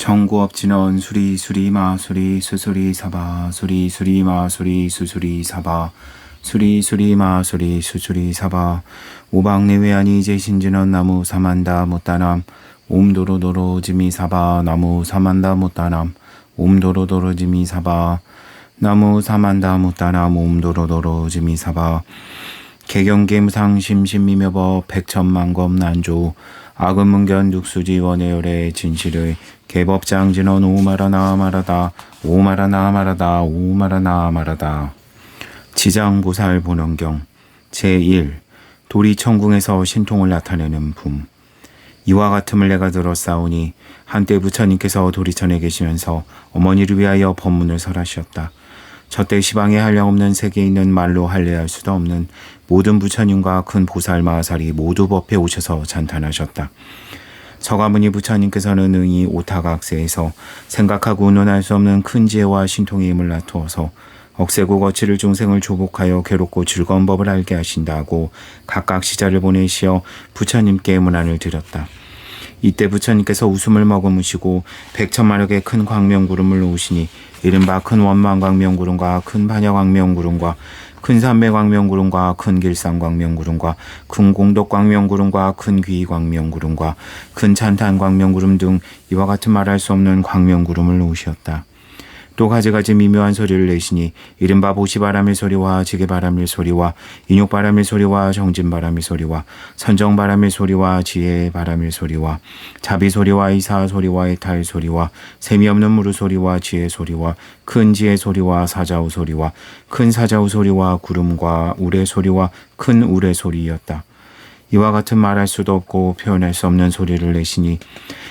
청구업진원 수리수리마수리 수수리사바 수리수리마수리 수수리사바 수리수리마수리 수수리사바 오박내외아니 제신진원 나무 사만다 못다남 옴도로도로 지미사바 나무 사만다 못다남 옴도로도로 지미사바 나무 사만다 못다남 옴도로도로 지미사바 개경계무상심심미묘법 백천만검 난조 악은문견 육수지 원해열의 진실의 개법장진원 오마라나 마라다 오마라나 마라다 오마라나 마라다. 지장보살 본원경 제1 도리천궁에서 신통을 나타내는 붐. 이와 같음을 내가 들었사오니 한때 부처님께서 도리천에 계시면서 어머니를 위하여 법문을 설하셨다. 저때 시방에 한량없는 세계에 있는 말로 할례할 수도 없는 모든 부처님과 큰 보살 마하살이 모두 법회에 오셔서 찬탄하셨다. 서가모니 부처님께서는 응이 오타각세에서 생각하고 논할 수 없는 큰 지혜와 신통의 힘을 나투어서 억세고 거칠을 중생을 조복하여 괴롭고 즐거운 법을 알게 하신다고 각각 시자를 보내시어 부처님께 문안을 드렸다. 이때 부처님께서 웃음을 머금으시고 백천마력의 큰 광명구름을 놓으시니 이른바 큰 원망광명구름과 큰 반야광명구름과 큰 삼매광명구름과 큰 길상광명구름과 큰 공덕광명구름과 큰 귀광명구름과 큰 찬탄광명구름 등 이와 같은 말할 수 없는 광명구름을 놓으셨다. 또 가지가지 미묘한 소리를 내시니 이른바 보시바람의 소리와 지게바람의 소리와 인욕바람의 소리와 정진바람의 소리와 선정바람의 소리와 지혜바람의 소리와 자비소리와 이사소리와 이탈소리와 세미없는 무르소리와 지혜소리와 큰 지혜소리와 사자우소리와 큰 사자우소리와 구름과 우레소리와 큰 우레소리였다. 이와 같은 말할 수도 없고 표현할 수 없는 소리를 내시니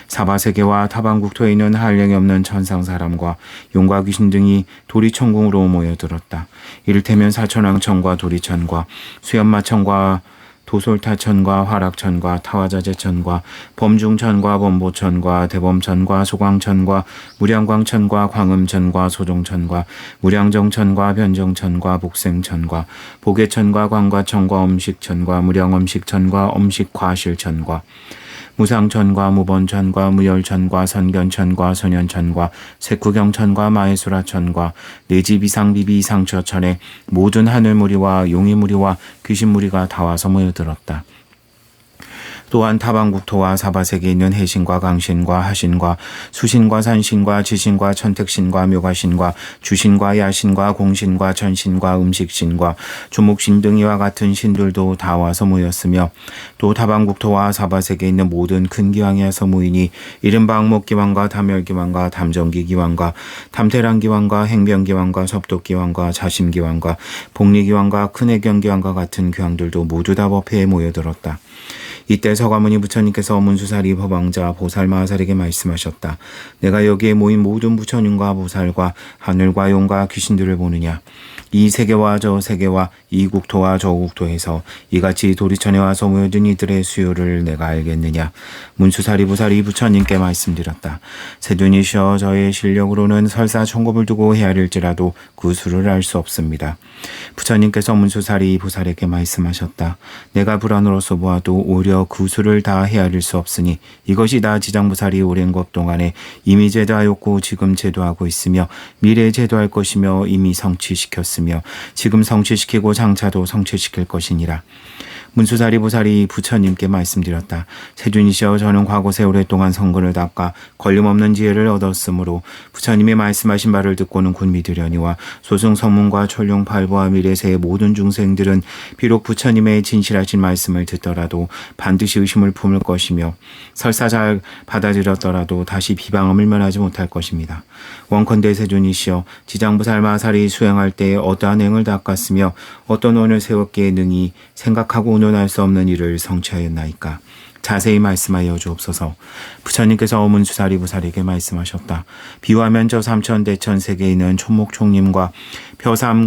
사바세계와 타방국토에 있는 한량이 없는 천상사람과 용과 귀신 등이 도리천궁으로 모여들었다. 이를테면 사천왕천과 도리천과 수연마천과 도솔타천과 화락천과 타화자재천과 범중천과 범보천과 대범천과 소광천과 무량광천과 광음천과 소종천과 무량정천과 변정천과 복생천과 보계천과 광과천과 엄식천과 무량엄식천과 엄식과실천과 무상천과 무번천과 무열천과 선견천과 선현천과 색구경천과 마해수라천과 내지비상비비상처천에 모든 하늘무리와 용의무리와 귀신무리가 다 와서 모여들었다. 또한 타방국토와 사바세계에 있는 해신과 강신과 하신과 수신과 산신과 지신과 천택신과 묘가신과 주신과 야신과 공신과 천신과 음식신과 조목신 등 이와 같은 신들도 다 와서 모였으며 또 타방국토와 사바세계에 있는 모든 큰 기왕이 와서 모이니 이른바 악목기왕과 담열기왕과 담정기기왕과 탐태랑기왕과 행변기왕과 섭독기왕과 자심기왕과 복리기왕과 큰해경기왕과 같은 기왕들도 모두 다 법회에 모여들었다. 이때 서가모니 부처님께서 문수사리 법왕자 보살마하살에게 말씀하셨다. 내가 여기에 모인 모든 부처님과 보살과 하늘과 용과 귀신들을 보느냐. 이 세계와 저 세계와 이 국토와 저 국토에서 이같이 도리천에 와서 모여든 이들의 수요를 내가 알겠느냐. 문수사리 보살이 부처님께 말씀드렸다. 세존이시여 저의 실력으로는 설사 천겁을 두고 헤아릴지라도 그 수를 알 수 없습니다. 부처님께서 문수사리 보살에게 말씀하셨다. 내가 불안으로서 보아도 오히려 그 수를 다 헤아릴 수 없으니 이것이 다 지장보살이 오랜 것 동안에 이미 제도하였고 지금 제도하고 있으며 미래에 제도할 것이며 이미 성취시켰으며 지금 성취시키고 장차도 성취시킬 것이니라. 문수사리 보살이 부처님께 말씀드렸다. 세존이시여 저는 과거세 오랫동안 성근을 닦아 걸림없는 지혜를 얻었으므로 부처님이 말씀하신 바를 듣고는 곧 믿으려니와 소승성문과 천룡팔부와 미래세의 모든 중생들은 비록 부처님의 진실하신 말씀을 듣더라도 반드시 의심을 품을 것이며 설사 잘 받아들였더라도 다시 비방함을 면하지 못할 것입니다. 원컨대 세존이시여 지장보살 마하살이 수행할 때에 어떠한 행을 닦았으며 어떤 원을 세웠기에 능히 생각하고 논할 수 없는 일을 성취하였나이까. 자세히 말씀하여 주옵소서. 부처님께서 문수사리 보살에게 말씀하셨다. 비유하면 저 삼천대천 세계에 있는 촌목총님과 벼삼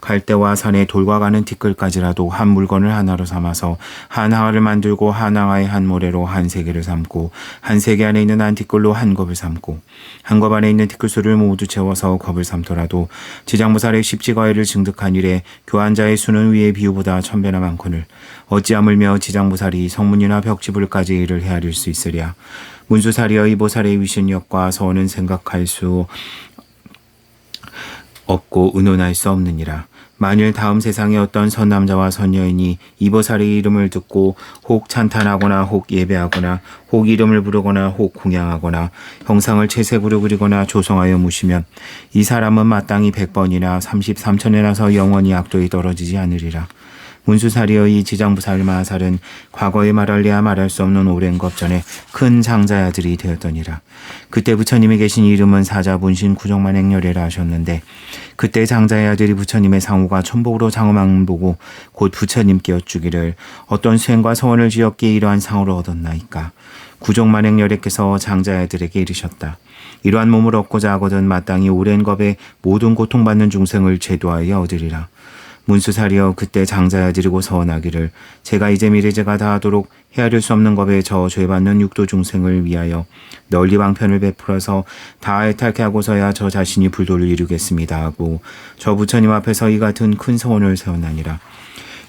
갈대와 산에 돌과 가는 티끌까지라도 한 물건을 하나로 삼아서 한 항아를 만들고 한 항아에 한 모래로 한 세계를 삼고 한 세계 안에 있는 한 티끌로 한 겁을 삼고 한 겁 안에 있는 티끌수를 모두 채워서 겁을 삼더라도 지장보살의 십지거해를 증득한 이래 교환자의 수는 위의 비유보다 1000배나 많거늘 어찌하물며 지장보살이 성문이나 벽지불까지 일을 헤아릴 수 있으랴. 문수사리여 이 보살의 위신력과 서원은 생각할 수 없고 의논할 수 없느니라. 만일 다음 세상에 어떤 선남자와 선여인이 이 보살의 이름을 듣고 혹 찬탄하거나 혹 예배하거나 혹 이름을 부르거나 혹 공양하거나 형상을 채색으로 그리거나 조성하여 무시면 이 사람은 마땅히 100번이나 33천에 영원히 악도에 떨어지지 않으리라. 문수사리여 이 지장부살 마살은 과거에 말할래야 말할 수 없는 오랜 겁전에 큰 장자의 아들이 되었더니라. 그때 부처님이 계신 이름은 사자분신 구정만행열애라 하셨는데 그때 장자의 아들이 부처님의 상호가 천복으로 장엄한 보고 곧 부처님께 여쭈기를 어떤 수행과 서원을 지었기에 이러한 상호를 얻었나이까. 구정만행열애께서 장자의 아들에게 이르셨다. 이러한 몸을 얻고자 하거든 마땅히 오랜 겁에 모든 고통받는 중생을 제도하여 얻으리라. 문수사리여 그때 장자야 드리고 서원하기를 제가 이제 미래제가 다하도록 헤아릴 수 없는 겁에 저 죄받는 육도 중생을 위하여 널리 방편을 베풀어서 다 애탈케 하고서야 저 자신이 불도를 이루겠습니다 하고 저 부처님 앞에서 이 같은 큰 서원을 세워나니라.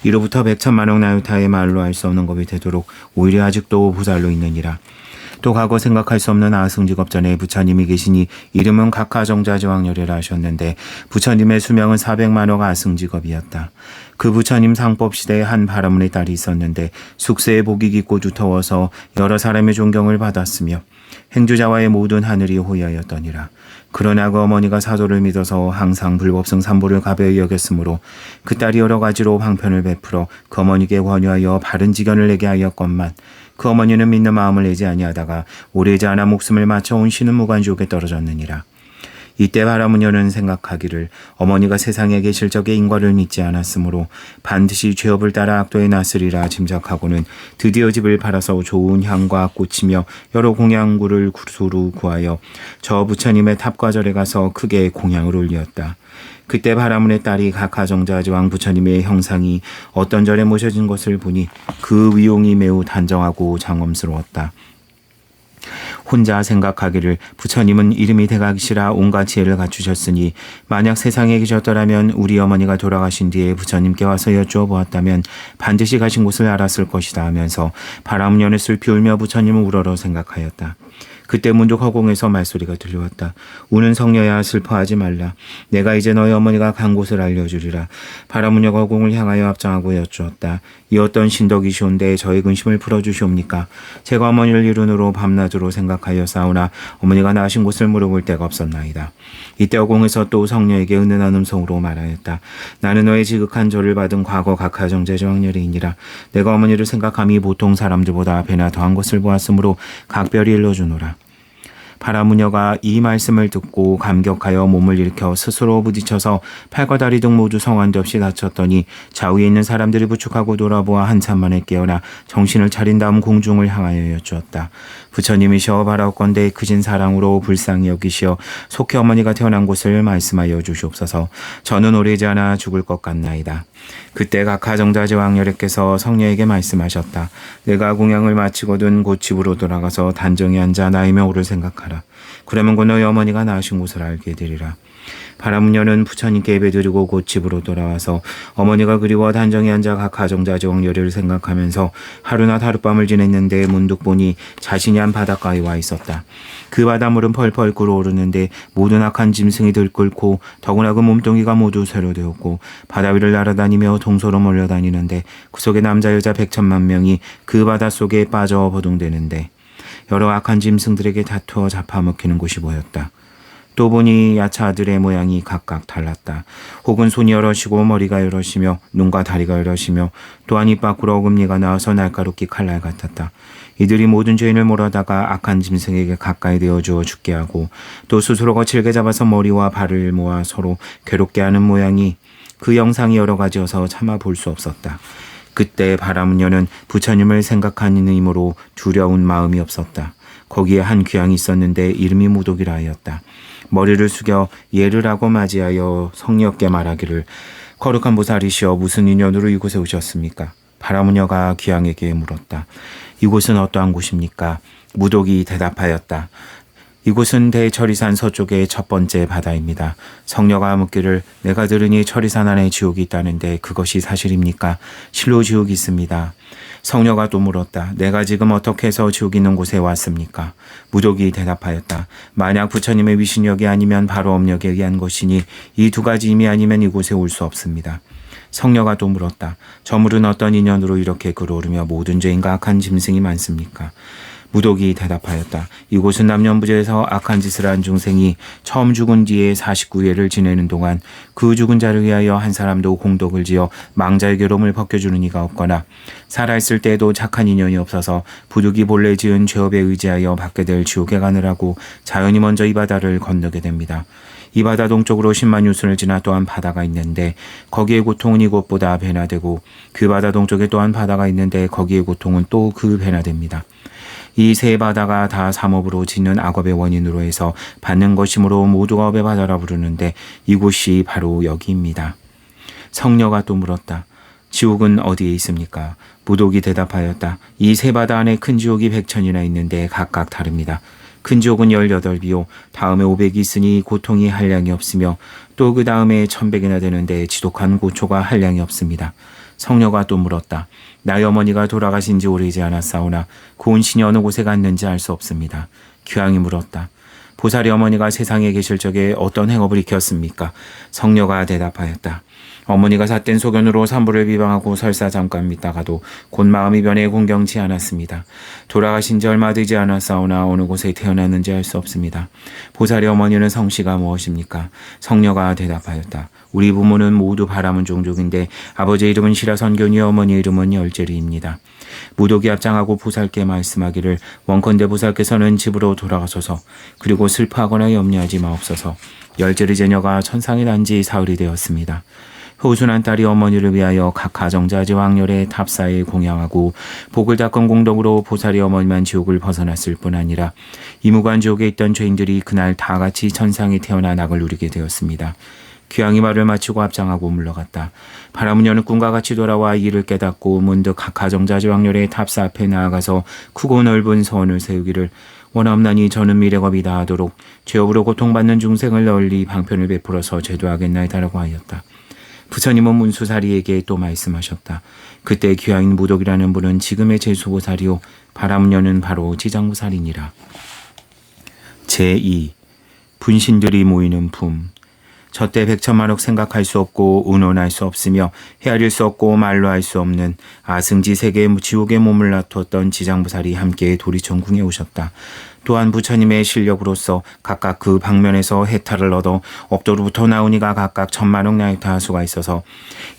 이로부터 백천만억 나유타의 말로 할 수 없는 겁이 되도록 오히려 아직도 보살로 있느니라. 또 과거 생각할 수 없는 아승직업전에 부처님이 계시니 이름은 각하정자지왕열애라 하셨는데 부처님의 수명은 400만억 아승직업이었다. 그 부처님 상법 시대에 한 바라문의 딸이 있었는데 숙세에 복이 깊고 두터워서 여러 사람의 존경을 받았으며 행주자와의 모든 하늘이 호의하였더니라. 그러나 그 어머니가 사도를 믿어서 항상 불법성 삼보를 가벼이 여겼으므로 그 딸이 여러 가지로 방편을 베풀어 그 어머니께 권유하여 바른 지견을 내게 하였건만 그 어머니는 믿는 마음을 내지 아니하다가 오래지 않아 목숨을 맞춰온 신은 무간지옥에 떨어졌느니라. 이때 바라무녀는 생각하기를 어머니가 세상에 계실 적에 인과를 믿지 않았으므로 반드시 죄업을 따라 악도에 났으리라 짐작하고는 드디어 집을 팔아서 좋은 향과 꽃이며 여러 공양구를 구수로 구하여 저 부처님의 탑과절에 가서 크게 공양을 올리었다. 그때 바라문의 딸이 각하정자지왕 부처님의 형상이 어떤 절에 모셔진 것을 보니 그 위용이 매우 단정하고 장엄스러웠다. 혼자 생각하기를 부처님은 이름이 대각이시라 온갖 지혜를 갖추셨으니 만약 세상에 계셨더라면 우리 어머니가 돌아가신 뒤에 부처님께 와서 여쭈어 보았다면 반드시 가신 곳을 알았을 것이다 하면서 바라문연을 슬피 울며 부처님을 우러러 생각하였다. 그때 문득 허공에서 말소리가 들려왔다. 우는 성녀야 슬퍼하지 말라. 내가 이제 너희 어머니가 간 곳을 알려주리라. 바라문여가 허공을 향하여 합장하고 여쭈었다. 이 어떤 신덕이시온데 저의 근심을 풀어주시옵니까? 제가 어머니를 이룬으로 밤낮으로 생각하여 싸우나 어머니가 나으신 곳을 물어볼 데가 없었나이다. 이때 허공에서 또 성녀에게 은은한 음성으로 말하였다. 나는 너의 지극한 절을 받은 과거 각하정제정왕열애이니라. 내가 어머니를 생각함이 보통 사람들보다 배나 더한 것을 보았으므로 각별히 일러주노라. 바라무녀가 이 말씀을 듣고 감격하여 몸을 일으켜 스스로 부딪혀서 팔과 다리 등 모두 성한데 없이 다쳤더니 좌우에 있는 사람들이 부축하고 돌아보아 한참 만에 깨어나 정신을 차린 다음 공중을 향하여 여쭈었다. 부처님이시여 바라옵건대 크신 사랑으로 불쌍히 여기시어 속히 어머니가 태어난 곳을 말씀하여 주시옵소서. 저는 오래지 않아 죽을 것 같나이다. 그때 각하정자지왕열애께서 성녀에게 말씀하셨다. 내가 공양을 마치거든 곧 집으로 돌아가서 단정히 앉아 나의 명호를 생각하라. 그러면 곧 너희 어머니가 나으신 곳을 알게 되리라. 바라문녀는 부처님께 예배드리고 곧 집으로 돌아와서 어머니가 그리워 단정히 앉아 각하정자지왕열애를 생각하면서 하루나 하룻밤을 지냈는데 문득 보니 자신이 한 바닷가에 와 있었다. 그 바닷물은 펄펄 끓어오르는데 모든 악한 짐승이 들끓고 더구나 그 몸뚱이가 모두 쇠로 되었고 바다 위를 날아다니며 동서로 몰려다니는데 그 속에 남자 여자 100천만 명이 그 바다 속에 빠져 버둥대는데 여러 악한 짐승들에게 다투어 잡아먹히는 곳이 보였다. 또 보니 야차들의 모양이 각각 달랐다. 혹은 손이 여럿이고 머리가 여럿이며 눈과 다리가 여럿이며 또한 입 밖으로 어금니가 나와서 날카롭기 칼날 같았다. 이들이 모든 죄인을 몰아다가 악한 짐승에게 가까이 되어주어 죽게 하고 또 스스로 거칠게 잡아서 머리와 발을 모아 서로 괴롭게 하는 모양이 그 영상이 여러 가지여서 차마 볼 수 없었다. 그때 바라문녀는 부처님을 생각하는 힘으로 두려운 마음이 없었다. 거기에 한 귀양이 있었는데 이름이 무독이라 하였다. 머리를 숙여 예를 하고 맞이하여 성녀께 말하기를 거룩한 보살이시여 무슨 인연으로 이곳에 오셨습니까? 바라문녀가 귀양에게 물었다. 이곳은 어떠한 곳입니까? 무독이 대답하였다. 이곳은 대천리산 서쪽의 첫 번째 바다입니다. 성녀가 묻기를 내가 들으니 천리산 안에 지옥이 있다는데 그것이 사실입니까? 실로 지옥이 있습니다. 성녀가 또 물었다. 내가 지금 어떻게 해서 지옥이 있는 곳에 왔습니까? 무독이 대답하였다. 만약 부처님의 위신력이 아니면 바로 업력에 의한 것이니 이 두 가지 힘이 아니면 이곳에 올 수 없습니다. 성녀가 또 물었다. 저물은 어떤 인연으로 이렇게 끓어오르며 모든 죄인과 악한 짐승이 많습니까? 무독이 대답하였다. 이곳은 남년부제에서 악한 짓을 한 중생이 처음 죽은 뒤에 49회를 지내는 동안 그 죽은 자를 위하여 한 사람도 공덕을 지어 망자의 괴로움을 벗겨주는 이가 없거나 살아있을 때에도 착한 인연이 없어서 부득이 본래 지은 죄업에 의지하여 받게 될 지옥에 가느라고 자연히 먼저 이 바다를 건너게 됩니다. 이 바다 동쪽으로 10만 유순을 지나 또한 바다가 있는데 거기에 고통은 이곳보다 배나 되고 그 바다 동쪽에 또한 바다가 있는데 거기에 고통은 또 그 배나 됩니다. 이 세 바다가 다 삼업으로 짓는 악업의 원인으로 해서 받는 것이므로 모두가 업의 바다라 부르는데 이곳이 바로 여기입니다. 성녀가 또 물었다. 지옥은 어디에 있습니까? 무독이 대답하였다. 이 세 바다 안에 큰 지옥이 100천이나 있는데 각각 다릅니다. 큰 지옥은 18비요. 다음에 500이 있으니 고통이 한량이 없으며 또 그 다음에 1100이나 되는데 지독한 고초가 한량이 없습니다. 성녀가 또 물었다. 나의 어머니가 돌아가신 지 오래지 않았사오나 고운 신이 어느 곳에 갔는지 알 수 없습니다. 귀왕이 물었다. 보살이 어머니가 세상에 계실 적에 어떤 행업을 익혔습니까? 성녀가 대답하였다. 어머니가 삿된 소견으로 산부를 비방하고 설사 잠깐 믿다가도 곧 마음이 변해 공경치 않았습니다. 돌아가신 지 얼마 되지 않았사오나 어느 곳에 태어났는지 알 수 없습니다. 보살의 어머니는 성씨가 무엇입니까? 성녀가 대답하였다. 우리 부모는 모두 바라문 종족인데 아버지의 이름은 시라선견이 어머니의 이름은 열제리입니다. 무독이 앞장하고 보살께 말씀하기를 원컨대 보살께서는 집으로 돌아가소서 그리고 슬퍼하거나 염려하지 마옵소서. 열제리 제녀가 천상에 난 지 사흘이 되었습니다. 효순한 딸이 어머니를 위하여 각 가정자지 왕렬에 탑사에 공양하고 복을 닦은 공덕으로 보살이 어머니만 지옥을 벗어났을 뿐 아니라 이무관 지옥에 있던 죄인들이 그날 다 같이 천상에 태어나 낙을 누리게 되었습니다. 귀왕이 말을 마치고 앞장하고 물러갔다. 바라문녀는 꿈과 같이 돌아와 이를 깨닫고 문득 각 가정자지 왕렬의 탑사 앞에 나아가서 크고 넓은 서원을 세우기를 원하옵나니 저는 미래겁이 다하도록 죄업으로 고통받는 중생을 널리 방편을 베풀어서 제도하겠나이다라고 하였다. 부처님은 문수사리에게 또 말씀하셨다. 그때 귀하인 무독이라는 분은 지금의 제수보살이요 바라문녀는 바로 지장보살이니라. 제2. 분신들이 모이는 품. 저때 백천만억 생각할 수 없고 의논할 수 없으며 헤아릴 수 없고 말로 할 수 없는 아승지 세계의 지옥에 몸을 놔두었던 지장보살이 함께 도리천궁에 오셨다. 또한 부처님의 실력으로서 각각 그 방면에서 해탈을 얻어 업도로부터 나온 이가 각각 1000만억 나이타 수가 있어서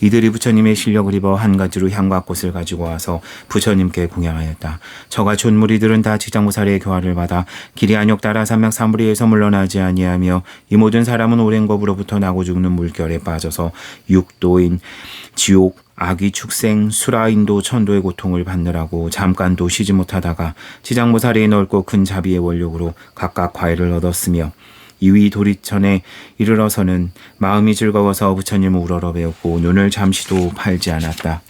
이들이 부처님의 실력을 입어 한 가지로 향과 꽃을 가지고 와서 부처님께 공양하였다. 저가 촌무리들은 다 지장보살의 교화를 받아 길이 안욕 따라 삼맥삼부리에서 물러나지 아니하며 이 모든 사람은 오랜 겁으로부터 나고 죽는 물결에 빠져서 육도인 지옥 아기 축생 수라인도 천도의 고통을 받느라고 잠깐도 쉬지 못하다가 지장보살의 넓고 큰 자비의 원력으로 각각 과외를 얻었으며 이위 도리천에 이르러서는 마음이 즐거워서 부처님을 우러러 배웠고 눈을 잠시도 팔지 않았다.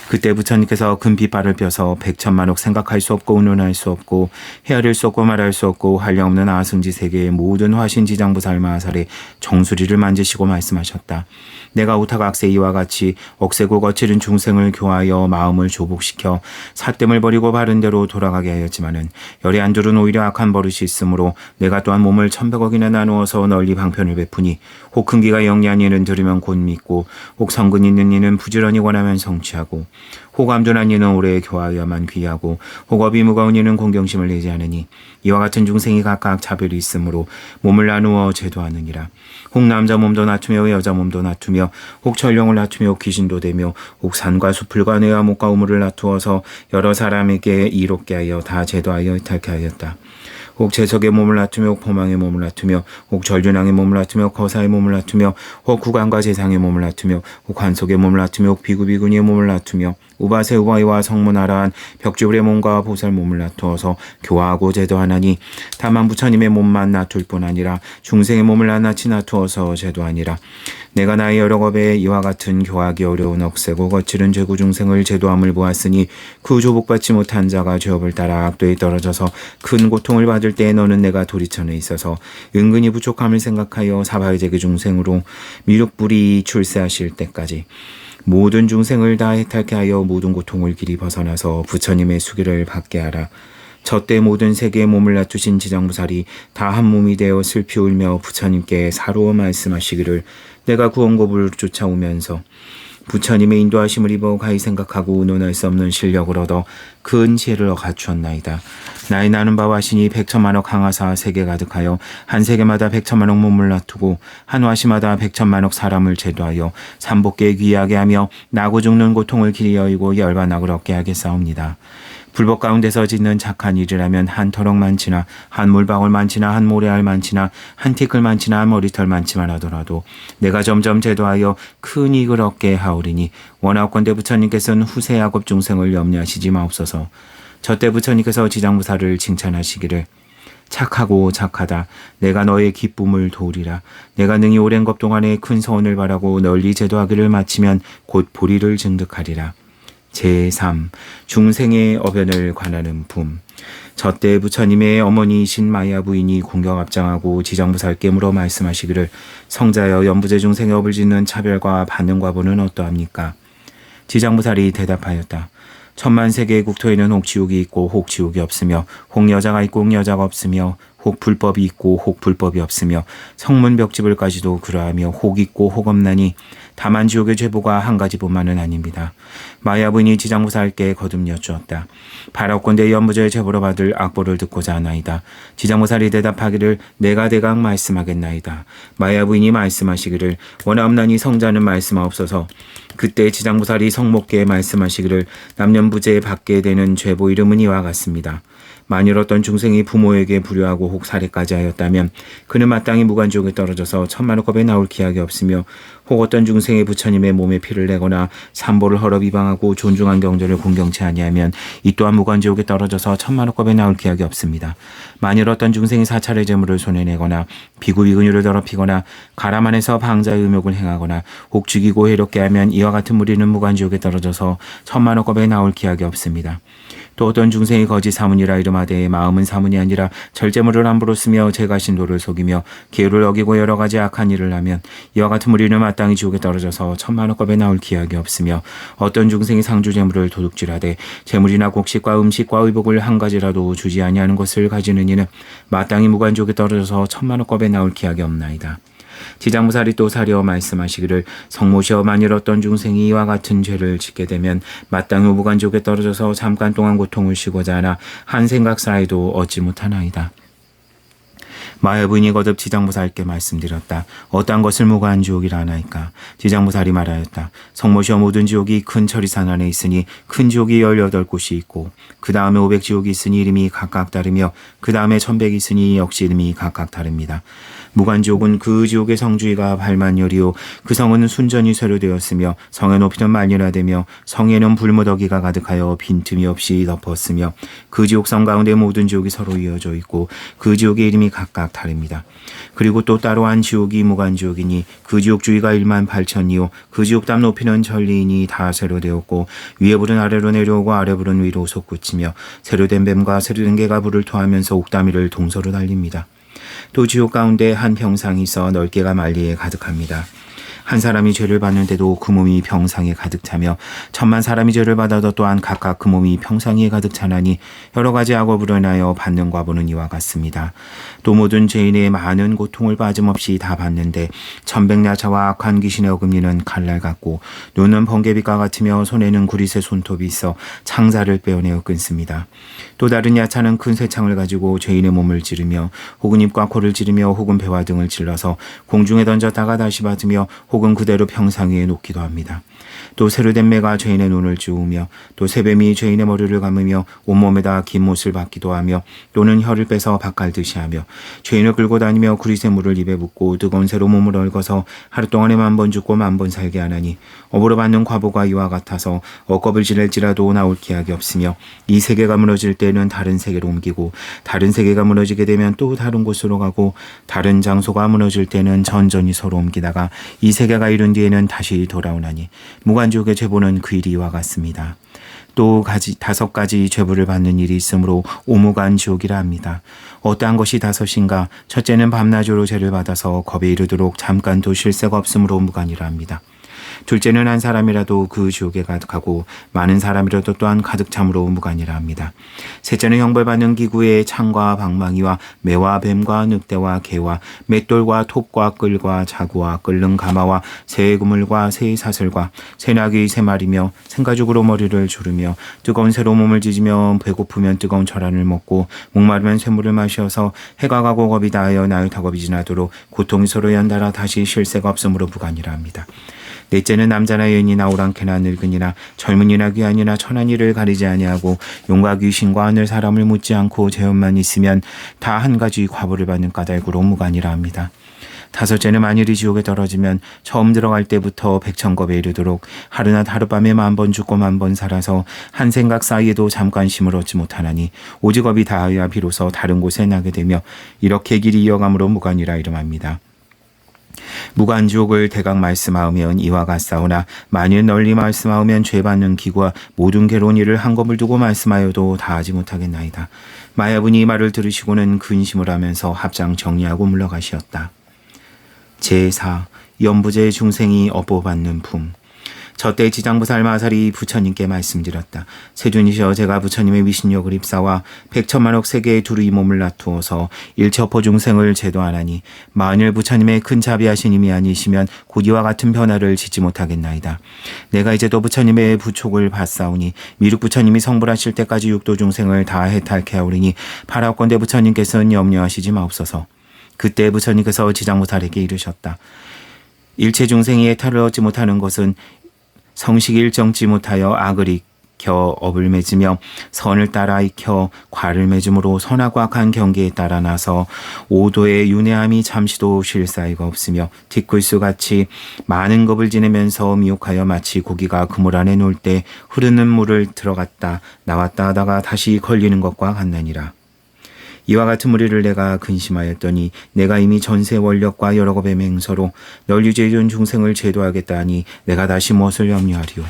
그때 부처님께서 금 빗발을 펴서 백천만억 생각할 수 없고 의논할 수 없고 헤아릴 수 없고 말할 수 없고 한량없는 아승지 세계의 모든 화신지장보살 마하살의 정수리를 만지시고 말씀하셨다. 내가 우타각세 이와 같이 억세고 거칠은 중생을 교하여 마음을 조복시켜 삿됨을 버리고 바른 대로 돌아가게 하였지만은 열의 안들은 오히려 악한 버릇이 있으므로 내가 또한 몸을 1100억이나 나누어서 널리 방편을 베푸니 혹 큰기가 영리한 이는 들으면 곧 믿고 혹 성근 있는 이는 부지런히 원하면 성취하고 혹 암둔한 이는 오래 교하여야만 귀하고 혹 업이 무거운 이는 공경심을 내지 않으니 이와 같은 중생이 각각 차별이 있으므로 몸을 나누어 제도하느니라. 혹 남자 몸도 낮추며 여자 몸도 낮추며 혹 전령을 낮추며 혹 귀신도 되며 혹 산과 숲을과 뇌와 목과 우물을 낮추어서 여러 사람에게 이롭게 하여 다 제도하여 옳게 하였다. 혹 재석의 몸을 낮추며 혹 포망의 몸을 낮추며 혹 전륜왕의 몸을 낮추며 거사의 몸을 낮추며 혹 구간과 재상의 몸을 낮추며 혹 관속의 몸을 낮추며 혹 비구비구니의 몸을 낮추며 우바세 우바이와 성문하라한 벽주불의 몸과 보살 몸을 낮추어서 교화하고 제도하나니 다만 부처님의 몸만 낮출 뿐 아니라 중생의 몸을 낱낱이 낮추어서 제도하니라. 내가 나의 여러 겁에 이와 같은 교하기 어려운 억세고 거칠은 죄구 중생을 제도함을 보았으니 그 조복받지 못한 자가 죄업을 따라 악도에 떨어져서 큰 고통을 받을 때에 너는 내가 도리천에 있어서 은근히 부족함을 생각하여 사바의 제그 중생으로 미륵불이 출세하실 때까지 모든 중생을 다 해탈케 하여 모든 고통을 길이 벗어나서 부처님의 수기를 받게 하라. 저때 모든 세계에 몸을 낮추신 지장무살이 다 한 몸이 되어 슬피 울며 부처님께 사로워 말씀하시기를 내가 구원고불 쫓아오면서 부처님의 인도하심을 입어 가히 생각하고 논할 수 없는 실력을 얻어 큰 지혜를 갖추었나이다. 나의 나는 바와 신이 100천만억 항하사 세계 가득하여 한 세계마다 100천만억 몸을 놔두고 한 와시마다 100천만억 사람을 제도하여 삼복계 귀하게 하며 나고 죽는 고통을 길이 여의고 열반 악을 얻게 하겠사옵니다. 불법 가운데서 짓는 착한 일이라면 한 터럭 많지나 한 물방울 많지나 한 모래알 많지나 한 티끌 많지나 한 머리털 많지만 하더라도 내가 점점 제도하여 큰 이익을 얻게 하오리니 원하옵건대 부처님께서는 후세 야곱 중생을 염려하시지 마옵소서. 저때 부처님께서 지장무사를 칭찬하시기를 착하고 착하다. 내가 너의 기쁨을 도우리라. 내가 능히 오랜 것 동안에 큰 서원을 바라고 널리 제도하기를 마치면 곧 보리를 증득하리라. 제3. 중생의 어변을 관하는 품. 저때 부처님의 어머니이신 마야 부인이 공경 앞장하고 지장무살께 물어 말씀하시기를 성자여 연부제 중생의 업을 짓는 차별과 받는 과보는 어떠합니까? 지장무살이 대답하였다. 천만세계의 국토에는 혹 지옥이 있고 혹 지옥이 없으며 혹 여자가 있고 혹 여자가 없으며 혹 불법이 있고 혹 불법이 없으며 성문벽집을까지도 그러하며 혹 있고 혹 없나니 다만 지옥의 죄보가 한 가지뿐만은 아닙니다. 마야 부인이 지장무살께 거듭 여쭈었다. 바라옵건대 연부제의 죄보로 받을 악보를 듣고자 하나이다. 지장무살이 대답하기를 내가 대강 말씀하겠나이다. 마야 부인이 말씀하시기를 원하옵나니 성자는 말씀하옵소서. 그때 지장무살이 성목계에 말씀하시기를 남년부제에 받게 되는 죄보 이름은 이와 같습니다. 만일 어떤 중생이 부모에게 불효하고 혹 살해까지 하였다면 그는 마땅히 무간지옥에 떨어져서 천만억겁에 나올 기약이 없으며 혹 어떤 중생이 부처님의 몸에 피를 내거나 삼보를 헐어 비방하고 존중한 경전을 공경치 아니하면 이 또한 무간지옥에 떨어져서 천만억겁에 나올 기약이 없습니다. 만일 어떤 중생이 사찰의 재물을 손해내거나 비구비근유를 더럽히거나 가람 안에서 방자의 음욕을 행하거나 혹 죽이고 해롭게 하면 이와 같은 무리는 무간지옥에 떨어져서 천만억겁에 나올 기약이 없습니다. 또 어떤 중생이 거짓 사문이라 이름하되 마음은 사문이 아니라 절제물을 함부로 쓰며 제가 신도를 속이며 계율을 어기고 여러 가지 악한 일을 하면 이와 같은 무리는 마땅히 지옥에 떨어져서 천만억겁에 나올 기약이 없으며 어떤 중생이 상주재물을 도둑질하되 재물이나 곡식과 음식과 의복을 한 가지라도 주지 아니하는 것을 가지는 이는 마땅히 무간지옥에 떨어져서 천만억겁에 나올 기약이 없나이다. 지장무살이 또 사려 말씀하시기를 성모시여 만일 어떤 중생이 이와 같은 죄를 짓게 되면 마땅히 무간지옥에 떨어져서 잠깐 동안 고통을 쉬고자 하나 한 생각 사이도 얻지 못하나이다. 마야 부인이 거듭 지장무살께 말씀드렸다. 어떠한 것을 무간지옥이라 하나이까? 지장무살이 말하였다. 성모시여 모든 지옥이 큰 처리산 안에 있으니 큰 지옥이 18곳이 있고 그 다음에 500지옥이 있으니 이름이 각각 다르며 그 다음에 1100이 있으니 역시 이름이 각각 다릅니다. 무간지옥은 그 지옥의 성주의가 8만열이요 그 성은 순전히 쇠료되었으며 성의 높이는 만열하되며 성에는 불무더기가 가득하여 빈틈이 없이 덮었으며 그 지옥성 가운데 모든 지옥이 서로 이어져 있고 그 지옥의 이름이 각각 다릅니다. 그리고 또 따로 한 지옥이 무간지옥이니 그 지옥 주위가 18,000이요 그 지옥 담 높이는 천리이니 다 쇠료되었고 위에 불은 아래로 내려오고 아래 불은 위로 솟구치며 쇠료된 뱀과 쇠료된 개가 불을 토하면서 옥다미를 동서로 달립니다. 또 지옥 가운데 한 평상이 있어 넓게가 만리에 가득합니다. 한 사람이 죄를 받는데도 그 몸이 평상에 가득 차며 천만 사람이 죄를 받아도 또한 각각 그 몸이 평상에 가득 차나니 여러 가지 악업으로 인하여 받는 과보는 이와 같습니다. 또 모든 죄인의 많은 고통을 빠짐없이 다 받는데 천백야차와 악한 귀신의 어금니는 칼날 같고 눈은 번개빛과 같으며 손에는 구릿의 손톱이 있어 창자를 빼어내어 끊습니다. 또 다른 야차는 큰 쇠창을 가지고 죄인의 몸을 찌르며 혹은 입과 코를 찌르며 혹은 배와 등을 찔러서 공중에 던졌다가 다시 받으며 혹은 그대로 평상 위에 놓기도 합니다. 또 쇠료된 매가 죄인의 눈을 찌우며 또 새뱀이 죄인의 머리를 감으며 온몸에다 긴 못을 박기도 하며 또는 혀를 빼서 박갈듯이 하며 죄인을 끌고 다니며 구릿의 물을 입에 붓고 뜨거운 새로 몸을 얽어서 하루 동안에 10,000번 죽고 10,000번 살게 하나니 업으로 받는 과보가 이와 같아서 억겁을 지낼지라도 나올 기약이 없으며 이 세계가 무너질 때는 다른 세계로 옮기고 다른 세계가 무너지게 되면 또 다른 곳으로 가고 다른 장소가 무너질 때는 전전이 서로 옮기다가 이 세계 세계가 이룬 뒤에는 다시 돌아오나니 무간지옥의 죄보는 그 일이 이와 같습니다. 또 5가지 죄부를 받는 일이 있으므로 오무간지옥이라 합니다. 어떠한 것이 5인가? 첫째는 밤낮으로 죄를 받아서 겁에 이르도록 잠깐도 쉴 새가 없으므로 무간이라 합니다. 둘째는 한 사람이라도 그 지옥에 가고 많은 사람이라도 또한 가득 참으로 무간이라 합니다. 셋째는 형벌받는 기구의 창과 방망이와 매와 뱀과 늑대와 개와 맷돌과 톱과 끌과 자구와 끓는 가마와 새의 그물과 새의 사슬과 새나귀 3마리며 생가죽으로 머리를 조르며 뜨거운 새로 몸을 지지며 배고프면 뜨거운 철안을 먹고 목마르면 샘물을 마셔서 해가 가고 겁이 다하여 나유타겁이 지나도록 고통이 서로 연달아 다시 쉴 새가 없으므로 무간이라 합니다. 넷째는 남자나 여인이나 오랑캐나 늙은이나 젊은이나 귀한이나 천한이를 가리지 아니하고 용과 귀신과 하늘 사람을 묻지 않고 죄업만 있으면 다 한 가지 과보를 받는 까닭으로 무간이라 합니다. 5째는 만일이 지옥에 떨어지면 처음 들어갈 때부터 백천겁에 이르도록 하루낮 하룻밤에 10,000번 죽고 10,000번 살아서 한 생각 사이에도 잠깐 쉼을 얻지 못하나니 오직 겁이 다하여 비로소 다른 곳에 나게 되며 이렇게 길이 이어감으로 무간이라 이름합니다. 무간지옥을 대강 말씀하면 이와 같사오나 만일 널리 말씀하면 죄받는 기구와 모든 괴로운 일을 한검을 두고 말씀하여도 다하지 못하겠나이다. 마야분이 이 말을 들으시고는 근심을 하면서 합장 정리하고 물러가시었다. 제4. 연부제 중생이 업보받는 품. 저때 지장보살 마살이 부처님께 말씀드렸다. 세존이시여, 제가 부처님의 위신력을 입사와 100천만억 세계에 두루 이 몸을 놔두어서 일처포 중생을 제도하나니 만일 부처님의 큰 자비하신 힘이 아니시면 곧 이와 같은 변화를 짓지 못하겠나이다. 내가 이제도 부처님의 부촉을 받사오니 미륵 부처님이 성불하실 때까지 육도 중생을 다 해탈케 하오리니 바라옵건대 부처님께서는 염려하시지 마옵소서. 그때 부처님께서 지장보살에게 이르셨다. 일체 중생이 해탈을 얻지 못하는 것은 성식이 일정치 못하여 악을 익혀 업을 맺으며 선을 따라 익혀 과를 맺음으로 선하고 악한 경계에 따라 나서 오도의 윤회함이 잠시도 쉴 사이가 없으며 뒷굴수같이 많은 겁을 지내면서 미혹하여 마치 고기가 그물 안에 놓을 때 흐르는 물을 들어갔다 나왔다 하다가 다시 걸리는 것과 같나니라. 이와 같은 무리를 내가 근심하였더니 내가 이미 전세 원력과 여러 겁의 맹서로 널 유죄해준 중생을 제도하겠다 하니 내가 다시 무엇을 염려하리요.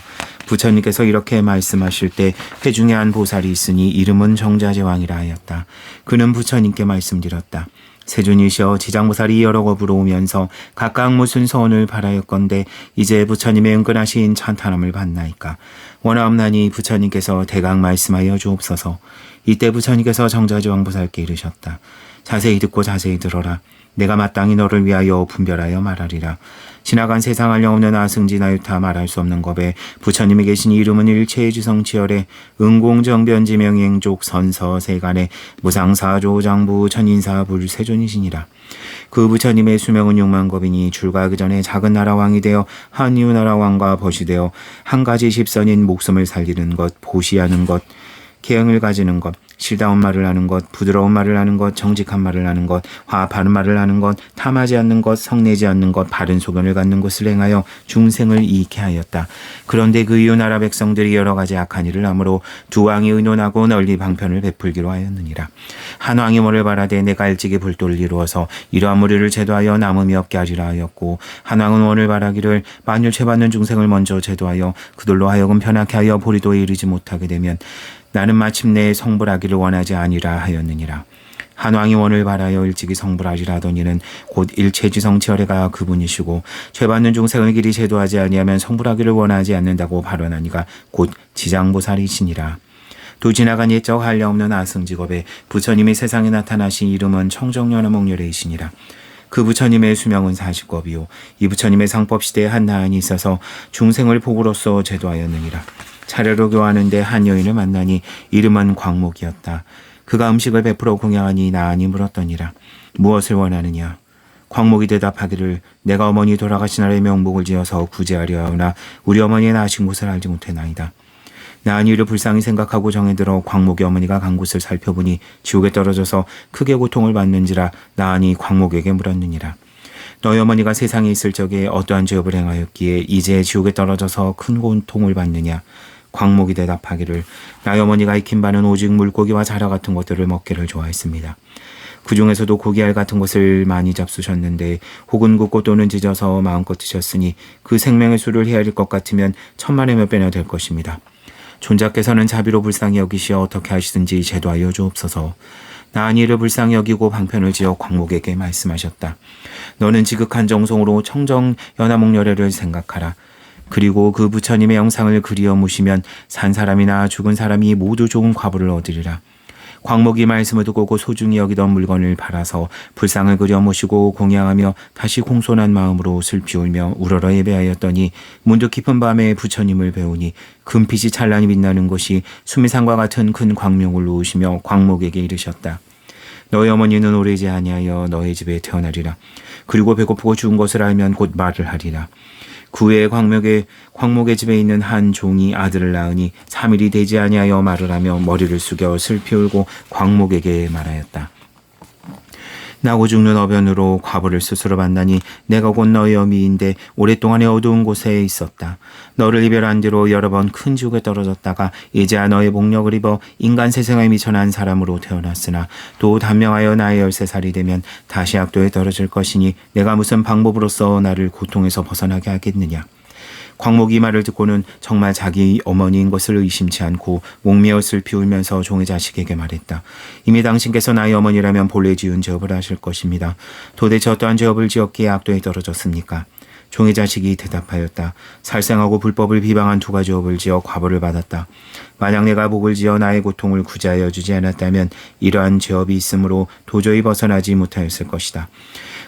부처님께서 이렇게 말씀하실 때 회중에 한 보살이 있으니 이름은 정자제왕이라 하였다. 그는 부처님께 말씀드렸다. 세존이시여, 지장보살이 여러 겁으로 오면서 각각 무슨 선을 바라였건대 이제 부처님의 은근하신 찬탄함을 받나이까. 원하옵나니 부처님께서 대강 말씀하여 주옵소서. 이때 부처님께서 정자제왕보살께 이르셨다. 자세히 듣고 자세히 들어라. 내가 마땅히 너를 위하여 분별하여 말하리라. 지나간 세상 한량없는 아승지 나유타 말할 수 없는 겁에 부처님이 계신 이름은 일체의 지성치열에 은공정변지명행족 선서세간에 무상사조장부 천인사불 세존이시니라. 그 부처님의 수명은 6만 겁이니 줄과 그 전에 작은 나라 왕이 되어 한 이웃 나라 왕과 벗이 되어 한 가지 십선인 목숨을 살리는 것, 보시하는 것, 계행을 가지는 것, 실다운 말을 하는 것, 부드러운 말을 하는 것, 정직한 말을 하는 것, 화합하는 말을 하는 것, 탐하지 않는 것, 성내지 않는 것, 바른 소견을 갖는 것을 행하여 중생을 이익해 하였다. 그런데 그 이웃 나라 백성들이 여러 가지 악한 일을 하므로 두 왕이 의논하고 널리 방편을 베풀기로 하였느니라. 한 왕이 뭐를 바라되 내가 일찍이 불도를 이루어서 이러한 무리를 제도하여 남음이 없게 하리라 하였고, 한 왕은 원을 바라기를 만일 죄받는 중생을 먼저 제도하여 그들로 하여금 편하게 하여 보리도에 이르지 못하게 되면 나는 마침내 성불하기를 원하지 아니라 하였느니라. 한 왕이 원을 바라여 일찍이 성불하리라 하더니는 곧 일체지성치열애가 그분이시고 죄받는 중생을 길이 제도하지 아니하면 성불하기를 원하지 않는다고 발언하니가 곧 지장보살이시니라. 또 지나간 옛적 한량없는 아승직업에 부처님이 세상에 나타나신 이름은 청정연화목렬이시니라. 그 부처님의 수명은 40겁이요. 이 부처님의 상법시대에 한 나은이 있어서 중생을 복으로써 제도하였느니라. 차례로 교하는데 한 여인을 만나니 이름은 광목이었다. 그가 음식을 베풀어 공양하니 나은이 물었더니라. 무엇을 원하느냐? 광목이 대답하기를 내가 어머니 돌아가신 날에 명복을 지어서 구제하려 하오나 우리 어머니의 나신 곳을 알지 못해나이다. 나은이 이를 불쌍히 생각하고 정에 들어 광목의 어머니가 간 곳을 살펴보니 지옥에 떨어져서 크게 고통을 받는지라 나은이 광목에게 물었느니라. 너희 어머니가 세상에 있을 적에 어떠한 죄업을 행하였기에 이제 지옥에 떨어져서 큰 고통을 받느냐? 광목이 대답하기를 나의 어머니가 익힌 바는 오직 물고기와 자라 같은 것들을 먹기를 좋아했습니다. 그 중에서도 고기알 같은 것을 많이 잡수셨는데 혹은 굽고 또는 찢어서 마음껏 드셨으니 그 생명의 수를 헤아릴 것 같으면 천만의 몇 배나 될 것입니다. 존자께서는 자비로 불쌍히 여기시어 어떻게 하시든지 제도하여 주옵소서. 나은 이를 불쌍히 여기고 방편을 지어 광목에게 말씀하셨다. 너는 지극한 정성으로 청정 연화목녀례를 생각하라. 그리고 그 부처님의 영상을 그리어 무시면 산 사람이나 죽은 사람이 모두 좋은 과보를 얻으리라. 광목이 말씀을 듣고 소중히 여기던 물건을 팔아서 불상을 그려 모시고 공양하며 다시 공손한 마음으로 슬피 울며 우러러 예배하였더니 문득 깊은 밤에 부처님을 배우니 금빛이 찬란히 빛나는 것이 수미산과 같은 큰 광명을 놓으시며 광목에게 이르셨다. 너희 어머니는 오래지 아니하여 너희 집에 태어나리라. 그리고 배고프고 죽은 것을 알면 곧 말을 하리라. 그 후에 광목의 집에 있는 한 종이 아들을 낳으니 3일이 되지 아니하여 말을 하며 머리를 숙여 슬피 울고 광목에게 말하였다. 나고 죽는 어변으로 과부를 스스로 만나니 내가 곧 너의 어미인데 오랫동안의 어두운 곳에 있었다. 너를 이별한 뒤로 여러 번 큰 지옥에 떨어졌다가 이제야 너의 복력을 입어 인간 세상에 미천한 사람으로 태어났으나 또 단명하여 나의 13살이 되면 다시 악도에 떨어질 것이니 내가 무슨 방법으로써 나를 고통에서 벗어나게 하겠느냐. 광목이 말을 듣고는 정말 자기 어머니인 것을 의심치 않고 목매어 슬피 울면서 종의 자식에게 말했다. 이미 당신께서 나의 어머니라면 본래 지은 죄업을 하실 것입니다. 도대체 어떠한 죄업을 지었기에 악도에 떨어졌습니까? 종의 자식이 대답하였다. 살생하고 불법을 비방한 2가지 업을 지어 과보를 받았다. 만약 내가 복을 지어 나의 고통을 구제하여 주지 않았다면 이러한 죄업이 있으므로 도저히 벗어나지 못하였을 것이다.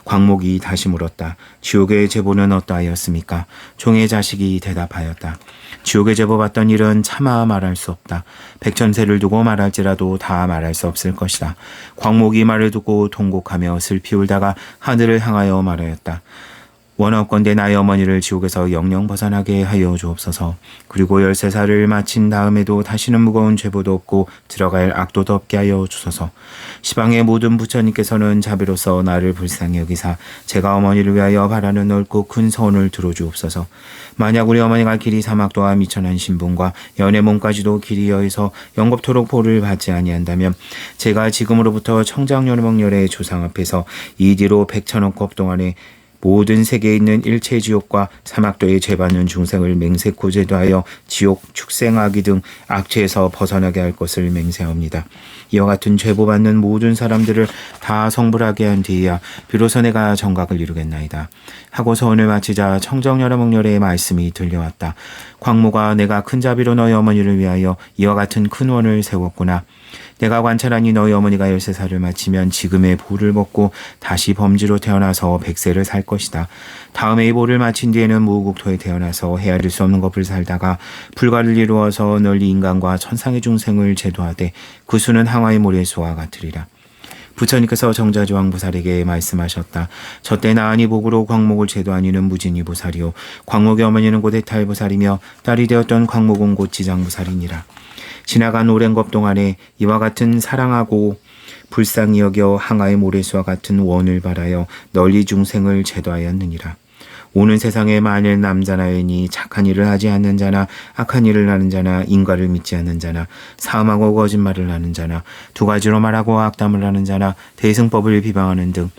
광목이 다시 물었다. 지옥의 제보는 어떠하였습니까? 종의 자식이 대답하였다. 지옥의 제보 받던 일은 차마 말할 수 없다. 백천세를 두고 말할지라도 다 말할 수 없을 것이다. 광목이 말을 듣고 통곡하며 슬피 울다가 하늘을 향하여 말하였다. 원하건대 나의 어머니를 지옥에서 영영 벗어나게 하여 주옵소서. 그리고 13살을 마친 다음에도 다시는 무거운 죄보도 없고 들어갈 악도도 없게 하여 주소서. 시방의 모든 부처님께서는 자비로서 나를 불쌍히 여기사 제가 어머니를 위하여 바라는 넓고 큰 소원을 들어주옵소서. 만약 우리 어머니가 길이 사막도와 미천한 신분과 연애 몸까지도 길이 여에서 영겁토록 보를 받지 아니한다면 제가 지금으로부터 청장연목열의 조상 앞에서 이 뒤로 100천억 급 동안에 모든 세계에 있는 일체 지옥과 사막도에 죄받는 중생을 맹세코 제도하여 지옥, 축생아기 등 악취에서 벗어나게 할 것을 맹세합니다. 이와 같은 죄보받는 모든 사람들을 다 성불하게 한 뒤에야 비로소 내가 정각을 이루겠나이다. 하고 서원을 마치자 청정연화목열의 말씀이 들려왔다. 광모가 내가 큰 자비로 너희 어머니를 위하여 이와 같은 큰 원을 세웠구나. 내가 관찰하니 너희 어머니가 13살을 마치면 지금의 보를 먹고 다시 범지로 태어나서 100세를 살 것이다. 다음에 이 보를 마친 뒤에는 무국토에 태어나서 헤아릴 수 없는 것을 살다가 불가를 이루어서 널리 인간과 천상의 중생을 제도하되 그 수는 항아의 모래수와 같으리라. 부처님께서 정자지왕보살에게 말씀하셨다. 저때 나은이 복으로 광목을 제도하니는 무진이 보살이요 광목의 어머니는 곧 해탈보살이며 딸이 되었던 광목은 곧 지장보살이니라. 지나간 오랜 것 동안에 이와 같은 사랑하고 불쌍히 여겨 항아의 모래수와 같은 원을 바라여 널리 중생을 제도하였느니라. 오는 세상에 만일 남자나 여인이 착한 일을 하지 않는 자나 악한 일을 하는 자나 인과를 믿지 않는 자나 사음하고 거짓말을 하는 자나 2가지로 말하고 악담을 하는 자나 대승법을 비방하는 등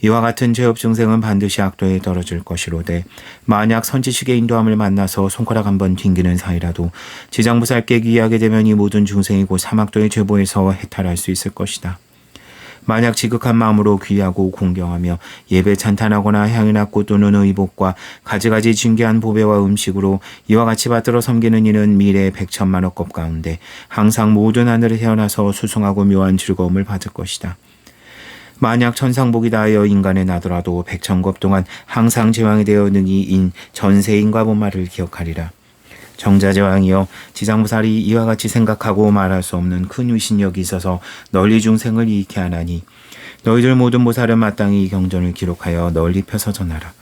이와 같은 죄업 중생은 반드시 악도에 떨어질 것이로되 만약 선지식의 인도함을 만나서 손가락 한번 튕기는 사이라도 지장보살께 귀하게 되면 이 모든 중생이 곧 사막도의 죄보에서 해탈할 수 있을 것이다. 만약 지극한 마음으로 귀하고 공경하며 예배 찬탄하거나 향이나 꽃 또는 의복과 가지가지 진귀한 보배와 음식으로 이와 같이 받들어 섬기는 이는 미래 100천만억 급 가운데 항상 모든 하늘에 태어나서 수승하고 묘한 즐거움을 받을 것이다. 만약 천상복이 다하여 인간에 나더라도 100천급 동안 항상 제왕이 되어 능히 인 전세인과 본말을 기억하리라. 정자제왕이여 지장보살이 이와 같이 생각하고 말할 수 없는 큰 위신력이 있어서 널리 중생을 이익해 하나니 너희들 모든 보살은 마땅히 이 경전을 기록하여 널리 펴서 전하라.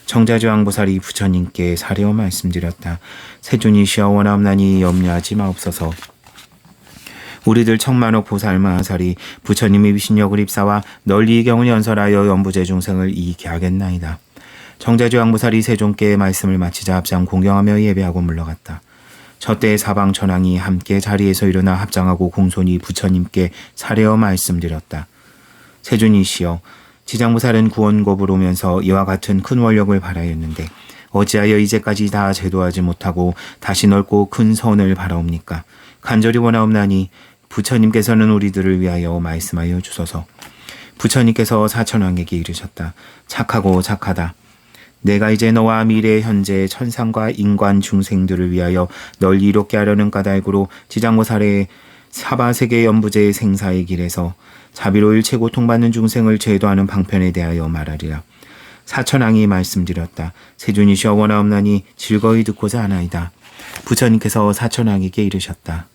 정자제왕보살이 부처님께 사례어 말씀드렸다. 세존이시여 원하옵나니 염려하지 마옵소서. 우리들 천만억 보살마하살이 부처님의 위신력을 입사와 널리 이 경을 연설하여 연부제 중생을 이익해 하겠나이다. 정자지왕보살이 세존께 말씀을 마치자 합장 공경하며 예배하고 물러갔다. 저때 사방 천왕이 함께 자리에서 일어나 합장하고 공손히 부처님께 사례어 말씀드렸다. 세존이시여, 지장보살은 구원겁을 오면서 이와 같은 큰 원력을 바라였는데 어찌하여 이제까지 다 제도하지 못하고 다시 넓고 큰 선을 바라옵니까? 간절히 원하옵나니 부처님께서는 우리들을 위하여 말씀하여 주소서. 부처님께서 사천왕에게 이르셨다. 착하고 착하다. 내가 이제 너와 미래 현재 천상과 인관 중생들을 위하여 널 이롭게 하려는 까닭으로 지장보살의 사바세계 연부제 생사의 길에서 자비로 일체 고통받는 중생을 제도하는 방편에 대하여 말하리라. 사천왕이 말씀드렸다. 세존이시여, 원하옵나니 즐거이 듣고자 하나이다. 부처님께서 사천왕에게 이르셨다.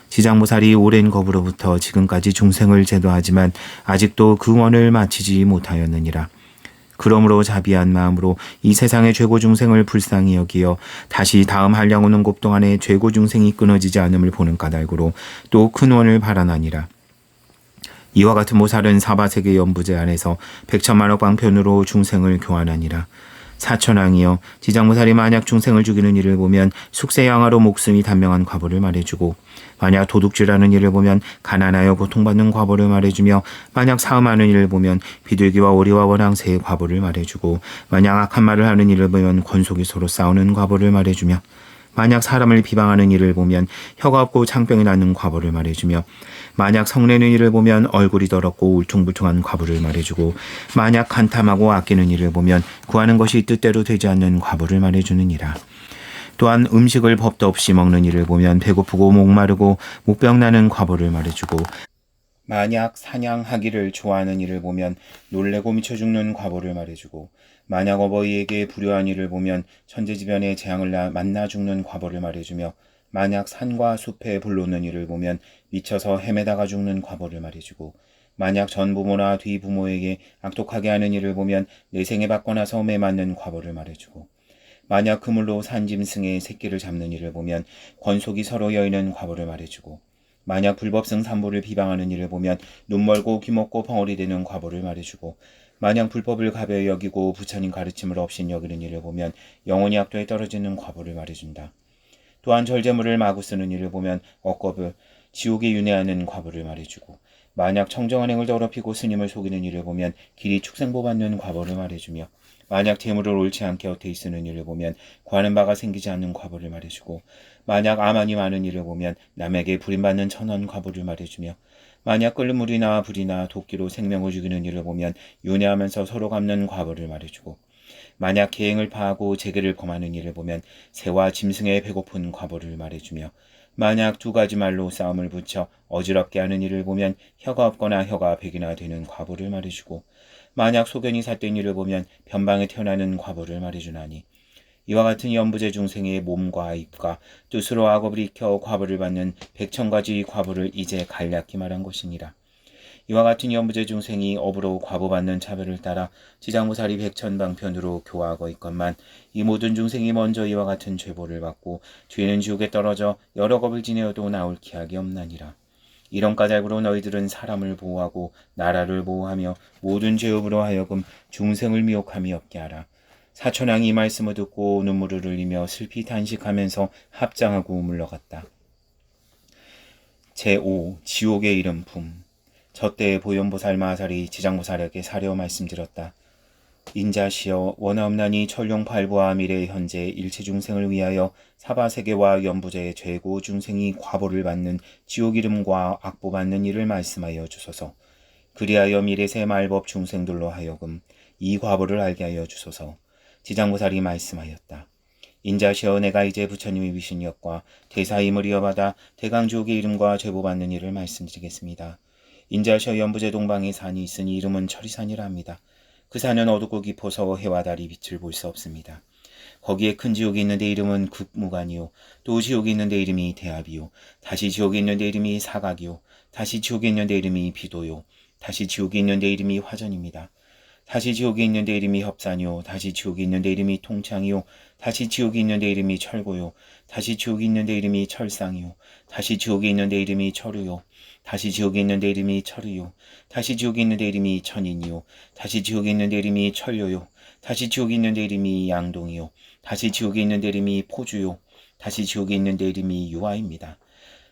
지장보살이 오랜 겁으로부터 지금까지 중생을 제도하지만 아직도 그 원을 마치지 못하였느니라. 그러므로 자비한 마음으로 이 세상의 죄고 중생을 불쌍히 여기어 다시 다음 한량 오는 곱 동안에 죄고 중생이 끊어지지 않음을 보는 까닭으로 또 큰 원을 바라나니라. 이와 같은 모살은 사바세계 연부제 안에서 백천만억 방편으로 중생을 교환하니라. 사천왕이여, 지장보살이 만약 중생을 죽이는 일을 보면 숙세양아로 목숨이 단명한 과보를 말해주고, 만약 도둑질하는 일을 보면 가난하여 고통받는 과보를 말해주며, 만약 사음하는 일을 보면 비둘기와 오리와 원앙새의 과보를 말해주고, 만약 악한 말을 하는 일을 보면 권속이 서로 싸우는 과보를 말해주며, 만약 사람을 비방하는 일을 보면 혀가 없고 창병이 나는 과보를 말해주며, 만약 성내는 일을 보면 얼굴이 더럽고 울퉁불퉁한 과보를 말해주고, 만약 간탐하고 아끼는 일을 보면 구하는 것이 뜻대로 되지 않는 과보를 말해주느니라. 또한 음식을 법도 없이 먹는 일을 보면 배고프고 목마르고 목병 나는 과보를 말해주고, 만약 사냥하기를 좋아하는 일을 보면 놀래고 미쳐 죽는 과보를 말해주고, 만약 어버이에게 불효한 일을 보면 천재지변의 재앙을 만나 죽는 과보를 말해주며, 만약 산과 숲에 불놓는 일을 보면 미쳐서 헤매다가 죽는 과보를 말해주고, 만약 전부모나 뒤부모에게 악독하게 하는 일을 보면 내생에 받고 나서 매 맞는 과보를 말해주고, 만약 그물로 산짐승의 새끼를 잡는 일을 보면 권속이 서로 여이는 과보를 말해주고, 만약 불법승 산보를 비방하는 일을 보면 눈멀고 귀먹고 벙어리 되는 과보를 말해주고, 만약 불법을 가벼이 여기고 부처님 가르침을 없인 여기는 일을 보면 영원히 악도에 떨어지는 과보를 말해준다. 또한 절제물을 마구 쓰는 일을 보면 억겁을 지옥에 윤회하는 과보를 말해주고, 만약 청정한 행을 더럽히고 스님을 속이는 일을 보면 길이 축생보 받는 과보를 말해주며, 만약 재물을 옳지 않게 어태히 쓰는 일을 보면 구하는 바가 생기지 않는 과보를 말해주고, 만약 암환이 많은 일을 보면 남에게 부림받는 천원 과보를 말해주며, 만약 끓는 물이나 불이나 도끼로 생명을 죽이는 일을 보면 윤회하면서 서로 갚는 과보를 말해주고, 만약 계행을 파하고 재계를 범하는 일을 보면 새와 짐승의 배고픈 과보를 말해주며, 만약 두 가지 말로 싸움을 붙여 어지럽게 하는 일을 보면 혀가 없거나 혀가 백이나 되는 과보를 말해주고, 만약 소견이 삿된 일을 보면 변방에 태어나는 과보를 말해주나니, 이와 같은 연부제 중생의 몸과 입과 뜻으로 악업을 익혀 과보를 받는 백천가지 과보를 이제 간략히 말한 것이니라. 이와 같은 연부제 중생이 업으로 과보받는 차별을 따라 지장보살이 백천방편으로 교화하고 있건만, 이 모든 중생이 먼저 이와 같은 죄보를 받고 뒤에는 지옥에 떨어져 여러 겁을 지내어도 나올 기약이 없나니라. 이런 까닭으로 너희들은 사람을 보호하고 나라를 보호하며 모든 죄업으로 하여금 중생을 미혹함이 없게 하라. 사천왕이 이 말씀을 듣고 눈물을 흘리며 슬피 단식하면서 합장하고 물러갔다. 제5. 지옥의 이름품. 저때 보현보살 마하살이 지장보살에게 사려 말씀드렸다. 인자시여, 원하옵나니 천룡팔부와 미래 현재 일체 중생을 위하여 사바세계와 연부제의 죄고 중생이 과보를 받는 지옥 이름과 악보 받는 일을 말씀하여 주소서. 그리하여 미래세 말법 중생들로 하여금 이 과보를 알게 하여 주소서. 지장보살이 말씀하였다. 인자시여, 내가 이제 부처님의 위신력과 대사임을 이어받아 대강지옥의 이름과 죄보 받는 일을 말씀드리겠습니다. 인자시여, 연부제 동방에 산이 있으니 이름은 철이산이라 합니다. 그 산은 어둡고 깊어서 해와 달이 빛을 볼 수 없습니다. 거기에 큰 지옥이 있는데 이름은 극무간이요, 또 지옥이 있는데 이름이 대합이요, 다시 지옥이 있는데 이름이 사각이요, 다시 지옥이 있는데 이름이 비도요, 다시 지옥이 있는데 이름이 화전입니다. 다시 지옥이 있는데 이름이 협산이요, 다시 지옥이 있는데 이름이 통창이요, 다시 지옥이 있는데 이름이 철고요, 다시 지옥이 있는데 이름이 철상이요, 다시 지옥이 있는데 이름이 철우요, 다시 지옥이 있는데 이름이 철이요, 다시 지옥이 있는데 이름이 천인이요, 다시 지옥이 있는데 이름이 철요요, 다시 지옥이 있는데 이름이 양동이요, 다시 지옥이 있는데 이름이 포주요, 다시 지옥이 있는데 이름이 유아입니다.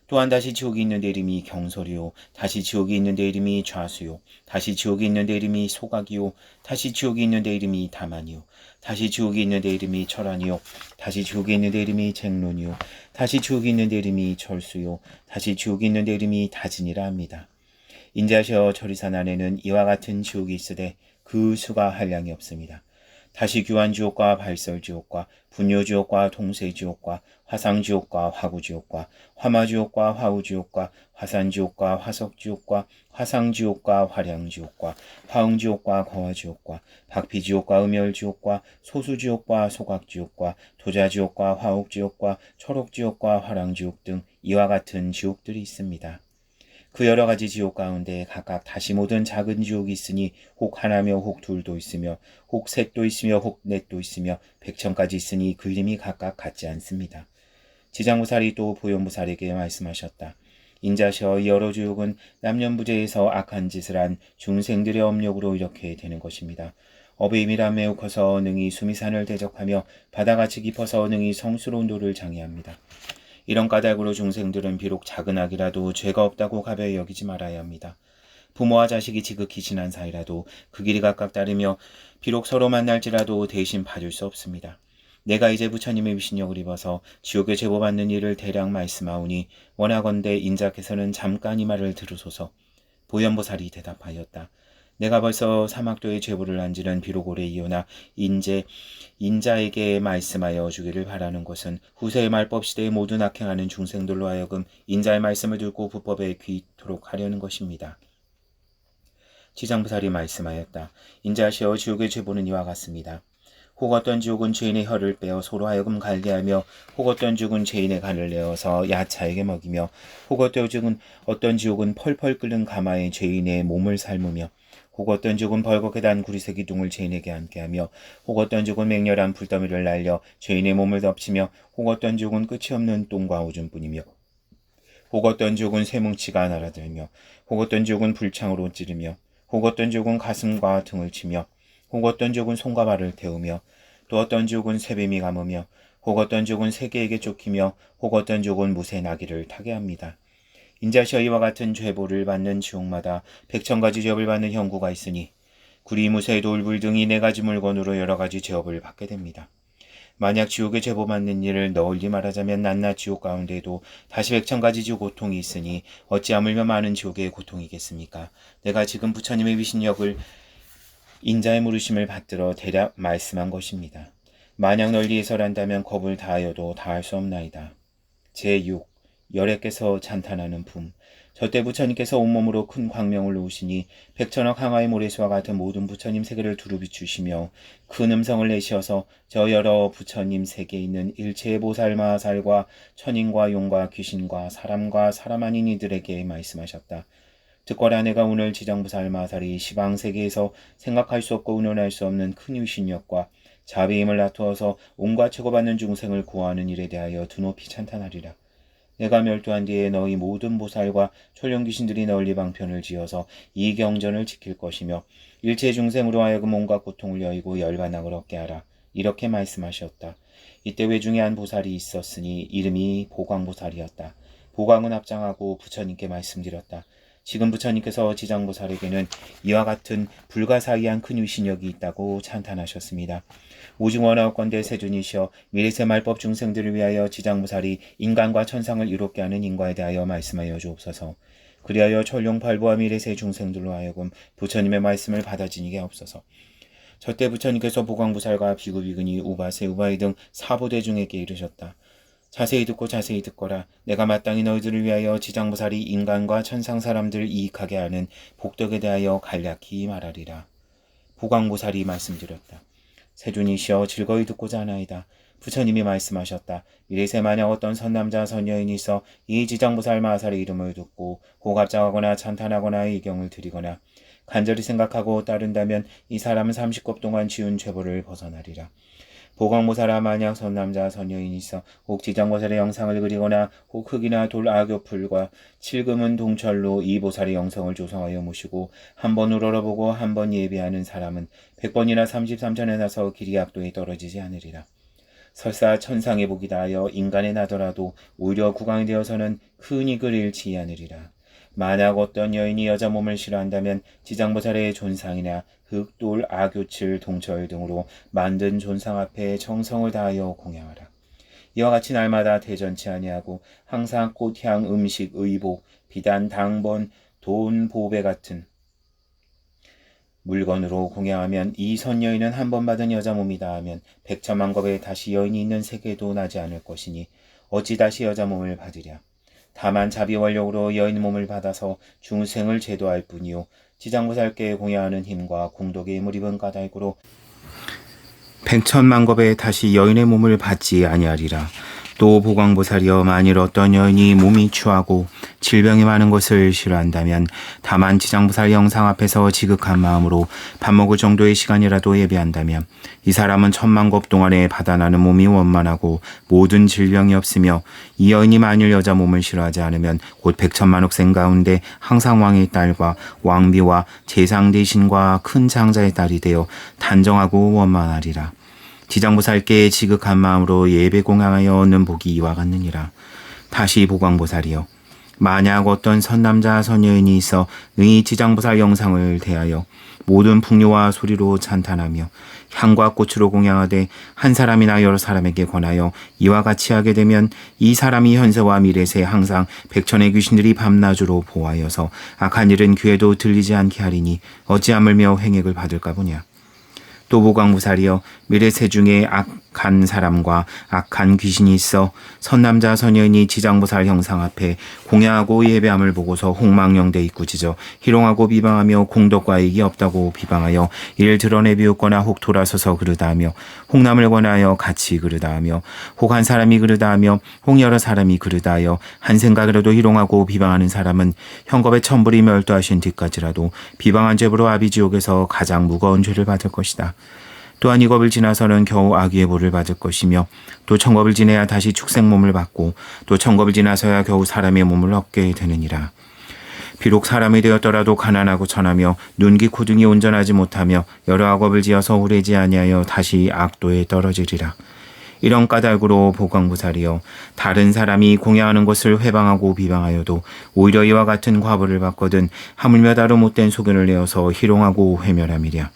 또한 다시 지옥이 있는 데 이름이 경솔이요 다시 지옥이 있는 데 이름이 좌수요 다시 지옥이 있는 데 이름이 소각이요 다시 지옥이 있는 데 이름이 다만이요 다시 지옥이 있는 데 이름이 철안이요 다시 지옥이 있는 데 이름이 쟁론이요 다시 지옥이 있는 데 이름이 절수요 다시 지옥이 있는 데 이름이 다진이라 합니다. 인자시여 저리산 안에는 이와 같은 지옥이 있으되 그 수가 한량이 없습니다. 다시 규환지옥과 발설지옥과 분요지옥과 동세지옥과 화상지옥과 화구지옥과 화마지옥과 화우지옥과 화산지옥과 화석지옥과 화상지옥과 화량지옥과 화응지옥과 거화지옥과 박피지옥과 음열지옥과 소수지옥과 소각지옥과 도자지옥과 화옥지옥과 초록지옥과 화랑지옥 등 이와 같은 지옥들이 있습니다. 그 여러 가지 지옥 가운데 각각 다시 모든 작은 지옥이 있으니 혹 하나며 혹 둘도 있으며 혹 셋도 있으며 혹 넷도 있으며 백천까지 있으니 그 이름이 각각 같지 않습니다. 지장보살이 또 보현보살에게 말씀하셨다. 인자시여 여러 지옥은 남년부재에서 악한 짓을 한 중생들의 업력으로 이렇게 되는 것입니다. 업의 힘이라 매우 커서 능히 수미산을 대적하며 바다같이 깊어서 능히 성스러운 도를 장애합니다. 이런 까닭으로 중생들은 비록 작은 악이라도 죄가 없다고 가벼이 여기지 말아야 합니다. 부모와 자식이 지극히 친한 사이라도 그 길이 각각 다르며 비록 서로 만날지라도 대신 봐줄 수 없습니다. 내가 이제 부처님의 위신력을 입어서 지옥에 제보받는 일을 대략 말씀하오니 원하건대 인자께서는 잠깐 이 말을 들으소서. 보현보살이 대답하였다. 내가 벌써 사막도의 제보를 한 지는 비록 오래이오나 인자에게 말씀하여 주기를 바라는 것은 후세의 말법 시대에 모든 악행하는 중생들로 하여금 인자의 말씀을 듣고 불법에 귀토록 하려는 것입니다. 지장보살이 말씀하였다. 인자시여 지옥의 제보는 이와 같습니다. 혹 어떤 지옥은 죄인의 혀를 빼어 소로 하여금 갈게 하며 혹 어떤 지옥은 죄인의 간을 내어서 야차에게 먹이며 혹 어떤 지옥은 펄펄 끓는 가마에 죄인의 몸을 삶으며 혹 어떤 지옥은 벌겋게 단 구리새 기둥을 죄인에게 앉게 하며 혹 어떤 지옥은 맹렬한 불더미를 날려 죄인의 몸을 덮치며 혹 어떤 지옥은 끝이 없는 똥과 오줌뿐이며 혹 어떤 지옥은 쇠뭉치가 날아들며 혹 어떤 지옥은 불창으로 찌르며 혹 어떤 지옥은 가슴과 등을 치며 혹 어떤 지옥은 손과 발을 태우며 또 어떤 지옥은 새뱀이 감으며 혹 어떤 지옥은 세계에게 쫓기며 혹 어떤 지옥은 무쇠 나귀를 타게 합니다. 인자시여 이와 같은 죄보를 받는 지옥마다 백천가지 죄업을 받는 형구가 있으니 구리, 무쇠, 돌불 등이 4가지 물건으로 여러 가지 죄업을 받게 됩니다. 만약 지옥에 제보받는 일을 널리 말하자면 낱낱 지옥 가운데에도 다시 백천가지 지옥 고통이 있으니 어찌 하물며 많은 지옥의 고통이겠습니까? 내가 지금 부처님의 위신력을 인자의 물으심을 받들어 대략 말씀한 것입니다. 만약 널리 해설한다면 겁을 다하여도 다할 수 없나이다. 제6. 열애께서 찬탄하는 품. 저때 부처님께서 온몸으로 큰 광명을 놓으시니 백천억 항아의 모래수와 같은 모든 부처님 세계를 두루 비추시며 큰 음성을 내시어서 저 여러 부처님 세계에 있는 일체의 보살 마하살과 천인과 용과 귀신과 사람 아닌 이들에게 말씀하셨다. 듣거라. 내가 오늘 지장보살 마하살이 시방세계에서 생각할 수 없고 운운할 수 없는 큰 유신력과 자비의 힘을 나투어서 온갖 최고받는 중생을 구하는 일에 대하여 드높이 찬탄하리라. 내가 멸도한 뒤에 너희 모든 보살과 천룡귀신들이 널리 방편을 지어서 이 경전을 지킬 것이며 일체 중생으로 하여금 온갖 고통을 여의고 열반항을 얻게 하라. 이렇게 말씀하셨다. 이때 외중에 한 보살이 있었으니 이름이 보광보살이었다. 보광은 합장하고 부처님께 말씀드렸다. 지금 부처님께서 지장보살에게는 이와 같은 불가사의한 큰 위신력이 있다고 찬탄하셨습니다. 오직 원하옵건대 세존이시여 미래세 말법 중생들을 위하여 지장보살이 인간과 천상을 이롭게 하는 인과에 대하여 말씀하여 주옵소서. 그리하여 천룡팔부와 미래세 중생들로 하여금 부처님의 말씀을 받아지니게 하옵소서. 저때 부처님께서 보광보살과 비구비근이 우바세 우바이 등 사보대중에게 이르셨다. 자세히 듣고 자세히 듣거라. 내가 마땅히 너희들을 위하여 지장보살이 인간과 천상 사람들을 이익하게 하는 복덕에 대하여 간략히 말하리라. 보광보살이 말씀드렸다. 세존이시여 즐거이 듣고자 하나이다. 부처님이 말씀하셨다. 미래세 만약 어떤 선남자 선여인이 있어 이 지장보살 마하살의 이름을 듣고 호갑장하거나 찬탄하거나 이경을 드리거나 간절히 생각하고 따른다면 이 사람은 30급 동안 지은 죄벌을 벗어나리라. 보광보살아 만약 선남자 선여인이 있어 혹 지장보살의 영상을 그리거나 혹 흙이나 돌 악교풀과 칠금은 동철로 이 보살의 영성을 조성하여 모시고 한 번 우러러보고 한 번 예배하는 사람은 100번이나 33천에 나서 기리악도에 떨어지지 않으리라. 설사 천상의 복이 다하여 인간에 나더라도 오히려 국왕이 되어서는 큰 이익을 잃지 않으리라. 만약 어떤 여인이 여자 몸을 싫어한다면 지장보살의 존상이나 흙, 돌, 아교칠, 동철 등으로 만든 존상 앞에 정성을 다하여 공양하라. 이와 같이 날마다 대전치 아니하고 항상 꽃향, 음식, 의복, 비단, 당번, 돈, 보배 같은 물건으로 공양하면 이 선여인은 한 번 받은 여자 몸이다 하면 백천만 겁에 다시 여인이 있는 세계도 나지 않을 것이니 어찌 다시 여자 몸을 받으랴. 다만 자비원력으로 여인 몸을 받아서 중생을 제도할 뿐이요 지장보살께 공양하는 힘과 공덕의 힘을 입은 까닭으로 백천만 겁에 다시 여인의 몸을 받지 아니하리라. 또 보광보살이여 만일 어떤 여인이 몸이 추하고 질병이 많은 것을 싫어한다면 다만 지장보살 영상 앞에서 지극한 마음으로 밥 먹을 정도의 시간이라도 예비한다면 이 사람은 천만 겁 동안에 받아나는 몸이 원만하고 모든 질병이 없으며 이 여인이 만일 여자 몸을 싫어하지 않으면 곧 백천만억 생 가운데 항상 왕의 딸과 왕비와 재상 대신과 큰 장자의 딸이 되어 단정하고 원만하리라. 지장보살께 지극한 마음으로 예배 공양하여 얻는 복이 이와 같느니라. 다시 보광보살이여 만약 어떤 선남자 선여인이 있어 이 지장보살 영상을 대하여 모든 풍요와 소리로 찬탄하며 향과 꽃으로 공양하되 한 사람이나 여러 사람에게 권하여 이와 같이 하게 되면 이 사람이 현세와 미래세 항상 백천의 귀신들이 밤낮으로 보호하여서 악한 일은 귀에도 들리지 않게 하리니 어찌 하물며 횡액을 받을까 보냐. 또 보광보살이여 미래세 중에 악한 사람과 악한 귀신이 있어 선남자 선여인이 지장보살 형상 앞에 공양하고 예배함을 보고서 홍망령대 입구지져 희롱하고 비방하며 공덕과 이익이 없다고 비방하여 이를 드러내 비웃거나 혹 돌아서서 그르다 하며 홍남을 권하여 같이 그르다 하며 혹 한 사람이 그르다 하며 혹 여러 사람이 그르다 하여 한 생각이라도 희롱하고 비방하는 사람은 형겁의 천불이 멸도하신 뒤까지라도 비방한 죄로 아비지옥에서 가장 무거운 죄를 받을 것이다. 또한 이 겁을 지나서는 겨우 아귀의 보를 받을 것이며 또 천겁을 지내야 다시 축생 몸을 받고 또 천겁을 지나서야 겨우 사람의 몸을 얻게 되느니라. 비록 사람이 되었더라도 가난하고 천하며 눈기 코등이 온전하지 못하며 여러 악업을 지어서 오래지 아니하여 다시 악도에 떨어지리라. 이런 까닭으로 보광보살이여 다른 사람이 공양하는 것을 회방하고 비방하여도 오히려 이와 같은 과보를 받거든 하물며 다루 못된 소견을 내어서 희롱하고 회멸함이랴.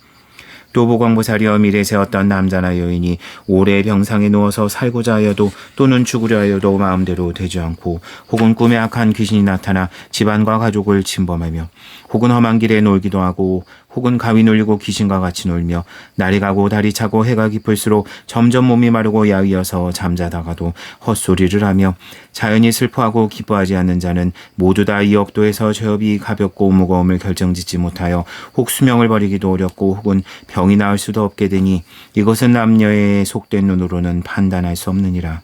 또 보광보살이여 미래세 어떤 남자나 여인이 오래 병상에 누워서 살고자 하여도 또는 죽으려 하여도 마음대로 되지 않고 혹은 꿈에 악한 귀신이 나타나 집안과 가족을 침범하며 혹은 험한 길에 놀기도 하고 혹은 가위 눌리고 귀신과 같이 놀며 날이 가고 달이 차고 해가 깊을수록 점점 몸이 마르고 야위어서 잠자다가도 헛소리를 하며 자연히 슬퍼하고 기뻐하지 않는 자는 모두 다 이 업도에서 죄업이 가볍고 무거움을 결정짓지 못하여 혹 수명을 버리기도 어렵고 혹은 병이 나을 수도 없게 되니 이것은 남녀의 속된 눈으로는 판단할 수 없느니라.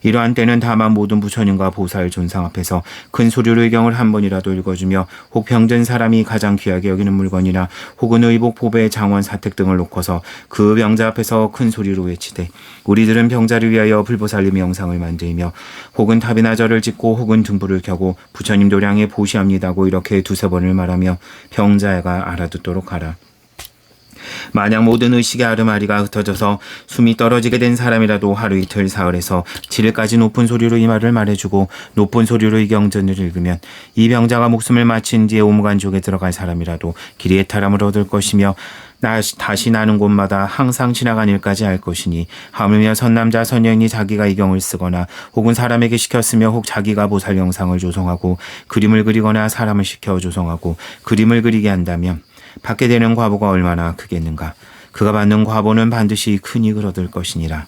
이러한 때는 다만 모든 부처님과 보살 존상 앞에서 큰 소리로 의경을 한 번이라도 읽어주며 혹 병든 사람이 가장 귀하게 여기는 물건이나 혹은 의복, 보배, 장원, 사택 등을 놓고서 그 병자 앞에서 큰 소리로 외치되 우리들은 병자를 위하여 불보살님의 영상을 만들며 혹은 탑이나 절을 짓고 혹은 등불을 켜고 부처님 도량에 보시합니다고 이렇게 두세 번을 말하며 병자가 알아듣도록 하라. 만약 모든 의식의 아르마리가 흩어져서 숨이 떨어지게 된 사람이라도 하루 이틀 사흘에서 7일까지 높은 소리로 이 말을 말해주고 높은 소리로 이 경전을 읽으면 이 병자가 목숨을 마친 뒤에 오무간족에 들어갈 사람이라도 길이 해탈함을 얻을 것이며 다시 나는 곳마다 항상 지나간 일까지 알 것이니 하물며 선남자 선여인이 자기가 이 경을 쓰거나 혹은 사람에게 시켰으며 혹 자기가 보살 영상을 조성하고 그림을 그리거나 사람을 시켜 조성하고 그림을 그리게 한다면 받게 되는 과보가 얼마나 크겠는가. 그가 받는 과보는 반드시 큰 이익을 얻을 것이니라.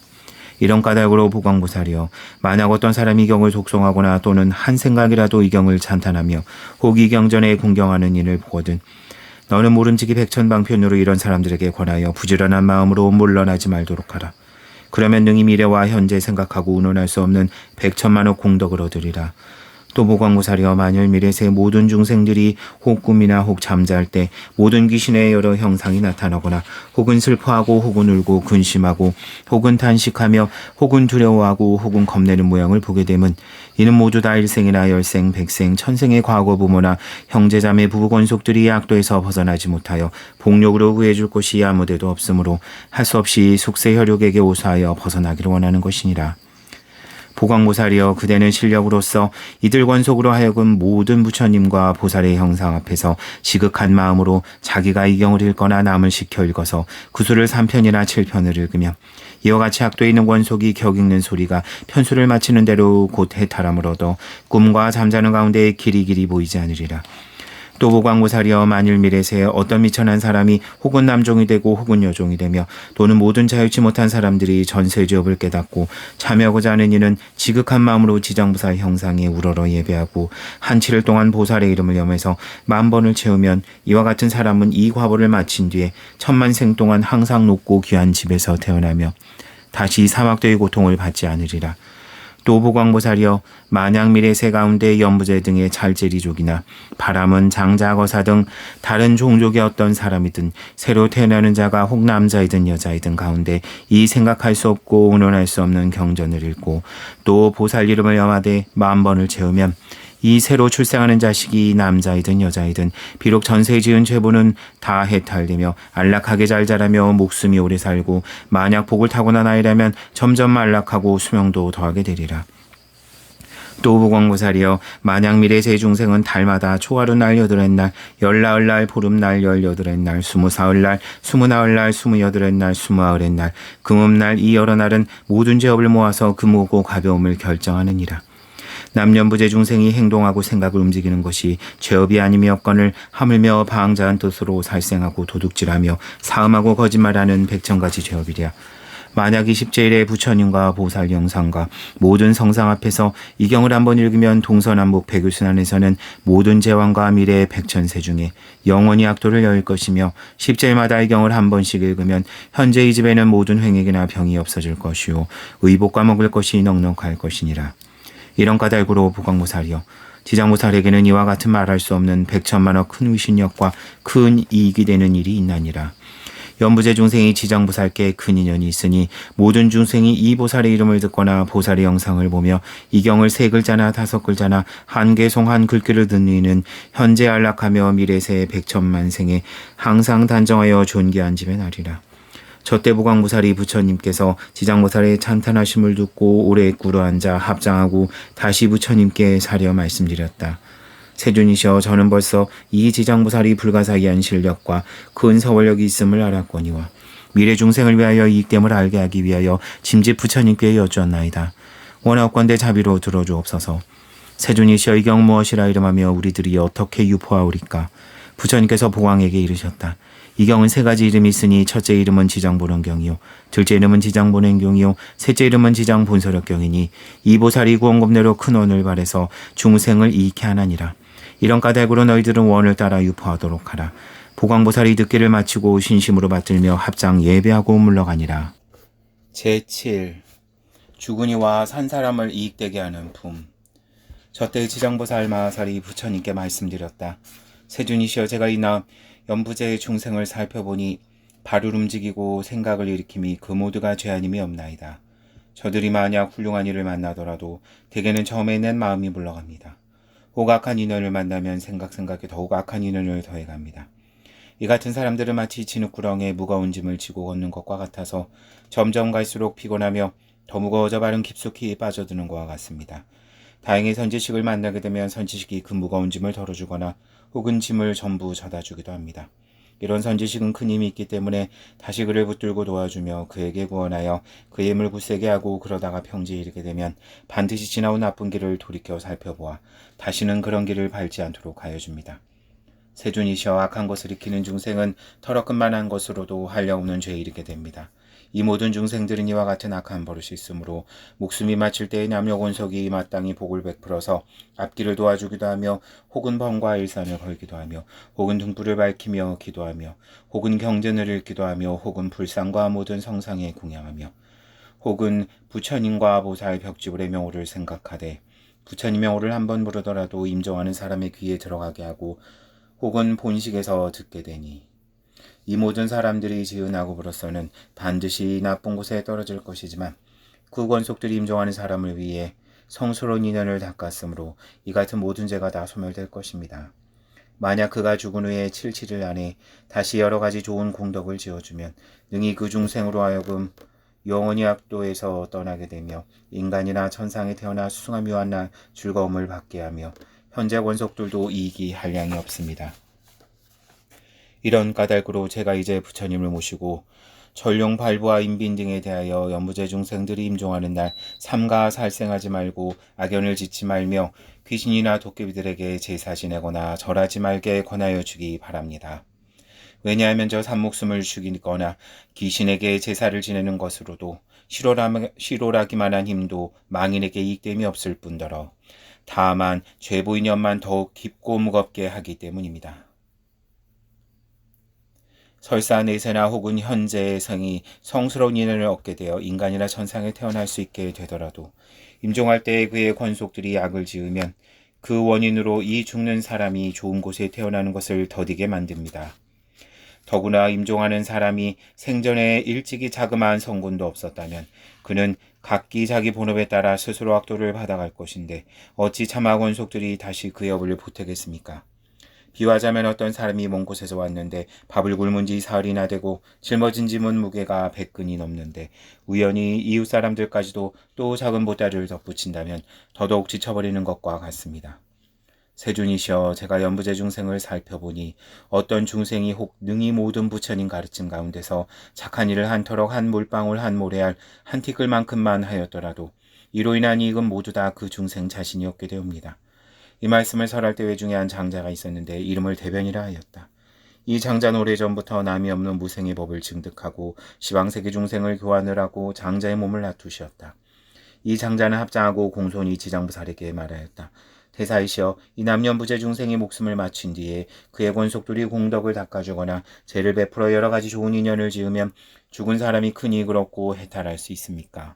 이런 까닭으로 보광보살이여 만약 어떤 사람이 이 경을 독송하거나 또는 한 생각이라도 이 경을 찬탄하며 혹 이 경전에 공경하는 일을 보거든 너는 모름지기 백천방편으로 이런 사람들에게 권하여 부지런한 마음으로 물러나지 말도록 하라. 그러면 능히 미래와 현재 생각하고 운운할 수 없는 백천만억 공덕을 얻으리라. 또 보광고사리여 만일 미래세 모든 중생들이 혹 꿈이나 혹 잠잘 때 모든 귀신의 여러 형상이 나타나거나 혹은 슬퍼하고 혹은 울고 근심하고 혹은 탄식하며 혹은 두려워하고 혹은 겁내는 모양을 보게 되면 이는 모두 다 일생이나 열생, 백생, 천생의 과거 부모나 형제자매 부부건속들이 악도에서 벗어나지 못하여 복력으로 구해줄 곳이 아무데도 없으므로 할 수 없이 숙세 혈육에게 오사하여 벗어나기를 원하는 것이니라. 보광보살이여 그대는 실력으로서 이들 권속으로 하여금 모든 부처님과 보살의 형상 앞에서 지극한 마음으로 자기가 이 경을 읽거나 남을 시켜 읽어서 구수를 3편이나 7편을 읽으며 이와 같이 학도에 있는 권속이 격 읽는 소리가 편수를 마치는 대로 곧 해탈함을 얻어 꿈과 잠자는 가운데 길이 보이지 않으리라. 또 보광보살이여 만일 미래세에 어떤 미천한 사람이 혹은 남종이 되고 혹은 여종이 되며 또는 모든 자유치 못한 사람들이 전세지업을 깨닫고 참여하고자 하는 이는 지극한 마음으로 지장보살 형상에 우러러 예배하고 한 7일 동안 보살의 이름을 염해서 10,000번을 채우면 이와 같은 사람은 이 과보를 마친 뒤에 10,000생 동안 항상 높고 귀한 집에서 태어나며 다시 사막도의 고통을 받지 않으리라. 또 보광보살이여 만약 미래세 가운데 연부제 등의 찰제리족이나 바람은 장자거사 등 다른 종족의 어떤 사람이든 새로 태어나는 자가 혹 남자이든 여자이든 가운데 이 생각할 수 없고 의논할 수 없는 경전을 읽고 또 보살 이름을 염하되 10,000번을 채우면 이 새로 출생하는 자식이 남자이든 여자이든 비록 전세 지은 죄보는 다 해탈되며 안락하게 잘 자라며 목숨이 오래 살고 만약 복을 타고난 아이라면 점점 안락하고 수명도 더하게 되리라. 또 보광보살이여 만약 미래세 중생은 달마다 초하루 날 8날, 열나흘날 보름날 18날, 20사흘날, 20나흘날, 28날, 20아흘날, 금음날 이 여러 날은 모든 죄업을 모아서 금오고 가벼움을 결정하느니라. 남년부재 중생이 행동하고 생각을 움직이는 것이 죄업이 아니었거늘 하물며 방자한 뜻으로 살생하고 도둑질하며 사음하고 거짓말하는 100,000가지 죄업이랴. 만약 20제일의 부처님과 보살 영상과 모든 성상 앞에서 이 경을 한번 읽으면 동서남북 백유순환에서는 모든 제왕과 미래의 100,000세 중에 영원히 악도를 여일 것이며 10제일마다 이 경을 한 번씩 읽으면 현재 이 집에는 모든 횡액이나 병이 없어질 것이요 의복과 먹을 것이 넉넉할 것이니라. 이런 까닭으로 보광보살이여 지장보살에게는 이와 같은 말할 수 없는 100,000만억 큰 위신력과 큰 이익이 되는 일이 있나니라. 연부제 중생이 지장보살께 큰 인연이 있으니 모든 중생이 이 보살의 이름을 듣거나 보살의 영상을 보며 이 경을 3글자나 5글자나 한 개송 한 글귀를 듣는 이는 현재 안락하며 미래세 100,000만 생에 항상 단정하여 존귀한 집에 나리라. 저때 보광보살이 부처님께서 지장보살의 찬탄하심을 듣고 오래 꿇어앉아 합장하고 다시 부처님께 사려 말씀드렸다. 세존이시여 저는 벌써 이 지장보살이 불가사의한 실력과 큰 서월력이 있음을 알았거니와 미래 중생을 위하여 이익됨을 알게 하기 위하여 짐짓 부처님께 여쭈었나이다. 원하옵건대 자비로 들어주옵소서. 세존이시여 이 경 무엇이라 이름하며 우리들이 어떻게 유포하오리까. 부처님께서 보광에게 이르셨다. 이 경은 3가지 이름이 있으니 첫째 이름은 지장본원경이요 둘째 이름은 지장본행경이요 셋째 이름은 지장본설역경이니 이 보살이 구원겁내로 큰 원을 발해서 중생을 이익해 하나니라. 이런 까닭으로 너희들은 원을 따라 유포하도록 하라. 보광보살이 듣기를 마치고 신심으로 받들며 합장 예배하고 물러가니라. 제7 죽은 이와 산 사람을 이익되게 하는 품. 저때 지장보살 마하살이 부처님께 말씀드렸다. 세존이시여 제가 이나 연부제의 중생을 살펴보니 발을 움직이고 생각을 일으킴이 그 모두가 죄 아님이 없나이다. 저들이 만약 훌륭한 이를 만나더라도 대개는 처음에 낸 마음이 물러갑니다. 혹 악한 인연을 만나면 생각에 더욱 악한 인연을 더해갑니다. 이 같은 사람들은 마치 진흙구렁에 무거운 짐을 지고 걷는 것과 같아서 점점 갈수록 피곤하며 더 무거워져 발은 깊숙이 빠져드는 것과 같습니다. 다행히 선지식을 만나게 되면 선지식이 그 무거운 짐을 덜어주거나 혹은 짐을 전부 져다주기도 합니다. 이런 선지식은 큰 힘이 있기 때문에 다시 그를 붙들고 도와주며 그에게 구원하여 그의 힘을 굳세게 하고 그러다가 평지에 이르게 되면 반드시 지나온 나쁜 길을 돌이켜 살펴보아 다시는 그런 길을 밟지 않도록 하여 줍니다. 세존이시여 악한 것을 익히는 중생은 털어끝만한 것으로도 한량없는 죄에 이르게 됩니다. 이 모든 중생들은 이와 같은 악한 버릇이 있으므로 목숨이 마칠 때에 남녀곤석이 마땅히 복을 베풀어서 앞길을 도와주기도 하며 혹은 번과 일산을 걸기도 하며 혹은 등불을 밝히며 기도하며 혹은 경전을 읽기도 하며 혹은 불상과 모든 성상에 궁양하며 혹은 부처님과 보살 벽지불의 명호를 생각하되 부처님의 오를 한번 부르더라도 임종하는 사람의 귀에 들어가게 하고 혹은 본식에서 듣게 되니 이 모든 사람들이 지은 악업으로서는 반드시 나쁜 곳에 떨어질 것이지만 그 권속들이 임종하는 사람을 위해 성스러운 인연을 닦았으므로 이 같은 모든 죄가 다 소멸될 것입니다. 만약 그가 죽은 후에 7일 안에 다시 여러 가지 좋은 공덕을 지어주면 능히 그 중생으로 하여금 영원히 악도에서 떠나게 되며 인간이나 천상에 태어나 수승함 유한나 즐거움을 받게 하며 현재 권속들도 이익이 한량이 없습니다. 이런 까닭으로 제가 이제 부처님을 모시고 전룡 발부와 인빈 등에 대하여 연부제 중생들이 임종하는 날 삼가 살생하지 말고 악연을 짓지 말며 귀신이나 도깨비들에게 제사 지내거나 절하지 말게 권하여 주기 바랍니다. 왜냐하면 저 산목숨을 죽이거나 귀신에게 제사를 지내는 것으로도 실오라기만 한 힘도 망인에게 이익됨이 없을 뿐더러 다만 죄보인연만 더욱 깊고 무겁게 하기 때문입니다. 설사 내세나 혹은 현재의 성이 성스러운 인연을 얻게 되어 인간이나 천상에 태어날 수 있게 되더라도 임종할 때에 그의 권속들이 악을 지으면 그 원인으로 이 죽는 사람이 좋은 곳에 태어나는 것을 더디게 만듭니다. 더구나 임종하는 사람이 생전에 일찍이 자그마한 성군도 없었다면 그는 각기 자기 본업에 따라 스스로 악도를 받아갈 것인데 어찌 참아 권속들이 다시 그의 업을 보태겠습니까? 비유하자면 어떤 사람이 먼 곳에서 왔는데 밥을 굶은 지 사흘이나 되고 짊어진 짐은 무게가 100근이 넘는데 우연히 이웃 사람들까지도 또 작은 보따리를 덧붙인다면 더더욱 지쳐버리는 것과 같습니다. 세준이시여, 제가 연부제 중생을 살펴보니 어떤 중생이 혹 능히 모든 부처님 가르침 가운데서 착한 일을 한터럭 한 물방울 한 모래알 한 티끌만큼만 하였더라도 이로 인한 이익은 모두 다 그 중생 자신이었게 되옵니다. 이 말씀을 설할 때 외중에 한 장자가 있었는데 이름을 대변이라 하였다. 이 장자는 오래전부터 남이 없는 무생의 법을 증득하고 시방세계 중생을 교환을 하고 장자의 몸을 놔두시었다. 이 장자는 합장하고 공손히 지장부살에게 말하였다. 대사이시여, 이 남년부제 중생이 목숨을 마친 뒤에 그의 권속들이 공덕을 닦아주거나 죄를 베풀어 여러 가지 좋은 인연을 지으면 죽은 사람이 큰 이익을 얻고 해탈할 수 있습니까?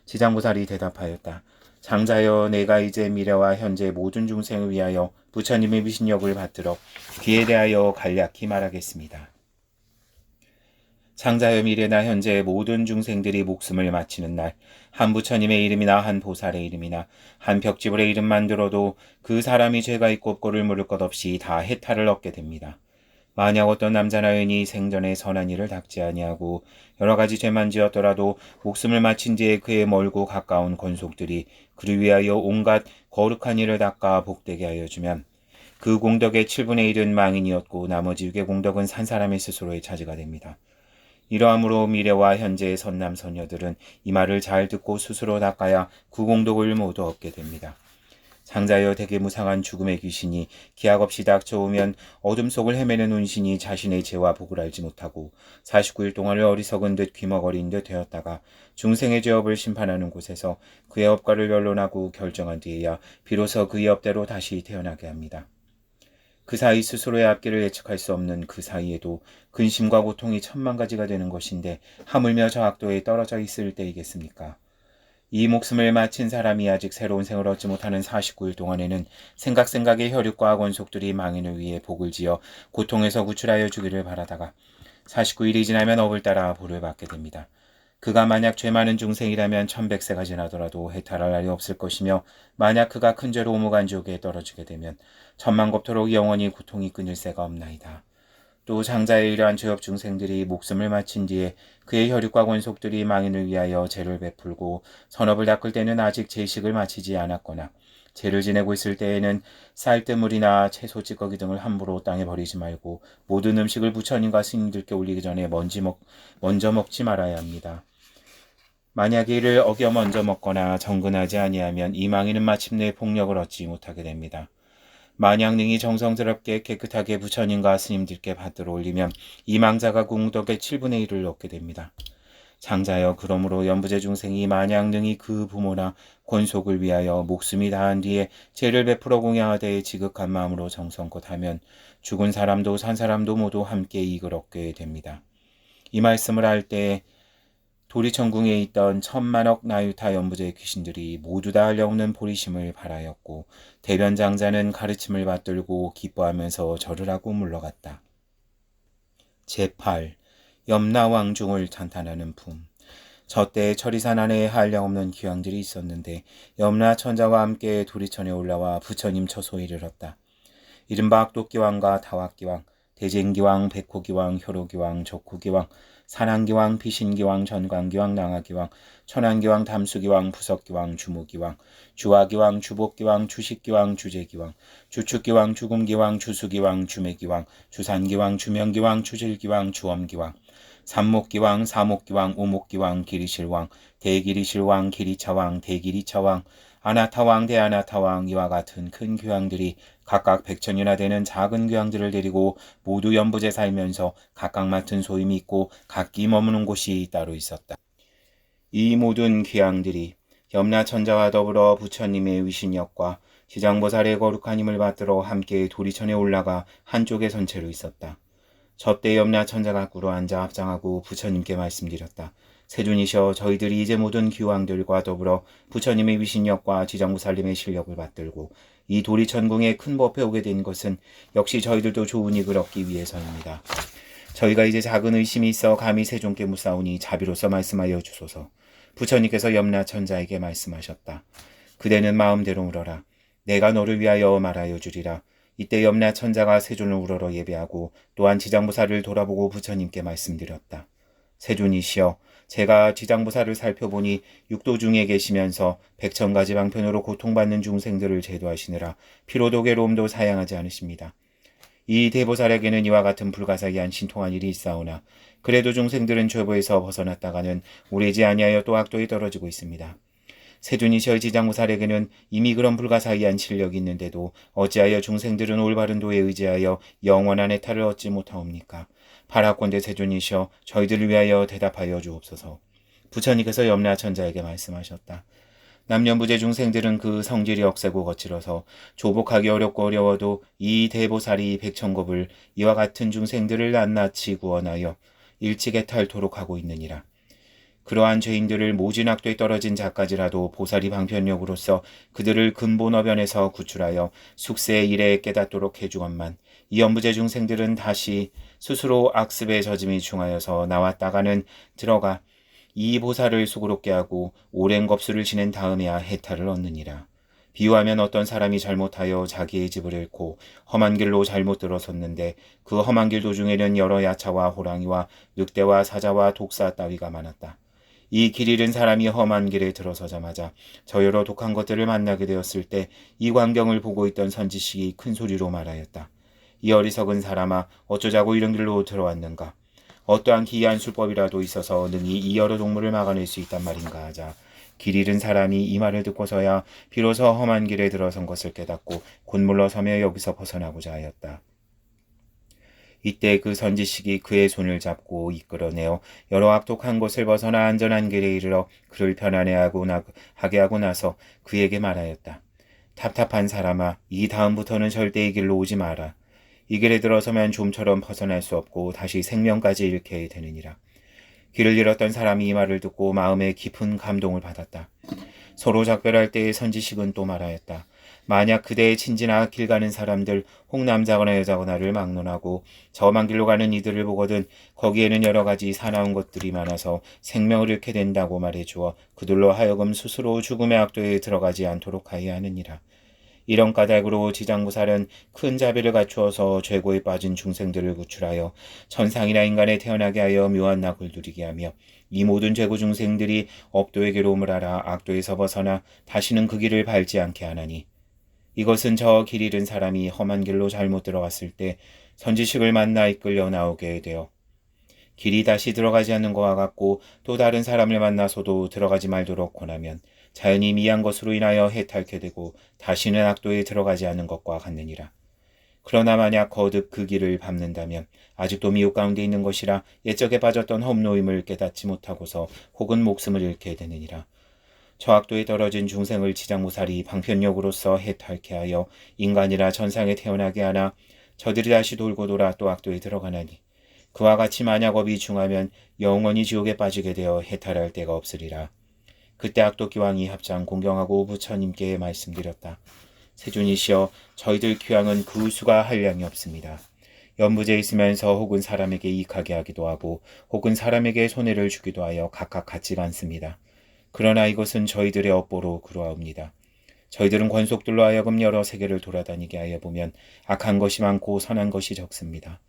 지장부살이 대답하였다. 장자여, 내가 이제 미래와 현재 모든 중생을 위하여 부처님의 미신력을 받들어 귀에 대하여 간략히 말하겠습니다. 장자여, 미래나 현재 모든 중생들이 목숨을 마치는 날 한 부처님의 이름이나 한 보살의 이름이나 한 벽지불의 이름만 들어도 그 사람이 죄가 있고 없고를 물을 것 없이 다 해탈을 얻게 됩니다. 만약 어떤 남자나 여인이 생전에 선한 일을 닦지 아니하고 여러 가지 죄만 지었더라도 목숨을 마친 뒤에 그의 멀고 가까운 권속들이 그를 위하여 온갖 거룩한 일을 닦아 복되게 하여 주면 그 공덕의 7분의 1은 망인이었고 나머지 6의 공덕은 산 사람의 스스로의 차지가 됩니다. 이러함으로 미래와 현재의 선남 선녀들은 이 말을 잘 듣고 스스로 닦아야 그 공덕을 모두 얻게 됩니다. 장자여, 대개 무상한 죽음의 귀신이 기약 없이 닥쳐오면 어둠 속을 헤매는 운신이 자신의 죄와 복을 알지 못하고 49일 동안을 어리석은 듯 귀머거린 듯 되었다가 중생의 죄업을 심판하는 곳에서 그의 업과를 변론하고 결정한 뒤에야 비로소 그의 업대로 다시 태어나게 합니다. 그 사이 스스로의 앞길을 예측할 수 없는 그 사이에도 근심과 고통이 천만 가지가 되는 것인데 하물며 저 악도에 떨어져 있을 때이겠습니까? 이 목숨을 마친 사람이 아직 새로운 생을 얻지 못하는 49일 동안에는 생각의 혈육과 권속들이 망인을 위해 복을 지어 고통에서 구출하여 주기를 바라다가 49일이 지나면 업을 따라 벌을 받게 됩니다. 그가 만약 죄 많은 중생이라면 1100세가 지나더라도 해탈할 날이 없을 것이며 만약 그가 큰 죄로 오무간지옥에 떨어지게 되면 천만겁토록 영원히 고통이 끊일 새가 없나이다. 또 장자의 이러한 죄업 중생들이 목숨을 마친 뒤에 그의 혈육과 권속들이 망인을 위하여 죄를 베풀고 선업을 닦을 때는 아직 제식을 마치지 않았거나 죄를 지내고 있을 때에는 쌀뜨물이나 채소 찌꺼기 등을 함부로 땅에 버리지 말고 모든 음식을 부처님과 스님들께 올리기 전에 먼저 먹지 말아야 합니다. 만약 이를 어겨 먼저 먹거나 정근하지 아니하면 이 망인은 마침내 복력을 얻지 못하게 됩니다. 만약 능히 정성스럽게 깨끗하게 부처님과 스님들께 받들어 올리면 이 망자가 공덕의 7분의 1을 얻게 됩니다. 장자여, 그러므로 연부제 중생이 만약 능히 그 부모나 권속을 위하여 목숨이 다한 뒤에 죄를 베풀어 공양하되 지극한 마음으로 정성껏 하면 죽은 사람도 산 사람도 모두 함께 이익을 얻게 됩니다. 이 말씀을 할 때 도리천궁에 있던 천만억 나유타 연부제 귀신들이 모두 다 알려오는 보리심을 바라였고 대변장자는 가르침을 받들고 기뻐하면서 절을 하고 물러갔다. 제8. 염라왕중을 찬탄하는 품. 저때 철이산 안에 한량없는 기왕들이 있었는데 염라천자와 함께 도리천에 올라와 부처님 처소에 이르렀다. 이른바 악도기왕과 다왁기왕, 대쟁기왕, 백호기왕, 혈호기왕, 적호기왕, 산항기왕, 비신기왕, 전광기왕, 낭하기왕, 천안기왕, 담수기왕, 부석기왕, 주무기왕, 주화기왕, 주복기왕, 주식기왕, 주제기왕, 주축기왕, 주금기왕, 주수기왕, 주매기왕, 주산기왕, 주명기왕, 주질기왕, 주엄기왕, 삼목기왕, 사목기왕, 오목기왕, 기리실왕, 대기리실왕, 기리차왕, 대기리차왕, 아나타왕, 대아나타왕 이와 같은 큰 귀왕들이 각각 100천이나 되는 작은 귀왕들을 데리고 모두 연부제 살면서 각각 맡은 소임이 있고 각기 머무는 곳이 따로 있었다. 이 모든 귀왕들이 염라천자와 더불어 부처님의 위신역과 지장보살의 거룩한 힘을 받들어 함께 도리천에 올라가 한쪽에 선체로 있었다. 저때 염라천자가 꿇어 앉아 합장하고 부처님께 말씀드렸다. 세존이셔, 저희들이 이제 모든 귀왕들과 더불어 부처님의 위신력과 지장보살님의 실력을 받들고 이 도리천궁에 큰 법에 오게 된 것은 역시 저희들도 좋은 이익을 얻기 위해서입니다. 저희가 이제 작은 의심이 있어 감히 세존께 묻사오니 자비로서 말씀하여 주소서. 부처님께서 염라천자에게 말씀하셨다. 그대는 마음대로 울어라. 내가 너를 위하여 말하여 주리라. 이때 염라천자가 세존을 우러러 예배하고 또한 지장보살을 돌아보고 부처님께 말씀드렸다. 세존이시여, 제가 지장보살을 살펴보니 육도 중에 계시면서 백천가지 방편으로 고통받는 중생들을 제도하시느라 피로도 괴로움도 사양하지 않으십니다. 이 대보살에게는 이와 같은 불가사의한 신통한 일이 있사오나 그래도 중생들은 죄보에서 벗어났다가는 오래지 아니하여 또 악도에 떨어지고 있습니다. 세존이시여, 지장보살에게는 이미 그런 불가사의한 실력이 있는데도 어찌하여 중생들은 올바른 도에 의지하여 영원한 해탈을 얻지 못하옵니까? 바라건대 세존이시여, 저희들을 위하여 대답하여 주옵소서. 부처님께서 염라천자에게 말씀하셨다. 남녀부재 중생들은 그 성질이 억세고 거칠어서 조복하기 어렵고 어려워도 이 대보살이 백천겁을 이와 같은 중생들을 낱낱이 구원하여 일찍 해탈토록 하고 있느니라. 그러한 죄인들을 모진악도에 떨어진 자까지라도 보살이 방편력으로서 그들을 근본어변에서 구출하여 숙세의 일에 깨닫도록 해주건만 이 연부제 중생들은 다시 스스로 악습에 젖음이 중하여서 나왔다가는 들어가 이 보살을 수고롭게 하고 오랜 겁수를 지낸 다음에야 해탈을 얻느니라. 비유하면 어떤 사람이 잘못하여 자기의 집을 잃고 험한 길로 잘못 들어섰는데 그 험한 길 도중에는 여러 야차와 호랑이와 늑대와 사자와 독사 따위가 많았다. 이 길 잃은 사람이 험한 길에 들어서자마자 저 여러 독한 것들을 만나게 되었을 때 이 광경을 보고 있던 선지식이 큰 소리로 말하였다. 이 어리석은 사람아, 어쩌자고 이런 길로 들어왔는가? 어떠한 기이한 술법이라도 있어서 능히 이 여러 동물을 막아낼 수 있단 말인가 하자 길 잃은 사람이 이 말을 듣고서야 비로소 험한 길에 들어선 것을 깨닫고 곧 물러서며 여기서 벗어나고자 하였다. 이때 그 선지식이 그의 손을 잡고 이끌어내어 여러 악독한 곳을 벗어나 안전한 길에 이르러 그를 편안하게 하고 나서 그에게 말하였다. 답답한 사람아, 이 다음부터는 절대 이 길로 오지 마라. 이 길에 들어서면 좀처럼 벗어날 수 없고 다시 생명까지 잃게 되느니라. 길을 잃었던 사람이 이 말을 듣고 마음에 깊은 감동을 받았다. 서로 작별할 때의 선지식은 또 말하였다. 만약 그대의 친지나 길 가는 사람들 혹 남자거나 여자거나를 막론하고 저 험한 길로 가는 이들을 보거든 거기에는 여러 가지 사나운 것들이 많아서 생명을 잃게 된다고 말해주어 그들로 하여금 스스로 죽음의 악도에 들어가지 않도록 하여야 하느니라. 이런 까닭으로 지장보살은 큰 자비를 갖추어서 죄고에 빠진 중생들을 구출하여 천상이나 인간에 태어나게 하여 묘한 낙을 누리게 하며 이 모든 죄고 중생들이 업도의 괴로움을 알아 악도에서 벗어나 다시는 그 길을 밟지 않게 하나니 이것은 저 길 잃은 사람이 험한 길로 잘못 들어갔을 때 선지식을 만나 이끌려 나오게 되어 길이 다시 들어가지 않는 것과 같고 또 다른 사람을 만나서도 들어가지 말도록 권하면 자연히 미한 것으로 인하여 해탈케 되고 다시는 악도에 들어가지 않는 것과 같느니라. 그러나 만약 거듭 그 길을 밟는다면 아직도 미혹 가운데 있는 것이라 옛적에 빠졌던 험노임을 깨닫지 못하고서 혹은 목숨을 잃게 되느니라. 저 악도에 떨어진 중생을 지장보살이 방편력으로서 해탈케 하여 인간이라 천상에 태어나게 하나 저들이 다시 돌고 돌아 또 악도에 들어가나니 그와 같이 만약 업이 중하면 영원히 지옥에 빠지게 되어 해탈할 데가 없으리라. 그때 악독기왕이 합장 공경하고 부처님께 말씀드렸다. 세존이시여, 저희들 귀왕은 그 수가 한량이 없습니다. 연부제에 있으면서 혹은 사람에게 이익하게 하기도 하고 혹은 사람에게 손해를 주기도 하여 각각 같지가 않습니다. 그러나 이것은 저희들의 업보로 그러하옵니다. 저희들은 권속들로 하여금 여러 세계를 돌아다니게 하여 보면 악한 것이 많고 선한 것이 적습니다.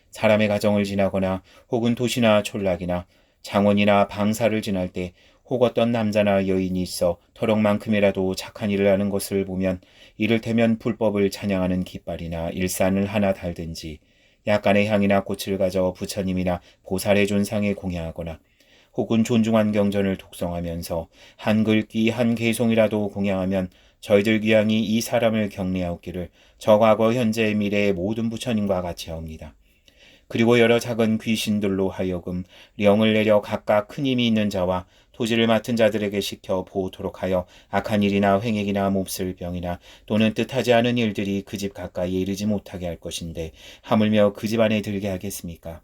사람의 가정을 지나거나 혹은 도시나 촌락이나 장원이나 방사를 지날 때 혹 어떤 남자나 여인이 있어 터럭만큼이라도 착한 일을 하는 것을 보면 이를테면 불법을 찬양하는 깃발이나 일산을 하나 달든지 약간의 향이나 꽃을 가져 부처님이나 보살의 존상에 공양하거나 혹은 존중한 경전을 독송하면서 한 글귀 한 개송이라도 공양하면 저희들 귀양이 이 사람을 경례하옵기를 저 과거 현재 미래의 모든 부처님과 같이 하옵니다. 그리고 여러 작은 귀신들로 하여금 령을 내려 각각 큰 힘이 있는 자와 토지를 맡은 자들에게 시켜 보호토록 하여 악한 일이나 횡액이나 몹쓸 병이나 또는 뜻하지 않은 일들이 그 집 가까이에 이르지 못하게 할 것인데 하물며 그 집 안에 들게 하겠습니까?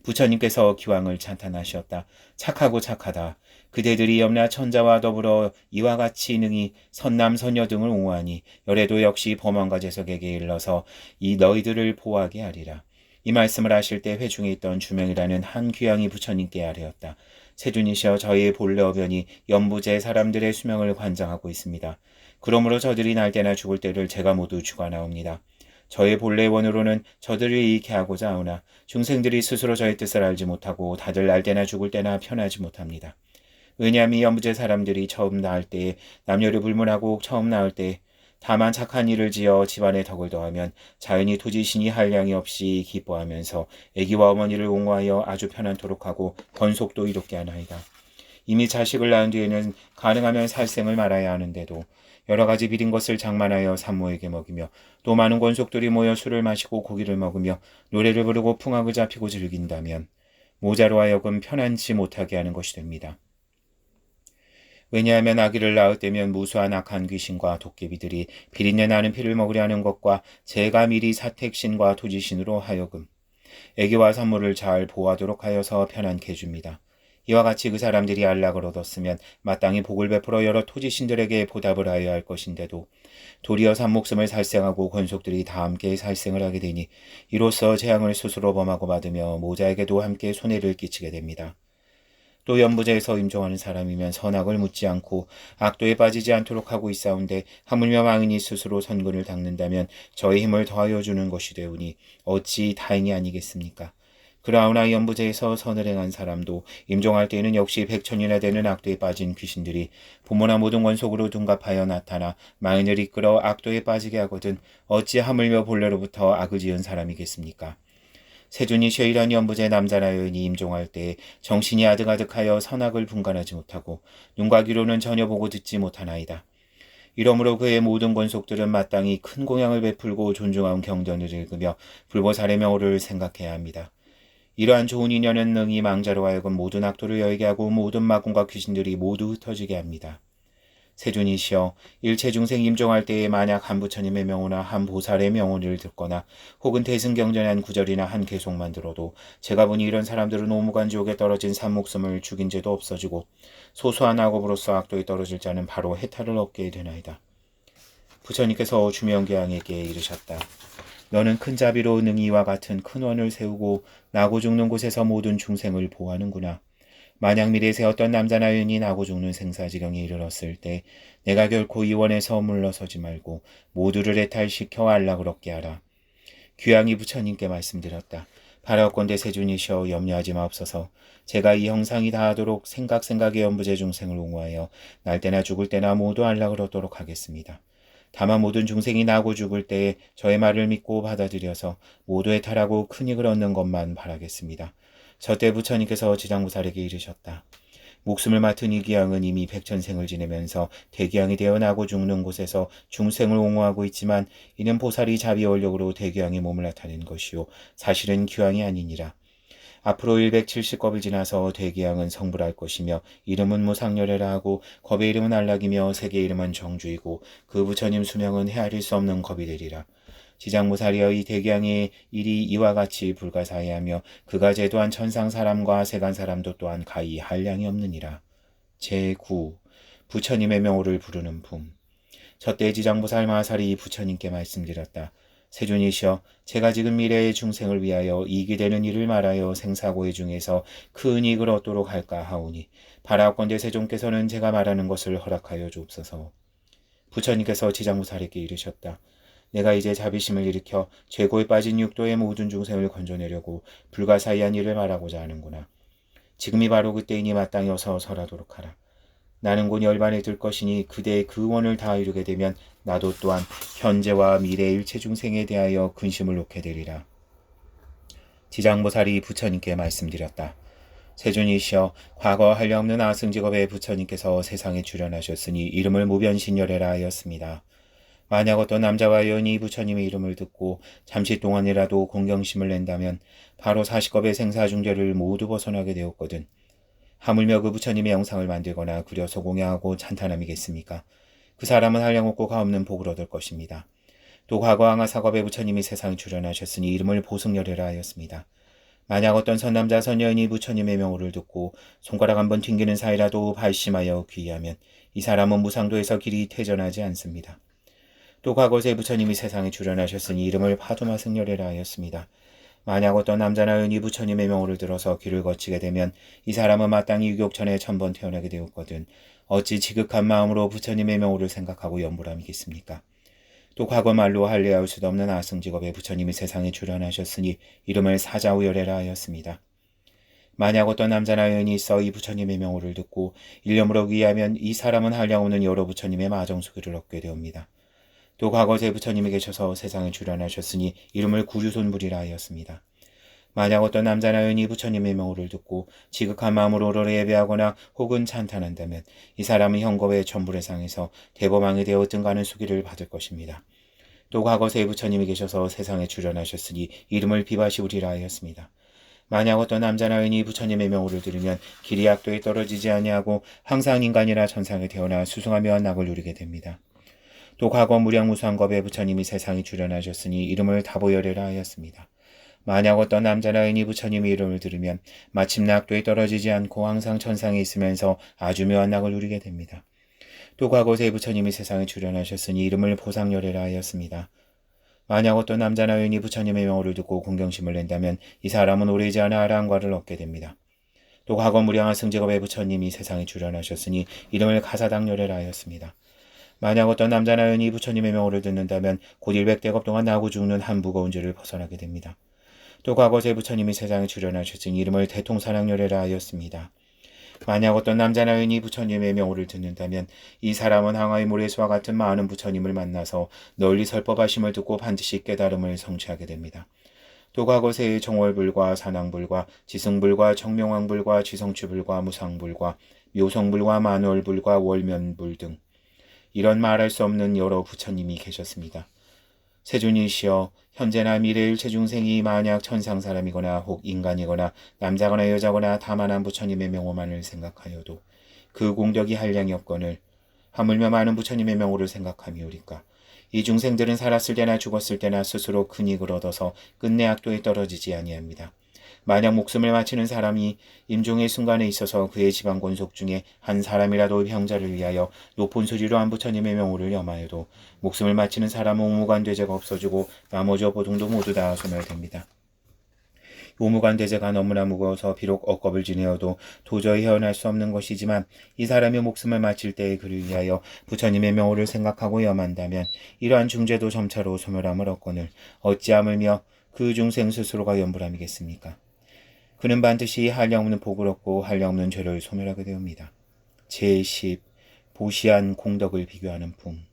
부처님께서 기왕을 찬탄하셨다. 착하고 착하다. 그대들이 염라 천자와 더불어 이와 같이 능히 선남 선녀 등을 옹호하니 열애도 역시 범왕과 재석에게 일러서 이 너희들을 보호하게 하리라. 이 말씀을 하실 때 회중에 있던 주명이라는 한 귀양이 부처님께 아뢰었다. 세존이시여, 저희의 본래 어변이 연부제 사람들의 수명을 관장하고 있습니다. 그러므로 저들이 날 때나 죽을 때를 제가 모두 주관하옵니다. 저의 본래 원으로는 저들을 이익해 하고자 하오나 중생들이 스스로 저의 뜻을 알지 못하고 다들 날 때나 죽을 때나 편하지 못합니다. 왜냐하면 연부제 사람들이 처음 낳을 때에 남녀를 불문하고 처음 낳을 때 다만 착한 일을 지어 집안에 덕을 더하면 자연히 토지신이 한량이 없이 기뻐하면서 아기와 어머니를 옹호하여 아주 편안토록 하고 권속도 이롭게 하나이다. 이미 자식을 낳은 뒤에는 가능하면 살생을 말아야 하는데도 여러 가지 비린 것을 장만하여 산모에게 먹이며 또 많은 권속들이 모여 술을 마시고 고기를 먹으며 노래를 부르고 풍악을 잡히고 즐긴다면 모자로 하여금 편안치 못하게 하는 것이 됩니다. 왜냐하면 아기를 낳을 때면 무수한 악한 귀신과 도깨비들이 비린내 나는 피를 먹으려 하는 것과 제가 미리 사택신과 토지신으로 하여금 아기와 산모를 잘 보호하도록 하여서 편안케 해줍니다. 이와 같이 그 사람들이 안락을 얻었으면 마땅히 복을 베풀어 여러 토지신들에게 보답을 하여야 할 것인데도 도리어 산목숨을 살생하고 권속들이 다 함께 살생을 하게 되니 이로써 재앙을 스스로 범하고 받으며 모자에게도 함께 손해를 끼치게 됩니다. 또 연부제에서 임종하는 사람이면 선악을 묻지 않고 악도에 빠지지 않도록 하고 있사온데 하물며 망인이 스스로 선근을 닦는다면 저의 힘을 더하여 주는 것이 되오니 어찌 다행이 아니겠습니까? 그러하오나 연부제에서 선을 행한 사람도 임종할 때에는 역시 100천이나 되는 악도에 빠진 귀신들이 부모나 모든 원속으로 둔갑하여 나타나 망인을 이끌어 악도에 빠지게 하거든 어찌 하물며 본래로부터 악을 지은 사람이겠습니까? 세존이시여, 이런 연부제 남자나 여인이 임종할 때 정신이 아득아득하여 선악을 분간하지 못하고 눈과 귀로는 전혀 보고 듣지 못하나이다. 이러므로 그의 모든 권속들은 마땅히 큰 공양을 베풀고 존중한 경전을 읽으며 불보살의 명호를 생각해야 합니다. 이러한 좋은 인연은 능히 망자로 하여금 모든 악도를 여의게 하고 모든 마군과 귀신들이 모두 흩어지게 합니다. 세존이시여, 일체 중생 임종할 때에 만약 한 부처님의 명호나 한 보살의 명호를 듣거나 혹은 대승경전의 한 구절이나 한 개송만 들어도 제가 보니 이런 사람들은 오무간 지옥에 떨어진 산목숨을 죽인 죄도 없어지고 소소한 악업으로서 악도에 떨어질 자는 바로 해탈을 얻게 되나이다. 부처님께서 주명귀양에게 이르셨다. 너는 큰 자비로 능히 이와 같은 큰 원을 세우고 나고 죽는 곳에서 모든 중생을 보호하는구나. 만약 미래세 어떤 남자나 여인이 나고 죽는 생사지경에 이르렀을 때 내가 결코 이 원에서 물러서지 말고 모두를 해탈시켜 안락을 얻게 하라. 귀양이 부처님께 말씀드렸다. 바라옵건대 세존이시여, 염려하지 마옵소서. 제가 이 형상이 다하도록 생각의 연부제 중생을 옹호하여 날 때나 죽을 때나 모두 안락을 얻도록 하겠습니다. 다만 모든 중생이 나고 죽을 때에 저의 말을 믿고 받아들여서 모두 해탈하고 큰 이익을 얻는 것만 바라겠습니다. 저때 부처님께서 지장부살에게 이르셨다. 목숨을 맡은 이 귀양은 이미 백천생을 지내면서 대귀양이 되어 나고 죽는 곳에서 중생을 옹호하고 있지만 이는 보살이 자비 원력으로 대귀양의 몸을 나타낸 것이요 사실은 귀양이 아니니라. 앞으로 170겁을 지나서 대귀양은 성불할 것이며 이름은 무상열애라 하고 겁의 이름은 안락이며 색의 이름은 정주이고 그 부처님 수명은 헤아릴 수 없는 겁이 되리라. 지장무사리의 대경의 일이 이와 같이 불가사의하며 그가 제도한 천상 사람과 세간 사람도 또한 가히 한량이 없느니라. 제9. 부처님의 명호를 부르는 품. 저때 지장보살 마살이 부처님께 말씀드렸다. 세존이시여, 제가 지금 미래의 중생을 위하여 이익이 되는 일을 말하여 생사고의 중에서 큰 이익을 얻도록 할까 하오니 바라옵건대 세존께서는 제가 말하는 것을 허락하여 주옵소서. 부처님께서 지장보살에게 이르셨다. 내가 이제 자비심을 일으켜 죄고에 빠진 육도의 모든 중생을 건져내려고 불가사의한 일을 말하고자 하는구나. 지금이 바로 그때이니 마땅히 어서 설하도록 하라. 나는 곧 열반에 들 것이니 그대의 그 원을 다 이루게 되면 나도 또한 현재와 미래의 일체 중생에 대하여 근심을 놓게 되리라. 지장보살이 부처님께 말씀드렸다. 세존이시여, 과거 한량없는 아승직업의 부처님께서 세상에 출현하셨으니 이름을 무변신열애라 하였습니다. 만약 어떤 남자와 여인이 부처님의 이름을 듣고 잠시 동안이라도 공경심을 낸다면 바로 40겁의 생사중죄를 모두 벗어나게 되었거든. 하물며 그 부처님의 영상을 만들거나 그려서 공양하고 찬탄함이겠습니까? 그 사람은 한량없고 가없는 복을 얻을 것입니다. 또 과거 항아사겁의 부처님이 세상에 출현하셨으니 이름을 보승열애라 하였습니다. 만약 어떤 선남자 선여인이 부처님의 명호를 듣고 손가락 한번 튕기는 사이라도 발심하여 귀의하면 이 사람은 무상도에서 길이 퇴전하지 않습니다. 또 과거세 부처님이 세상에 출현하셨으니 이름을 파두마승열애라 하였습니다. 만약 어떤 남자나 여인이 부처님의 명호를 들어서 길을 거치게 되면 이 사람은 마땅히 유격천에 1000번 태어나게 되었거든 어찌 지극한 마음으로 부처님의 명호를 생각하고 염불함이겠습니까? 또 과거 말로 할례할 수도 없는 아승직업의 부처님이 세상에 출현하셨으니 이름을 사자우열애라 하였습니다. 만약 어떤 남자나 여인이 있어 이 부처님의 명호를 듣고 일념으로 귀의하면 이 사람은 한량없는 여러 부처님의 마정수기를 얻게 되옵니다. 또 과거세 부처님이 계셔서 세상에 출현하셨으니 이름을 구유손불이라 하였습니다. 만약 어떤 남자나 여인이 부처님의 명호를 듣고 지극한 마음으로 오로라 예배하거나 혹은 찬탄한다면 이 사람은 현겁의 천불의 상에서 대범왕이 되어 등가는 수기를 받을 것입니다. 또 과거세 부처님이 계셔서 세상에 출현하셨으니 이름을 비바시불이라 하였습니다. 만약 어떤 남자나 여인이 부처님의 명호를 들으면 길이 악도에 떨어지지 아니하고 항상 인간이나 천상에 태어나 수승하며 낙을 누리게 됩니다. 또 과거 무량무수한겁의 부처님이 세상에 출현하셨으니 이름을 다보열애라 하였습니다. 만약 어떤 남자나 여인이 부처님의 이름을 들으면 마침내 악도에 떨어지지 않고 항상 천상에 있으면서 아주 묘한 낙을 누리게 됩니다. 또 과거세 부처님이 세상에 출현하셨으니 이름을 보상열애라 하였습니다. 만약 어떤 남자나 여인이 부처님의 명호를 듣고 공경심을 낸다면 이 사람은 오래지 않아 아라한과를 얻게 됩니다. 또 과거 무량한 승제겁의 부처님이 세상에 출현하셨으니 이름을 가사당열애라 하였습니다. 만약 어떤 남자나 여인이 부처님의 명호를 듣는다면 곧 100대겁 동안 나고 죽는 한 무거운 죄를 벗어나게 됩니다. 또 과거세 부처님이 세상에 출현하셨으니 이름을 대통사량열애라 하였습니다. 만약 어떤 남자나 여인이 부처님의 명호를 듣는다면 이 사람은 항아의 모래수와 같은 많은 부처님을 만나서 널리 설법하심을 듣고 반드시 깨달음을 성취하게 됩니다. 또 과거세의 정월불과 산왕불과 지승불과 청명왕불과 지성취불과 무상불과 묘성불과 만월불과 월면불 등 이런 말할 수 없는 여러 부처님이 계셨습니다. 세존이시여, 현재나 미래의 일체 중생이 만약 천상 사람이거나 혹 인간이거나 남자거나 여자거나 다만한 부처님의 명호만을 생각하여도 그 공덕이 한량이 없거늘 하물며 많은 부처님의 명호를 생각함이오리까. 이 중생들은 살았을 때나 죽었을 때나 스스로 큰 이익을 얻어서 끝내 악도에 떨어지지 아니합니다. 만약 목숨을 마치는 사람이 임종의 순간에 있어서 그의 지방 권속 중에 한 사람이라도 병자를 위하여 높은 수리로 한 부처님의 명호를 염하여도 목숨을 마치는 사람은 오무관대제가 없어지고 나머지 보통도 모두 다 소멸됩니다. 오무관대제가 너무나 무거워서 비록 억겁을 지내어도 도저히 헤어날 수 없는 것이지만 이 사람이 목숨을 마칠 때에 그를 위하여 부처님의 명호를 생각하고 염한다면 이러한 중죄도 점차로 소멸함을 얻거늘 어찌하물며 그 중생 스스로가 염불함이겠습니까? 그는 반드시 한량없는 복을 얻고 한량없는 죄를 소멸하게 되옵니다. 제10. 보시한 공덕을 비교하는 품.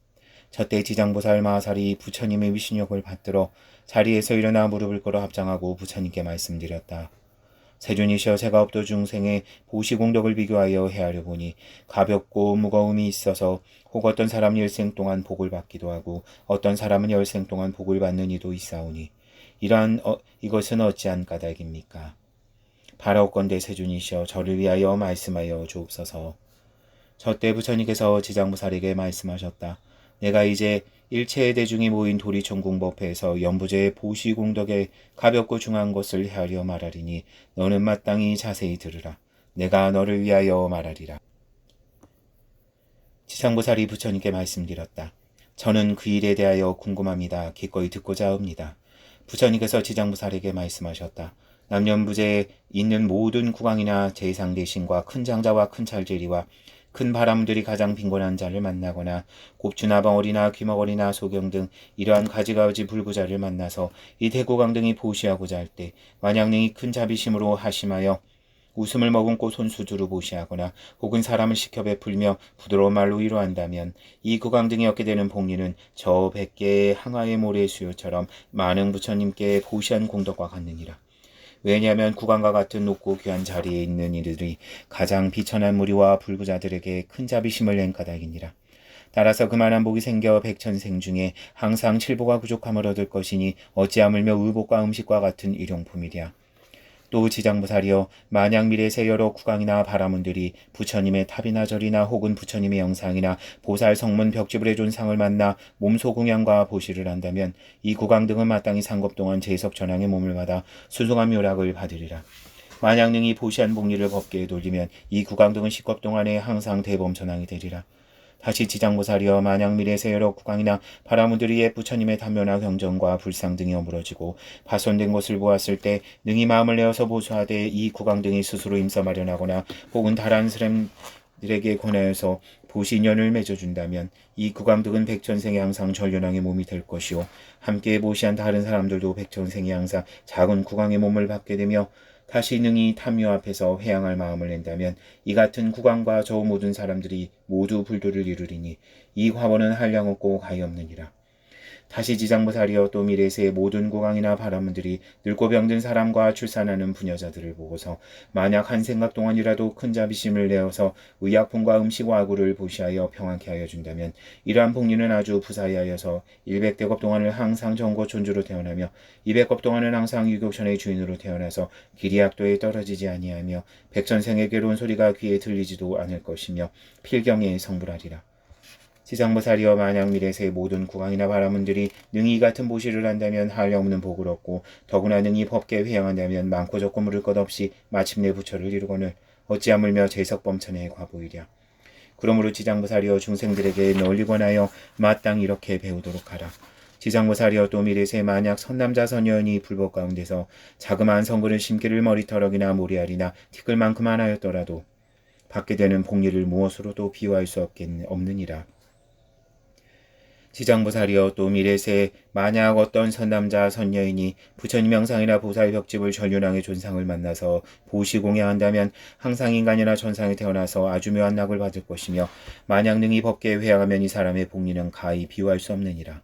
저때 지장보살 마살이 부처님의 위신욕을 받들어 자리에서 일어나 무릎을 꿇어 합장하고 부처님께 말씀드렸다. 세존이시여, 제가 업도 중생의 보시공덕을 비교하여 헤아려 보니 가볍고 무거움이 있어서 혹 어떤 사람은 일생 동안 복을 받기도 하고 어떤 사람은 열생 동안 복을 받는 이도 있사오니 이것은 어찌한 까닭입니까? 바라옵건대 세존이시여, 저를 위하여 말씀하여 주옵소서. 저때 부처님께서 지장보살에게 말씀하셨다. 내가 이제 일체의 대중이 모인 도리천궁법회에서 연부제의 보시공덕에 가볍고 중한 것을 헤아려 말하리니 너는 마땅히 자세히 들으라. 내가 너를 위하여 말하리라. 지상보살이 부처님께 말씀드렸다. 저는 그 일에 대하여 궁금합니다. 기꺼이 듣고자 합니다. 부처님께서 지장보살에게 말씀하셨다. 남년부제에 있는 모든 국왕이나 제상대신과 큰 장자와 큰 찰제리와 큰 바람들이 가장 빈곤한 자를 만나거나 곱추나 벙어리나 귀머거리나 소경 등 이러한 가지가지 불구자를 만나서 이 대국왕 등이 보시하고자 할 때 만약 능히 큰 자비심으로 하심하여 웃음을 머금고 손수두로 보시하거나 혹은 사람을 시켜 베풀며 부드러운 말로 위로한다면 이 국왕 등이 얻게 되는 복리는 저 100개의 항아의 모래 수요처럼 많은 부처님께 보시한 공덕과 같느니라. 왜냐하면 국왕과 같은 높고 귀한 자리에 있는 이들이 가장 비천한 무리와 불구자들에게 큰 자비심을 낸 까닭이니라. 따라서 그만한 복이 생겨 백천생 중에 항상 칠보가 부족함을 얻을 것이니 어찌하물며 의복과 음식과 같은 일용품이랴. 또 지장보살이여 만약 미래세 여러 국왕이나 바라문들이 부처님의 탑이나 절이나 혹은 부처님의 영상이나 보살 성문 벽지불의 존상을 만나 몸소 공양과 보시를 한다면 이 국왕 등은 마땅히 상급 동안 제석 전왕의 몸을 받아 수승한 묘락을 받으리라. 만약 능히 보시한 복리를 법계에 돌리면 이 국왕 등은 10급 동안에 항상 대범 전왕이 되리라. 다시 지장보살이여 만약 미래세 여러 국왕이나 바라문들이 옛 부처님의 단묘나 경전과 불상 등이 어무러지고 파손된 것을 보았을 때 능히 마음을 내어서 보수하되 이 국왕 등이 스스로 임서 마련하거나 혹은 다른 사람들에게 권하여서 보시인연을 맺어준다면 이 국왕 등은 백천생의 항상 전륜왕의 몸이 될 것이요 함께 보시한 다른 사람들도 백천생의 항상 작은 국왕의 몸을 받게 되며 다시 능히 탐묘 앞에서 회양할 마음을 낸다면 이 같은 국왕과 저 모든 사람들이 모두 불도를 이루리니 이 화원은 한량 없고 가히 없느니라. 다시 지장보살이여 또 미래세의 모든 국왕이나 바라문들이 늙고 병든 사람과 출산하는 부녀자들을 보고서 만약 한 생각 동안이라도 큰 자비심을 내어서 의약품과 음식과 아구를 보시하여 평안케 하여 준다면 이러한 복리는 아주 부사히 하여서 100대급 동안을 항상 정고 존주로 태어나며 200급 동안은 항상 유격천의 주인으로 태어나서 기리학도에 떨어지지 아니하며 백천생의 괴로운 소리가 귀에 들리지도 않을 것이며 필경에 성불하리라. 지장보살이여 만약 미래세의 모든 국왕이나 바라문들이 능히 같은 보시를 한다면 한량없는 복을 얻고 더구나 능히 법계에 회양한다면 많고 적고 물을 것 없이 마침내 부처를 이루거늘 어찌하물며 제석범천의 과보이랴. 그러므로 지장보살이여 중생들에게 널리 권하여 마땅히 이렇게 배우도록 하라. 지장보살이여 또 미래세 만약 선남자 선녀인이 불법 가운데서 자그마한 성근을 심기를 머리털럭이나 모리알이나 티끌만큼만 하였더라도 받게 되는 복리를 무엇으로도 비유할 수 없느니라. 지장보살이여 또 미래세 만약 어떤 선남자 선녀인이 부처님 영상이나 보살 벽집을 전륜왕의 존상을 만나서 보시 공양한다면 항상 인간이나 천상에 태어나서 아주 묘한 낙을 받을 것이며 만약 능히 법계에 회양하면 이 사람의 복리는 가히 비유할 수 없느니라.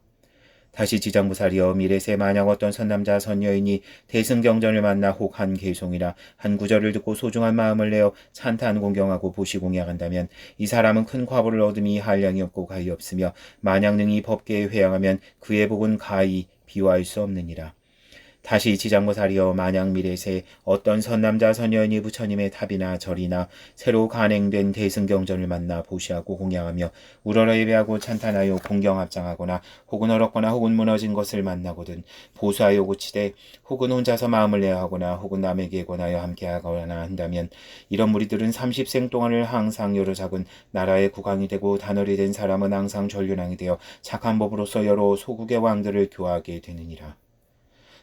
다시 지장보살이여 미래세 만약 어떤 선남자 선녀인이 대승경전을 만나 혹 한 개송이나 한 구절을 듣고 소중한 마음을 내어 찬탄 공경하고 보시 공양한다면 이 사람은 큰 과보를 얻음이 한량이 없고 가히 없으며 만약 능히 법계에 회양하면 그의 복은 가히 비유할 수 없느니라. 다시 지장보살이여 만약 미래세 어떤 선남자 선녀인이 부처님의 탑이나 절이나 새로 간행된 대승경전을 만나 보시하고 공양하며 우러러 예배하고 찬탄하여 공경합장하거나 혹은 어렵거나 혹은 무너진 것을 만나거든 보수하여 고치되 혹은 혼자서 마음을 내어 하거나 혹은 남에게 권하여 함께하거나 한다면 이런 무리들은 30생 동안을 항상 여러 작은 나라의 국왕이 되고 단월이 된 사람은 항상 전륜왕이 되어 착한 법으로서 여러 소국의 왕들을 교하게 되느니라.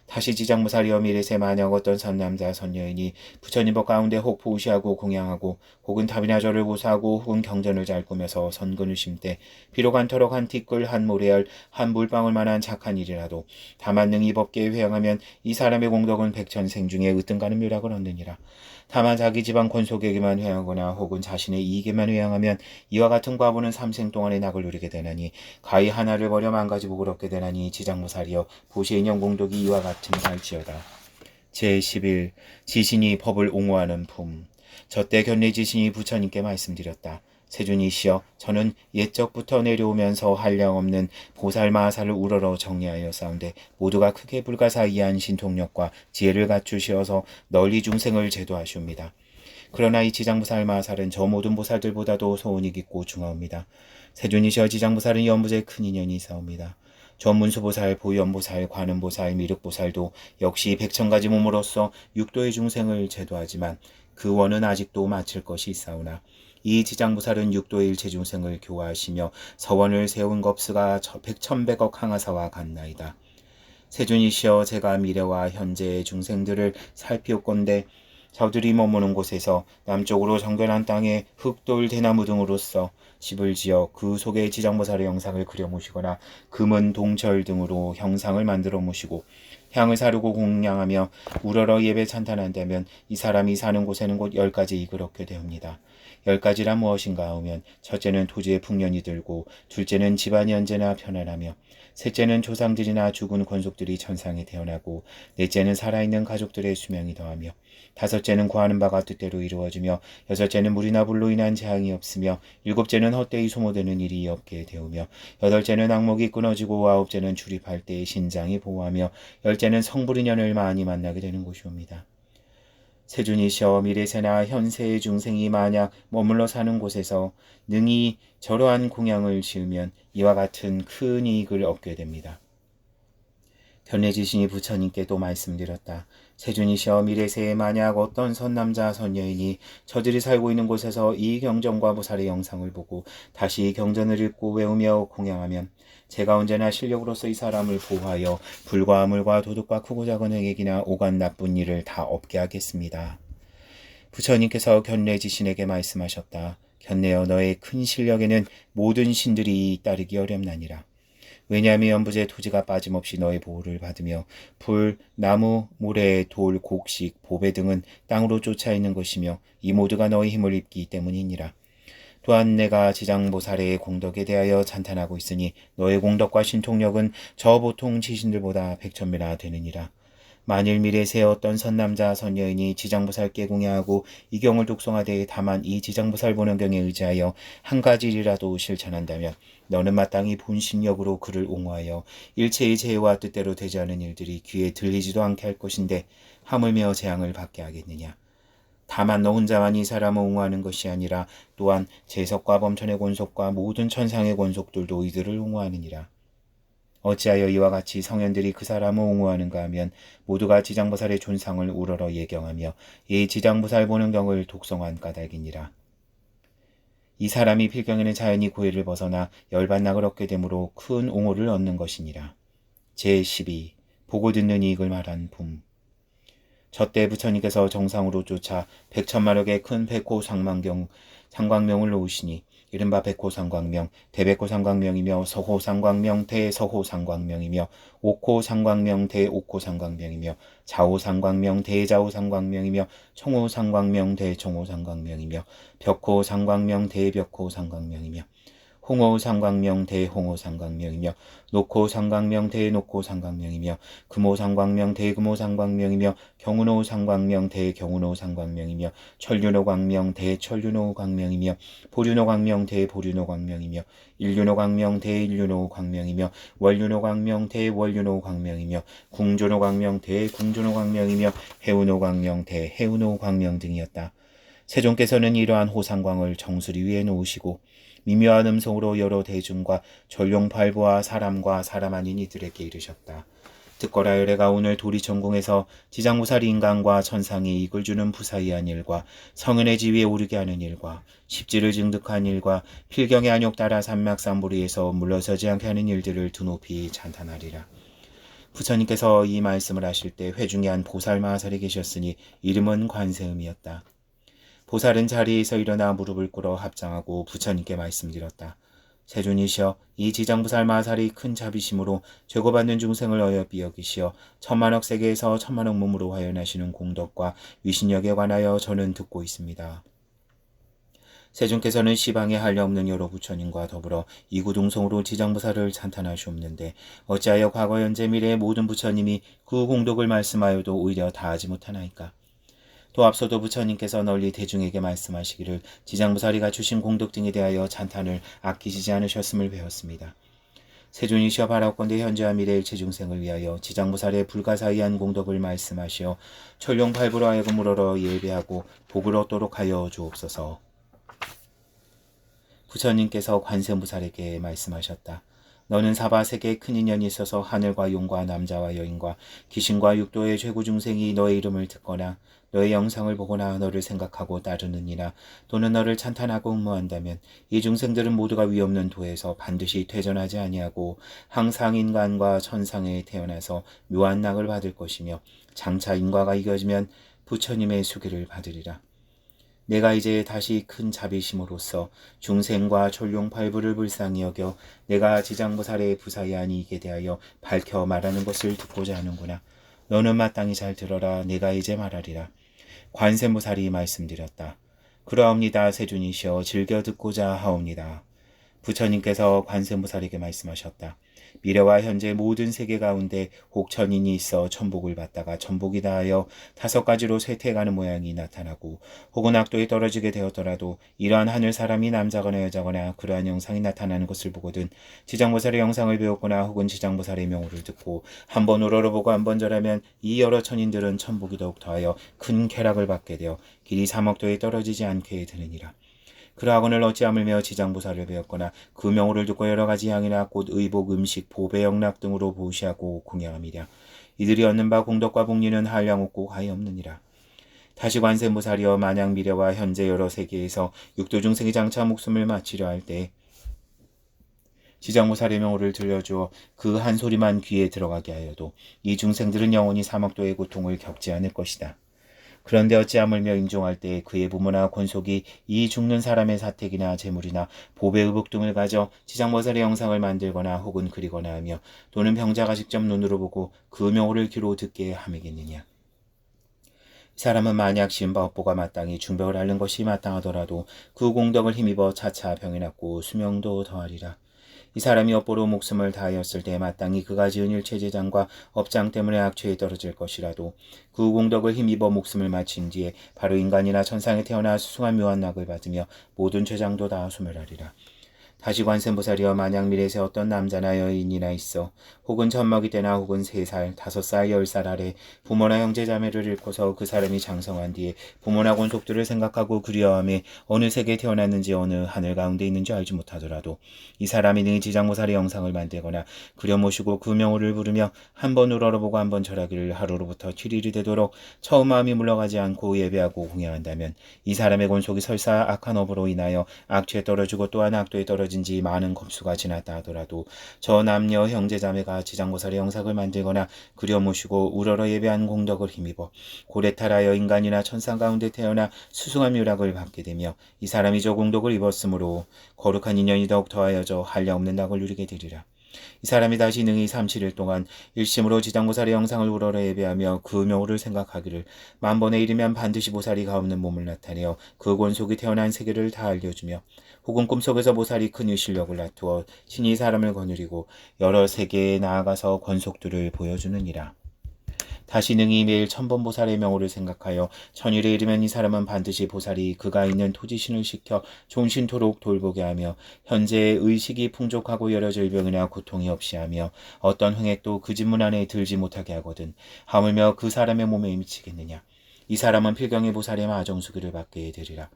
다시 지장보살이여 미래세 만약 어떤 선남자 선녀인이 부처님 법 가운데 혹 보시하고 공양하고 혹은 탑이나 절을 보수하고 혹은 경전을 잘 꾸며서 선근을 심되 비록 한터럭 한 티끌 한 모래알 한 물방울만한 착한 일이라도 다만 능히 법계에 회양하면 이 사람의 공덕은 백천생 중에 으뜸가는 묘락을 얻느니라. 다만 자기 집안 권속에게만 회양하거나 혹은 자신의 이익에만 회양하면 이와 같은 과보는 3생 동안의 낙을 누리게 되나니 가히 하나를 버려 만가지 복을 얻게 되나니 지장보살이여 보시인연 공덕이 이와 같은 갈지어다. 제11 지신이 법을 옹호하는 품. 저때 견례 지신이 부처님께 말씀드렸다. 세존이시여 저는 옛적부터 내려오면서 한량없는 보살마하사를 우러러 정리하여 싸운데 모두가 크게 불가사의한 신통력과 지혜를 갖추시어서 널리 중생을 제도하시옵니다. 그러나 이 지장보살 마살은 저 모든 보살들보다도 소원이 깊고 중하옵니다. 세존이시여 지장보살은 연부제 큰 인연이 있사옵니다. 전문수보살, 보현보살, 관음보살, 미륵보살도 역시 백천가지 몸으로서 육도의 중생을 제도하지만 그 원은 아직도 마칠 것이 있사오나 이 지장보살은 육도의 일체 중생을 교화하시며 서원을 세운 겁수가 백천백억 항하사와 같나이다. 세존이시여 제가 미래와 현재의 중생들을 살피옵건대 저들이 머무는 곳에서 남쪽으로 정결한 땅에 흙돌 대나무 등으로써 집을 지어 그 속에 지장보살의 형상을 그려 모시거나 금은 동철 등으로 형상을 만들어 모시고 향을 사르고 공양하며 우러러 예배 찬탄한다면 이 사람이 사는 곳에는 곧 10가지 이익을 얻게 되옵니다. 10가지란 무엇인가 하면 첫째는 토지의 풍년이 들고 둘째는 집안이 언제나 편안하며 셋째는 조상들이나 죽은 권속들이 천상에 태어나고 넷째는 살아있는 가족들의 수명이 더하며 다섯째는 구하는 바가 뜻대로 이루어지며 여섯째는 물이나 불로 인한 재앙이 없으며 일곱째는 헛되이 소모되는 일이 없게 되오며 여덟째는 악목이 끊어지고 아홉째는 출입할 때의 신장이 보호하며 열째는 성불인연을 많이 만나게 되는 곳이옵니다. 세존이시여 미래세나 현세의 중생이 만약 머물러 사는 곳에서 능히 저러한 공양을 지으면 이와 같은 큰 이익을 얻게 됩니다. 견례지신이 부처님께도 말씀드렸다. 세존이시여 미래세에 만약 어떤 선남자 선여인이 저들이 살고 있는 곳에서 이 경전과 보살의 영상을 보고 다시 경전을 읽고 외우며 공양하면 제가 언제나 실력으로서 이 사람을 보호하여 불과 물과 도둑과 크고 작은 행액이나 오간 나쁜 일을 다 없게 하겠습니다. 부처님께서 견례지신에게 말씀하셨다. 견례여 너의 큰 실력에는 모든 신들이 따르기 어렵나니라. 왜냐하면 연부제 토지가 빠짐없이 너의 보호를 받으며 불, 나무, 모래, 돌, 곡식, 보배 등은 땅으로 쫓아 있는 것이며 이 모두가 너의 힘을 입기 때문이니라. 또한 내가 지장보살의 공덕에 대하여 찬탄하고 있으니 너의 공덕과 신통력은 저 보통 지신들보다 백천배나 되느니라. 만일 미래세 어떤 선남자 선여인이 지장보살께 공양하고 이 경을 독송하되 다만 이 지장보살 보는 경에 의지하여 한 가지 일이라도 실천한다면 너는 마땅히 본신력으로 그를 옹호하여 일체의 재해와 뜻대로 되지 않은 일들이 귀에 들리지도 않게 할 것인데 하물며 재앙을 받게 하겠느냐. 다만 너 혼자만 이 사람을 옹호하는 것이 아니라 또한 재석과 범천의 권속과 모든 천상의 권속들도 이들을 옹호하느니라. 어찌하여 이와 같이 성현들이 그 사람을 옹호하는가 하면 모두가 지장보살의 존상을 우러러 예경하며 이 지장보살 보는 경을 독성한 까닭이니라. 이 사람이 필경에는 자연히 고해를 벗어나 열반낙을 얻게 되므로 큰 옹호를 얻는 것이니라. 제12. 보고 듣는 이익을 말한 품. 저때 부처님께서 정상으로 쫓아 백천마력의 큰 백호 상광명을 놓으시니 이른바 백호상광명, 대백호상광명이며 서호상광명, 대서호상광명이며 옥호상광명, 대옥호상광명이며 좌호상광명, 대좌호상광명이며 청호상광명, 대청호상광명이며 벽호상광명, 대벽호상광명이며 홍호상광명, 대홍호상광명이며 녹호상광명, 대녹호상광명이며 금호상광명, 대금호상광명이며 경운호상광명, 대경운호상광명이며 천륜호광명, 대천륜호광명이며 보륜호광명, 대보륜호광명이며 일륜호광명, 대일륜호광명이며 월륜호광명, 대월륜호광명이며 궁존호광명, 대궁존호광명이며 해운호광명, 대해운호광명 등이었다. 세종께서는 이러한 호상광을 정수리 위에 놓으시고 미묘한 음성으로 여러 대중과 전룡팔부와 사람과 사람 아닌 이들에게 이르셨다. 듣거라 열애가 오늘 도리천궁에서 지장보살이 인간과 천상에 이익을 주는 부사이한 일과 성은의 지위에 오르게 하는 일과 십지를 증득한 일과 필경의 안욕 따라 산막산보리에서 물러서지 않게 하는 일들을 두높이 찬탄하리라. 부처님께서 이 말씀을 하실 때 회중에 한 보살마하살이 계셨으니 이름은 관세음이었다. 보살은 자리에서 일어나 무릎을 꿇어 합장하고 부처님께 말씀드렸다. 세존이시여 이 지장보살 마살이 큰 자비심으로 죄고받는 중생을 어여삐 여기시어 천만억 세계에서 천만억 몸으로 화연하시는 공덕과 위신력에 관하여 저는 듣고 있습니다. 세존께서는 시방에 한량없는 여러 부처님과 더불어 이구동성으로 지장보살을 찬탄하시옵는데 어찌하여 과거 현재 미래의 모든 부처님이 그 공덕을 말씀하여도 오히려 다하지 못하나이까. 또 앞서도 부처님께서 널리 대중에게 세존이시여 바라옵건대 현재와 미래 일체 중생을 위하여 지장보살의 불가사의한 공덕을 말씀하시어 천룡팔부로 하여금 우러러 예배하고 복을 얻도록 하여 주옵소서. 부처님께서 관세음보살에게 말씀하셨다. 너는 사바세계에 큰 인연이 있어서 하늘과 용과 남자와 여인과 귀신과 육도의 죄구 중생이 너의 이름을 듣거나 너의 영상을 보거나 너를 생각하고 따르느니라. 또는 너를 찬탄하고 응모한다면 이 중생들은 모두가 위없는 도에서 반드시 퇴전하지 아니하고 항상 인간과 천상에 태어나서 묘한 낙을 받을 것이며 장차 인과가 이겨지면 부처님의 수기를 받으리라. 내가 이제 다시 큰 자비심으로써 중생과 천룡팔부를 불쌍히 여겨 내가 지장보살의 부사의한 이익에 대하여 밝혀 말하는 것을 듣고자 하는구나. 너는 마땅히 잘 들어라. 내가 이제 말하리라. 관세음보살이 말씀드렸다. 그러옵니다. 세존이시여 즐겨 듣고자 하옵니다. 부처님께서 관세음보살에게 말씀하셨다. 미래와 현재 모든 세계 가운데 혹 천인이 있어 천복을 받다가 천복이 다하여 5가지로 쇠퇴해가는 모양이 나타나고 혹은 악도에 떨어지게 되었더라도 이러한 하늘 사람이 남자거나 여자거나 그러한 영상이 나타나는 것을 보거든 지장보살의 영상을 배웠거나 혹은 지장보살의 명호를 듣고 한번 우러러보고 한번 절하면 이 여러 천인들은 천복이 더욱 더하여 큰 쾌락을 받게 되어 길이 사막도에 떨어지지 않게 되느니라. 그러하거늘 어찌하물며 지장보살을 배웠거나 그 명호를 듣고 여러 가지 향이나 꽃, 의복, 음식, 보배, 영락 등으로 보시하고 공양함이랴. 이들이 얻는 바 공덕과 복리는 한량 없고 가히 없느니라. 다시 관세음보살이여 만약 미래와 현재 여러 세계에서 육도 중생이 장차 목숨을 마치려 할 때 지장보살의 명호를 들려주어 그 한 소리만 귀에 들어가게 하여도 이 중생들은 영원히 사막도의 고통을 겪지 않을 것이다. 그런데 어찌하물며 임종할 때 그의 부모나 권속이 이 죽는 사람의 사택이나 재물이나 보배 의복 등을 가져 지장보살의 영상을 만들거나 혹은 그리거나 하며 또는 병자가 직접 눈으로 보고 그 명호를 귀로 듣게 함이겠느냐. 이 사람은 만약 지은바 업보가 마땅히 중병을 앓는 것이 마땅하더라도 그 공덕을 힘입어 차차 병이 낫고 수명도 더하리라. 이 사람이 업보로 목숨을 다하였을 때 마땅히 그가 지은 일체재장과 업장 때문에 악취에 떨어질 것이라도 그 공덕을 힘입어 목숨을 마친 뒤에 바로 인간이나 천상에 태어나 수승한 묘한 낙을 받으며 모든 죄장도 다 소멸하리라. 다시 관세음보살이여 만약 미래에 어떤 남자나 여인이나 있어 혹은 젖먹이 때나 혹은 3살, 5살, 10살 아래 부모나 형제 자매를 잃고서 그 사람이 장성한 뒤에 부모나 권속들을 생각하고 그리워하며 어느 세계에 태어났는지 어느 하늘 가운데 있는지 알지 못하더라도 이 사람이 능히 지장보살의 영상을 만들거나 그려 모시고 그 명호를 부르며 한번 우러러보고 한번 절하기를 하루로부터 7일이 되도록 처음 마음이 물러가지 않고 예배하고 공양한다면 이 사람의 권속이 설사 악한 업으로 인하여 악취에 떨어지고 또한 악도에 떨어진 지 많은 겁수가 지났다 하더라도 저 남녀 형제자매가 지장보살의 영상을 만들거나 그려 모시고 우러러 예배한 공덕을 힘입어 고래탈하여 인간이나 천상 가운데 태어나 수승한 묘락을 받게 되며 이 사람이 저 공덕을 입었으므로 거룩한 인연이 더욱 더하여져 한량없는 낙을 누리게 되리라. 이 사람이 다시 능히 37일 동안 일심으로 지장보살의 영상을 우러러 예배하며 그 명호를 생각하기를 만번에 이르면 반드시 보살이 가없는 몸을 나타내어 그 권속이 태어난 세계를 다 알려주며 혹은 꿈속에서 보살이 큰 의실력을 나투어 신이 사람을 거느리고 여러 세계에 나아가서 권속들을 보여주느니라. 다시 능히 매일 천번보살의 명호를 생각하여 천일에 이르면 이 사람은 반드시 보살이 그가 있는 토지신을 시켜 종신토록 돌보게 하며 현재의 의식이 풍족하고 여러 질병이나 고통이 없이 하며 어떤 횡액도 그 집문 안에 들지 못하게 하거든 하물며 그 사람의 몸에 미치겠느냐. 이 사람은 필경의 보살의 마정수기를 받게 되리라.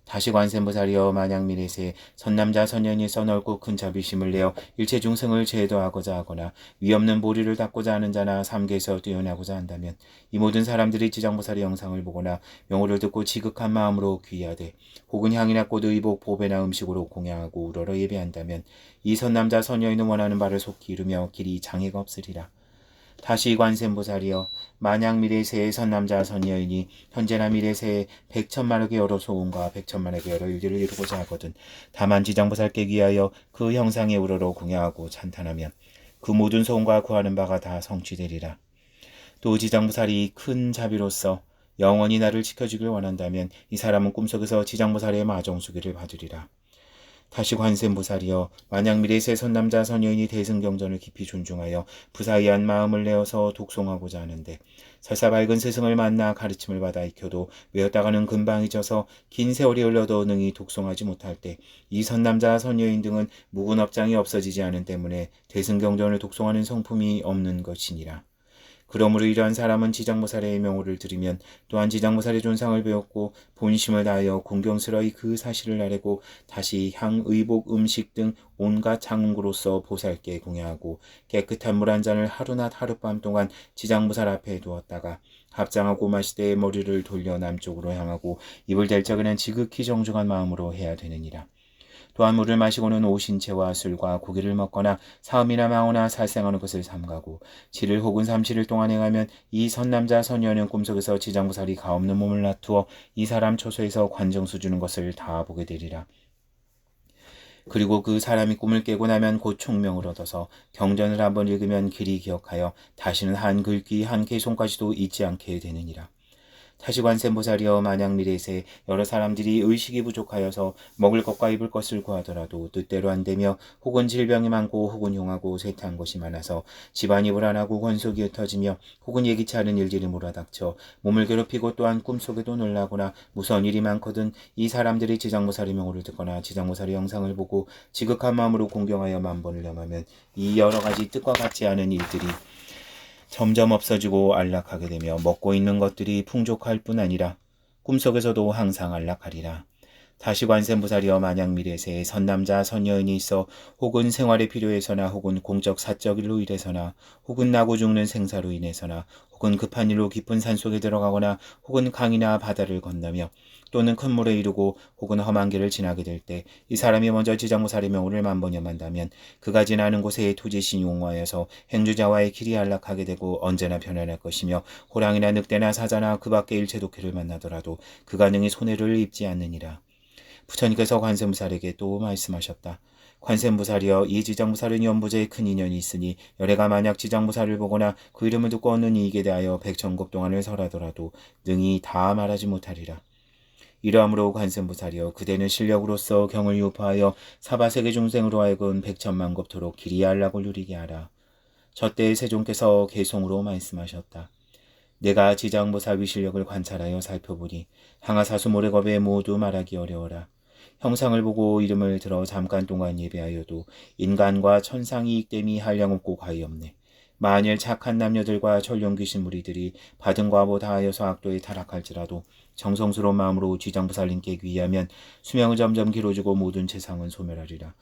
다시 관세음보살이여 만약 미래세 선남자 선녀인이 써넓고 큰 자비심을 내어 일체 중생을 제도하고자 하거나 위없는 보리를 닦고자 하는 자나 삼계에서 뛰어나고자 한다면 이 모든 사람들이 지장보살의 영상을 보거나 명호를 듣고 지극한 마음으로 귀하되 혹은 향이나 꽃, 의복, 보배나 음식으로 공양하고 우러러 예배한다면 이 선남자 선녀인은 원하는 바를 속히 이루며 길이 장애가 없으리라. 다시 관세음보살이여 만약 미래세의 선남자 선여인이 현재나 미래세의 100천만억의 여러 소원과 100천만억의 여러 일들을 이루고자 하거든 다만 지장보살께 귀하여 그 형상에 우러러 공양하고 찬탄하면 그 모든 소원과 구하는 바가 다 성취되리라. 또 지장보살이 큰 자비로서 영원히 나를 지켜주길 원한다면 이 사람은 꿈속에서 지장보살의 마정수기를 받으리라. 다시 관세음보살이여 만약 미래세 선남자 선여인이 대승경전을 깊이 존중하여 부사이한 마음을 내어서 독송하고자 하는데 설사 밝은 스승을 만나 가르침을 받아 익혀도 외웠다가는 금방 잊어서 긴 세월이 흘러도 능히 독송하지 못할 때 이 선남자 선여인 등은 묵은 업장이 없어지지 않은 때문에 대승경전을 독송하는 성품이 없는 것이니라. 그러므로 이러한 사람은 지장보살의 명호를 들으면 또한 지장보살의 존상을 배웠고 본심을 다하여 공경스러이 그 사실을 아뢰고 다시 향, 의복, 음식 등 온갖 장응구로서 보살께 공양하고 깨끗한 물 한 잔을 하루낮 하룻밤 동안 지장보살 앞에 두었다가 합장하고 마실 때 머리를 돌려 남쪽으로 향하고 입을 댈 적에는 지극히 정중한 마음으로 해야 되느니라. 또한 물을 마시고는 오신채와 술과 고기를 먹거나 사음이나 망호나 살생하는 것을 삼가고 7일 혹은 37일 동안 행하면 이 선남자 선녀는 꿈속에서 지장보살이 가없는 몸을 놔두어 이 사람 처소에서 관정수 주는 것을 다 보게 되리라. 그리고 그 사람이 꿈을 깨고 나면 곧 총명을 얻어서 경전을 한번 읽으면 길이 기억하여 다시는 한 글귀 한 개송까지도 잊지 않게 되느니라. 다시 관세음보살이여 만약 미래세 여러 사람들이 의식이 부족하여서 먹을 것과 입을 것을 구하더라도 뜻대로 안 되며 혹은 질병이 많고 혹은 흉하고 쇠퇴한 것이 많아서 집안이 불안하고 권속이 흩어지며 혹은 예기치 않은 일들이 몰아닥쳐 몸을 괴롭히고 또한 꿈속에도 놀라거나 무서운 일이 많거든 이 사람들이 지장보살의 명호를 듣거나 지장보살의 영상을 보고 지극한 마음으로 공경하여 만번을 염하면 이 여러 가지 뜻과 같지 않은 일들이 점점 없어지고 안락하게 되며 먹고 있는 것들이 풍족할 뿐 아니라 꿈속에서도 항상 안락하리라. 다시 관세음보살이여 만약 미래세에 선남자 선여인이 있어 혹은 생활의 필요에서나 혹은 공적 사적 일로 인해서나 혹은 나고 죽는 생사로 인해서나 혹은 급한 일로 깊은 산속에 들어가거나 혹은 강이나 바다를 건너며 또는 큰 물에 이르고 혹은 험한 길을 지나게 될 때 이 사람이 먼저 지장보살의 명호를 만번염한다면 그가 지나는 곳에 토지신이 옹호하여서 행주자와의 길이 안락하게 되고 언제나 편안할 것이며 호랑이나 늑대나 사자나 그 밖의 일체 독해를 만나더라도 그가 능히 손해를 입지 않느니라. 부처님께서 관세음보살에게 또 말씀하셨다. 관세음보살이여 이 지장보살은 연부제에 큰 인연이 있으니 열애가 만약 지장보살을 보거나 그 이름을 듣고 얻는 이익에 대하여 백천급 동안을 설하더라도 능히 다 말하지 못하리라. 이러함으로 관세음보살이여 그대는 실력으로서 경을 유포하여 사바세계 중생으로 하여금 백천만급토록 길이 안락을 누리게 하라. 저때 세존께서 개송으로 말씀하셨다. 내가 지장보살 위실력을 관찰하여 살펴보니 항아사수 모래겁에 모두 말하기 어려워라. 형상을 보고 이름을 들어 잠깐 동안 예배하여도 인간과 천상이 이익됨이 한량없고 과의없네. 만일 착한 남녀들과 전룡귀신 무리들이 받은 과보 다하여서 악도에 타락할지라도 정성스러운 마음으로 지장보살님께 귀의하면 수명은 점점 길어지고 모든 재상은 소멸하리라.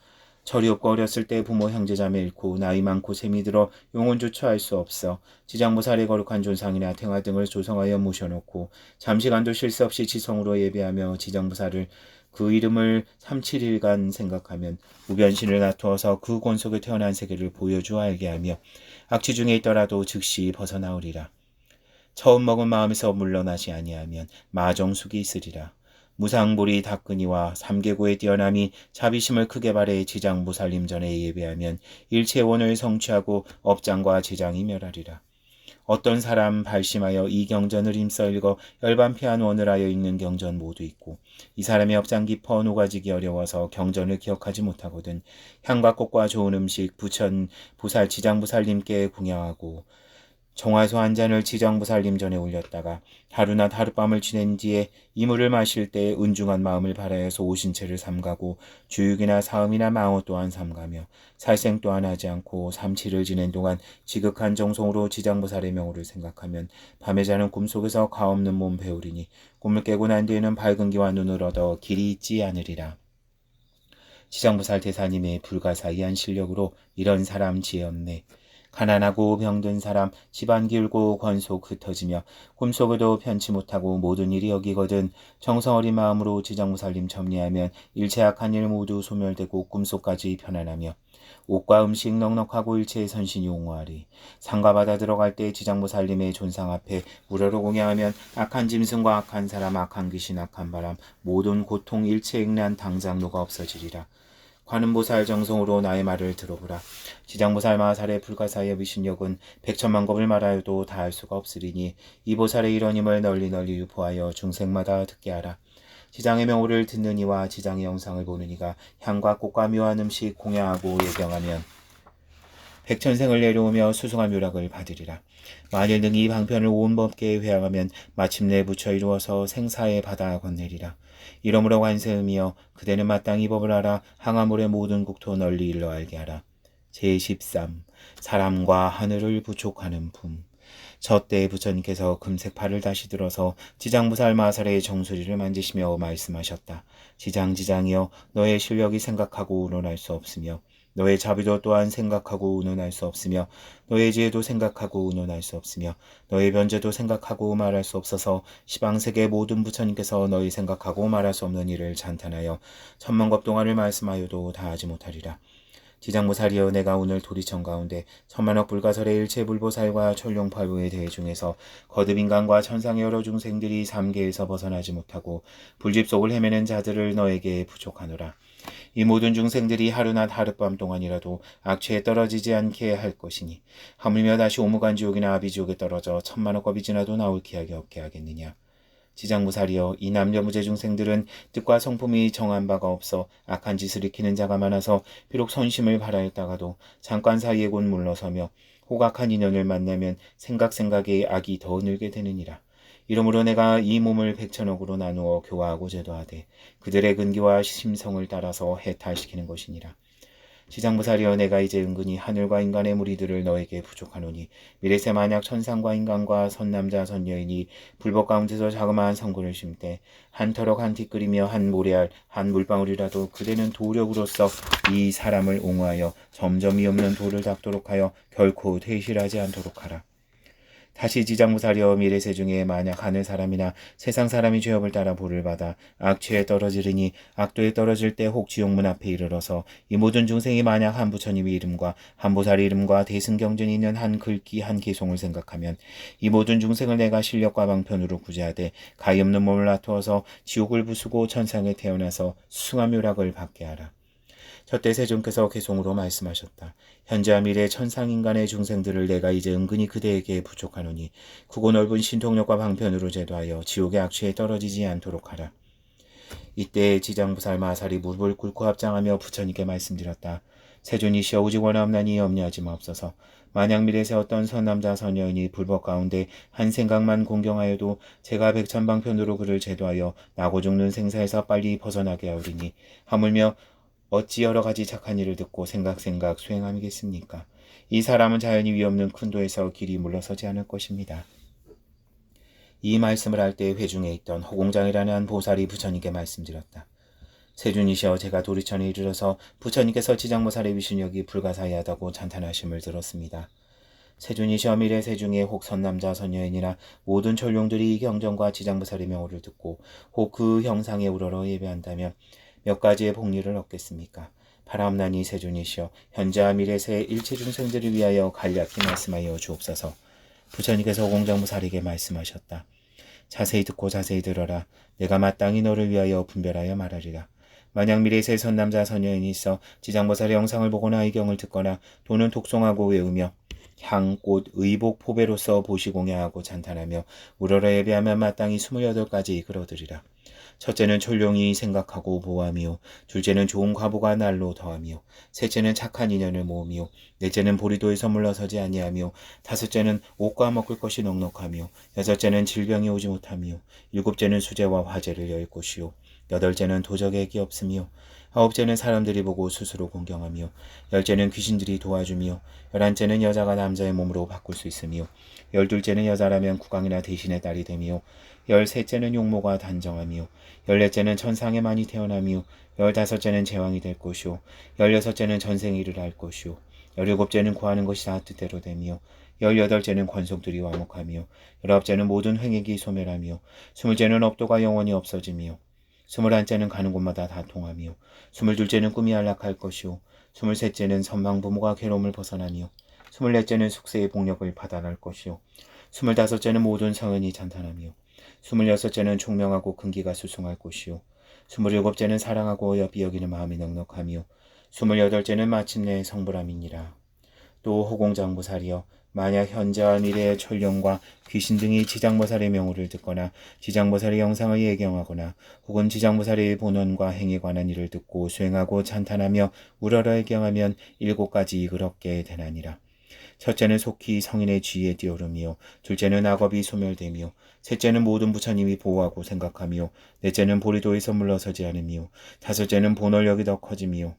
철이 없고 어렸을 때 부모 형제자매 잃고 나이 많고 셈이 들어 용혼조차 할 수 없어 지장보살의 거룩한 존상이나 탱화 등을 조성하여 모셔놓고 잠시간도 쉴 새 없이 지성으로 예배하며 지장보살을 그 이름을 37일간 생각하면 무변신을 놔두어서 그 권속에 태어난 세계를 보여주어 알게 하며 악취 중에 있더라도 즉시 벗어나오리라. 처음 먹은 마음에서 물러나지 아니하면 마정숙이 있으리라. 무상보리 닦으니와 삼계고의 뛰어남이 자비심을 크게 발해 지장보살님 전에 예배하면 일체원을 성취하고 업장과 재장이 멸하리라. 어떤 사람 발심하여 이 경전을 힘써 읽어 열반피한 원을 하여 읽는 경전 모두 있고 이 사람의 업장 깊어 녹아지기 어려워서 경전을 기억하지 못하거든 향과 꽃과 좋은 음식 부천 보살 지장보살님께 공양하고 정화소 한 잔을 지장보살님 전에 올렸다가 하루낮 하룻밤을 지낸 뒤에 이 물을 마실 때 은중한 마음을 바라여서 오신채를 삼가고 주육이나 사음이나 망호 또한 삼가며 살생 또한 하지 않고 37을 지낸 동안 지극한 정성으로 지장보살의 명호를 생각하면 밤에 자는 꿈속에서 가없는 몸 배우리니 꿈을 깨고 난 뒤에는 밝은 기와 눈을 얻어 길이 있지 않으리라. 지장보살 대사님의 불가사의한 실력으로 이런 사람 지었네. 가난하고 병든 사람, 집안 길고 권속 흩어지며 꿈속에도 편치 못하고 모든 일이 여기거든 정성 어린 마음으로 지장보살님 첨리하면 일체 악한 일 모두 소멸되고 꿈속까지 편안하며 옷과 음식 넉넉하고 일체의 선신이 옹호하리. 산과 바다 들어갈 때 지장보살님의 존상 앞에 우러러 공양하면 악한 짐승과 악한 사람, 악한 귀신, 악한 바람, 모든 고통 일체 액난 당장 녹아 없어지리라. 관음보살 정성으로 나의 말을 들어보라. 지장보살 마하살의 불가사의 위신력은 백천만겁을 말하여도 다할 수가 없으리니 이 보살의 이런 힘을 널리 유포하여 중생마다 듣게 하라. 지장의 명호를 듣는 이와 지장의 영상을 보는 이가 향과 꽃과 묘한 음식 공양하고 예경하면 백천생을 내려오며 수승한 묘락을 받으리라. 만일 능히 방편을 온 법계에 회항하면 마침내 부처 이루어서 생사의 바다 건네리라. 이러므로 관세음이여 그대는 마땅히 법을 알아 항아물의 모든 국토 널리 일러 알게 하라. 제13 사람과 하늘을 부촉하는 품. 저때 부처님께서 금색 팔을 다시 들어서 지장무살 마살의 정수리를 만지시며 말씀하셨다. 지장이여 너의 실력이 생각하고 운운할 수 없으며 너의 자비도 또한 생각하고 운운할 수 없으며 너의 지혜도 생각하고 운운할 수 없으며 너의 변제도 생각하고 말할 수 없어서 시방세계 모든 부처님께서 너희 생각하고 말할 수 없는 일을 찬탄하여 천만겁 동안을 말씀하여도 다하지 못하리라. 지장무살이여 내가 오늘 도리천 가운데 천만억 불가설의 일체불보살과 천룡팔부에 대해 중에서 거듭인간과 천상의 여러 중생들이 삼계에서 벗어나지 못하고 불집 속을 헤매는 자들을 너에게 부족하노라. 이 모든 중생들이 하루낮 하룻밤 동안이라도 악취에 떨어지지 않게 할 것이니 하물며 다시 오무간지옥이나 아비지옥에 떨어져 천만억 겁이 지나도 나올 기약이 없게 하겠느냐. 지장무살이여 이 남녀무제 중생들은 뜻과 성품이 정한 바가 없어 악한 짓을 익히는 자가 많아서 비록 선심을 발하였다가도 잠깐 사이에 곧 물러서며 호각한 인연을 만나면 생각에 악이 더 늘게 되느니라. 이러므로 내가 이 몸을 백천억으로 나누어 교화하고 제도하되 그들의 근기와 심성을 따라서 해탈시키는 것이니라. 지장무살이여 내가 이제 은근히 하늘과 인간의 무리들을 너에게 부족하노니 미래세 만약 천상과 인간과 선남자 선여인이 불법 가운데서 자그마한 성군을 심되 한 터럭 한 티끌이며 한 모래알 한 물방울이라도 그대는 도력으로서 이 사람을 옹호하여 점점이 없는 도를 닦도록 하여 결코 퇴실하지 않도록 하라. 다시 지장무살이여 미래세 중에 만약 하늘 사람이나 세상 사람이 죄업을 따라 벌을 받아 악취에 떨어지리니 악도에 떨어질 때 혹 지옥문 앞에 이르러서 이 모든 중생이 만약 한 부처님의 이름과 한 보살의 이름과 대승경전이 있는 한 글귀 한 기송을 생각하면 이 모든 중생을 내가 실력과 방편으로 구제하되 가히 없는 몸을 놔두어서 지옥을 부수고 천상에 태어나서 수승한 묘락을 받게 하라. 저때 세존께서 개송으로 말씀하셨다. 현재와 미래 천상인간의 중생들을 내가 이제 은근히 그대에게 부족하노니 크고 넓은 신통력과 방편으로 제도하여 지옥의 악취에 떨어지지 않도록 하라. 이때 지장무살 마살이 무릎을 꿇고 합장하며 부처님께 말씀드렸다. 세존이시여 오직 원하옵나니 염려하지 마옵소서. 만약 미래세 어떤 선남자 선여인이 불법 가운데 한 생각만 공경하여도 제가 백천방편으로 그를 제도하여 나고 죽는 생사에서 빨리 벗어나게 하오리니 하물며 어찌 여러 가지 착한 일을 듣고 생각 수행함이겠습니까? 이 사람은 자연히 위없는 큰 도에서 길이 물러서지 않을 것입니다. 이 말씀을 할 때 회중에 있던 허공장이라는 한 보살이 부처님께 말씀드렸다. 세존이시여 제가 도리천에 이르러서 부처님께서 지장무살의 위신력이 불가사의하다고 찬탄하심을 들었습니다. 세존이시여 미래세 중에 혹 선남자 선여인이나 모든 천룡들이 이 경전과 지장무살의 명호를 듣고 혹 그 형상에 우러러 예배한다면 몇 가지의 복리를 얻겠습니까? 바라옵나니 세존이시여 현재와 미래세 일체 중생들을 위하여 간략히 말씀하여 주옵소서. 부처님께서 공장무살에게 말씀하셨다. 자세히 듣고 자세히 들어라. 내가 마땅히 너를 위하여 분별하여 말하리라. 만약 미래세 선남자 선여인이 있어 지장무살의 영상을 보거나 의경을 듣거나 또는 독송하고 외우며 향, 꽃, 의복, 포배로서 보시공양하고 찬탄하며 우러러 예배하면 마땅히 28가지 그러들이라. 첫째는 천룡이 생각하고 보함이요, 둘째는 좋은 과보가 날로 더함이요, 셋째는 착한 인연을 모으미요, 넷째는 보리도에서 물러서지 아니하며, 다섯째는 옷과 먹을 것이 넉넉하며, 여섯째는 질병이 오지 못하며, 일곱째는 수제와 화제를 열 곳이요, 여덟째는 도적액이 없으며, 아홉째는 사람들이 보고 스스로 공경하며, 열째는 귀신들이 도와주며, 열한째는 여자가 남자의 몸으로 바꿀 수 있으며, 열둘째는 여자라면 국왕이나 대신의 딸이 되며, 열셋째는 용모가 단정하며, 열넷째는 천상에 많이 태어나며, 열다섯째는 제왕이 될 것이요, 열여섯째는 전생에 이르할 것이요, 열일곱째는 구하는 것이 다 뜻대로 되며, 열여덟째는 권속들이 화목하며, 열아홉째는 모든 횡액이 소멸하며, 스물째는 업도가 영원히 없어지며, 스물한째는 가는 곳마다 다 통하며, 스물둘째는 꿈이 안락할 것이요, 스물셋째는 선망 부모가 괴로움을 벗어나며, 스물넷째는 숙세의 복력을 받아날 것이요, 스물다섯째는 모든 성은이 찬탄하며, 스물여섯째는 총명하고 근기가 수승할 것이요, 스물일곱째는 사랑하고 여비 여기는 마음이 넉넉하며, 스물여덟째는 마침내 성불함이니라. 또 호공장보살이여 만약 현재와 미래의 천룡과 귀신 등이 지장보살의 명호를 듣거나 지장보살의 영상을 예경하거나 혹은 지장보살의 본원과 행에 관한 일을 듣고 수행하고 찬탄하며 우러러 예경하면 7가지 이익을 얻게 되나니라. 첫째는 속히 성인의 지위에 뛰어오르며 둘째는 악업이 소멸되며 셋째는 모든 부처님이 보호하고 생각하며 넷째는 보리도에서 물러서지 않으며 다섯째는 본원력이 더 커지며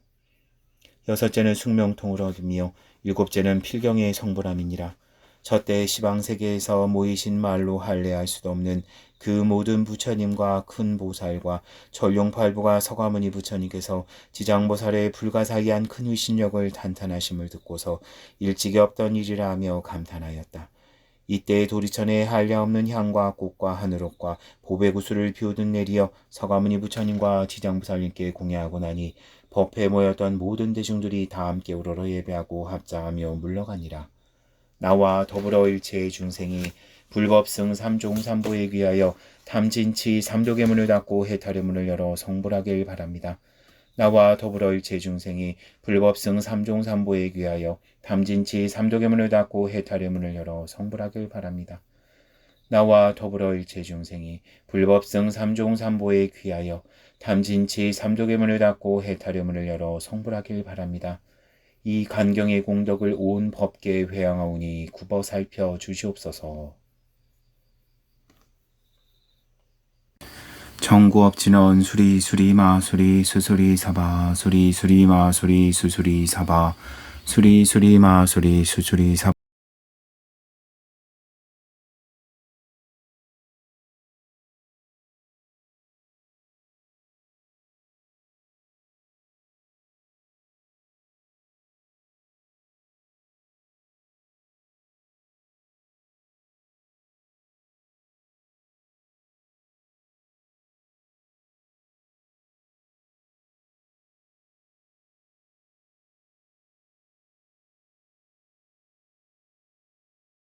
여섯째는 숙명통을 얻으며 일곱째는 필경의 성불함이니라. 저때 시방세계에서 모이신 말로 할례할 수도 없는 그 모든 부처님과 큰 보살과 전룡팔부가 서가모니 부처님께서 지장보살의 불가사의한 큰 위신력을 탄탄하심을 듣고서 일찍이 없던 일이라 하며 감탄하였다. 이때 도리천에 한량없는 향과 꽃과 하늘옷과 보배구슬을 비우듯 내리어 서가모니 부처님과 지장보살님께 공양하고 나니 법회에 모였던 모든 대중들이 다 함께 우러러 예배하고 합장하며 물러가니라. 나와 더불어 일체의 중생이 불법승 삼종삼보에 귀하여 탐진치 삼독의 문을 닫고 해탈의 문을 열어 성불하길 바랍니다. 나와 더불어 일체 중생이 불법승 삼종삼보에 귀하여 탐진치 삼독의 문을 닫고 해탈의 문을 열어 성불하길 바랍니다. 나와 더불어 일체 중생이 불법승 삼종삼보에 귀하여 탐진치 삼독의 문을 닫고 해탈의 문을 열어 성불하길 바랍니다. 이 간경의 공덕을 온 법계에 회양하오니 굽어 살펴 주시옵소서. 청구업진원 수리수리마 수리수수리사바 수리수리마 수리수수리사바 수리수리마 수리수수리사바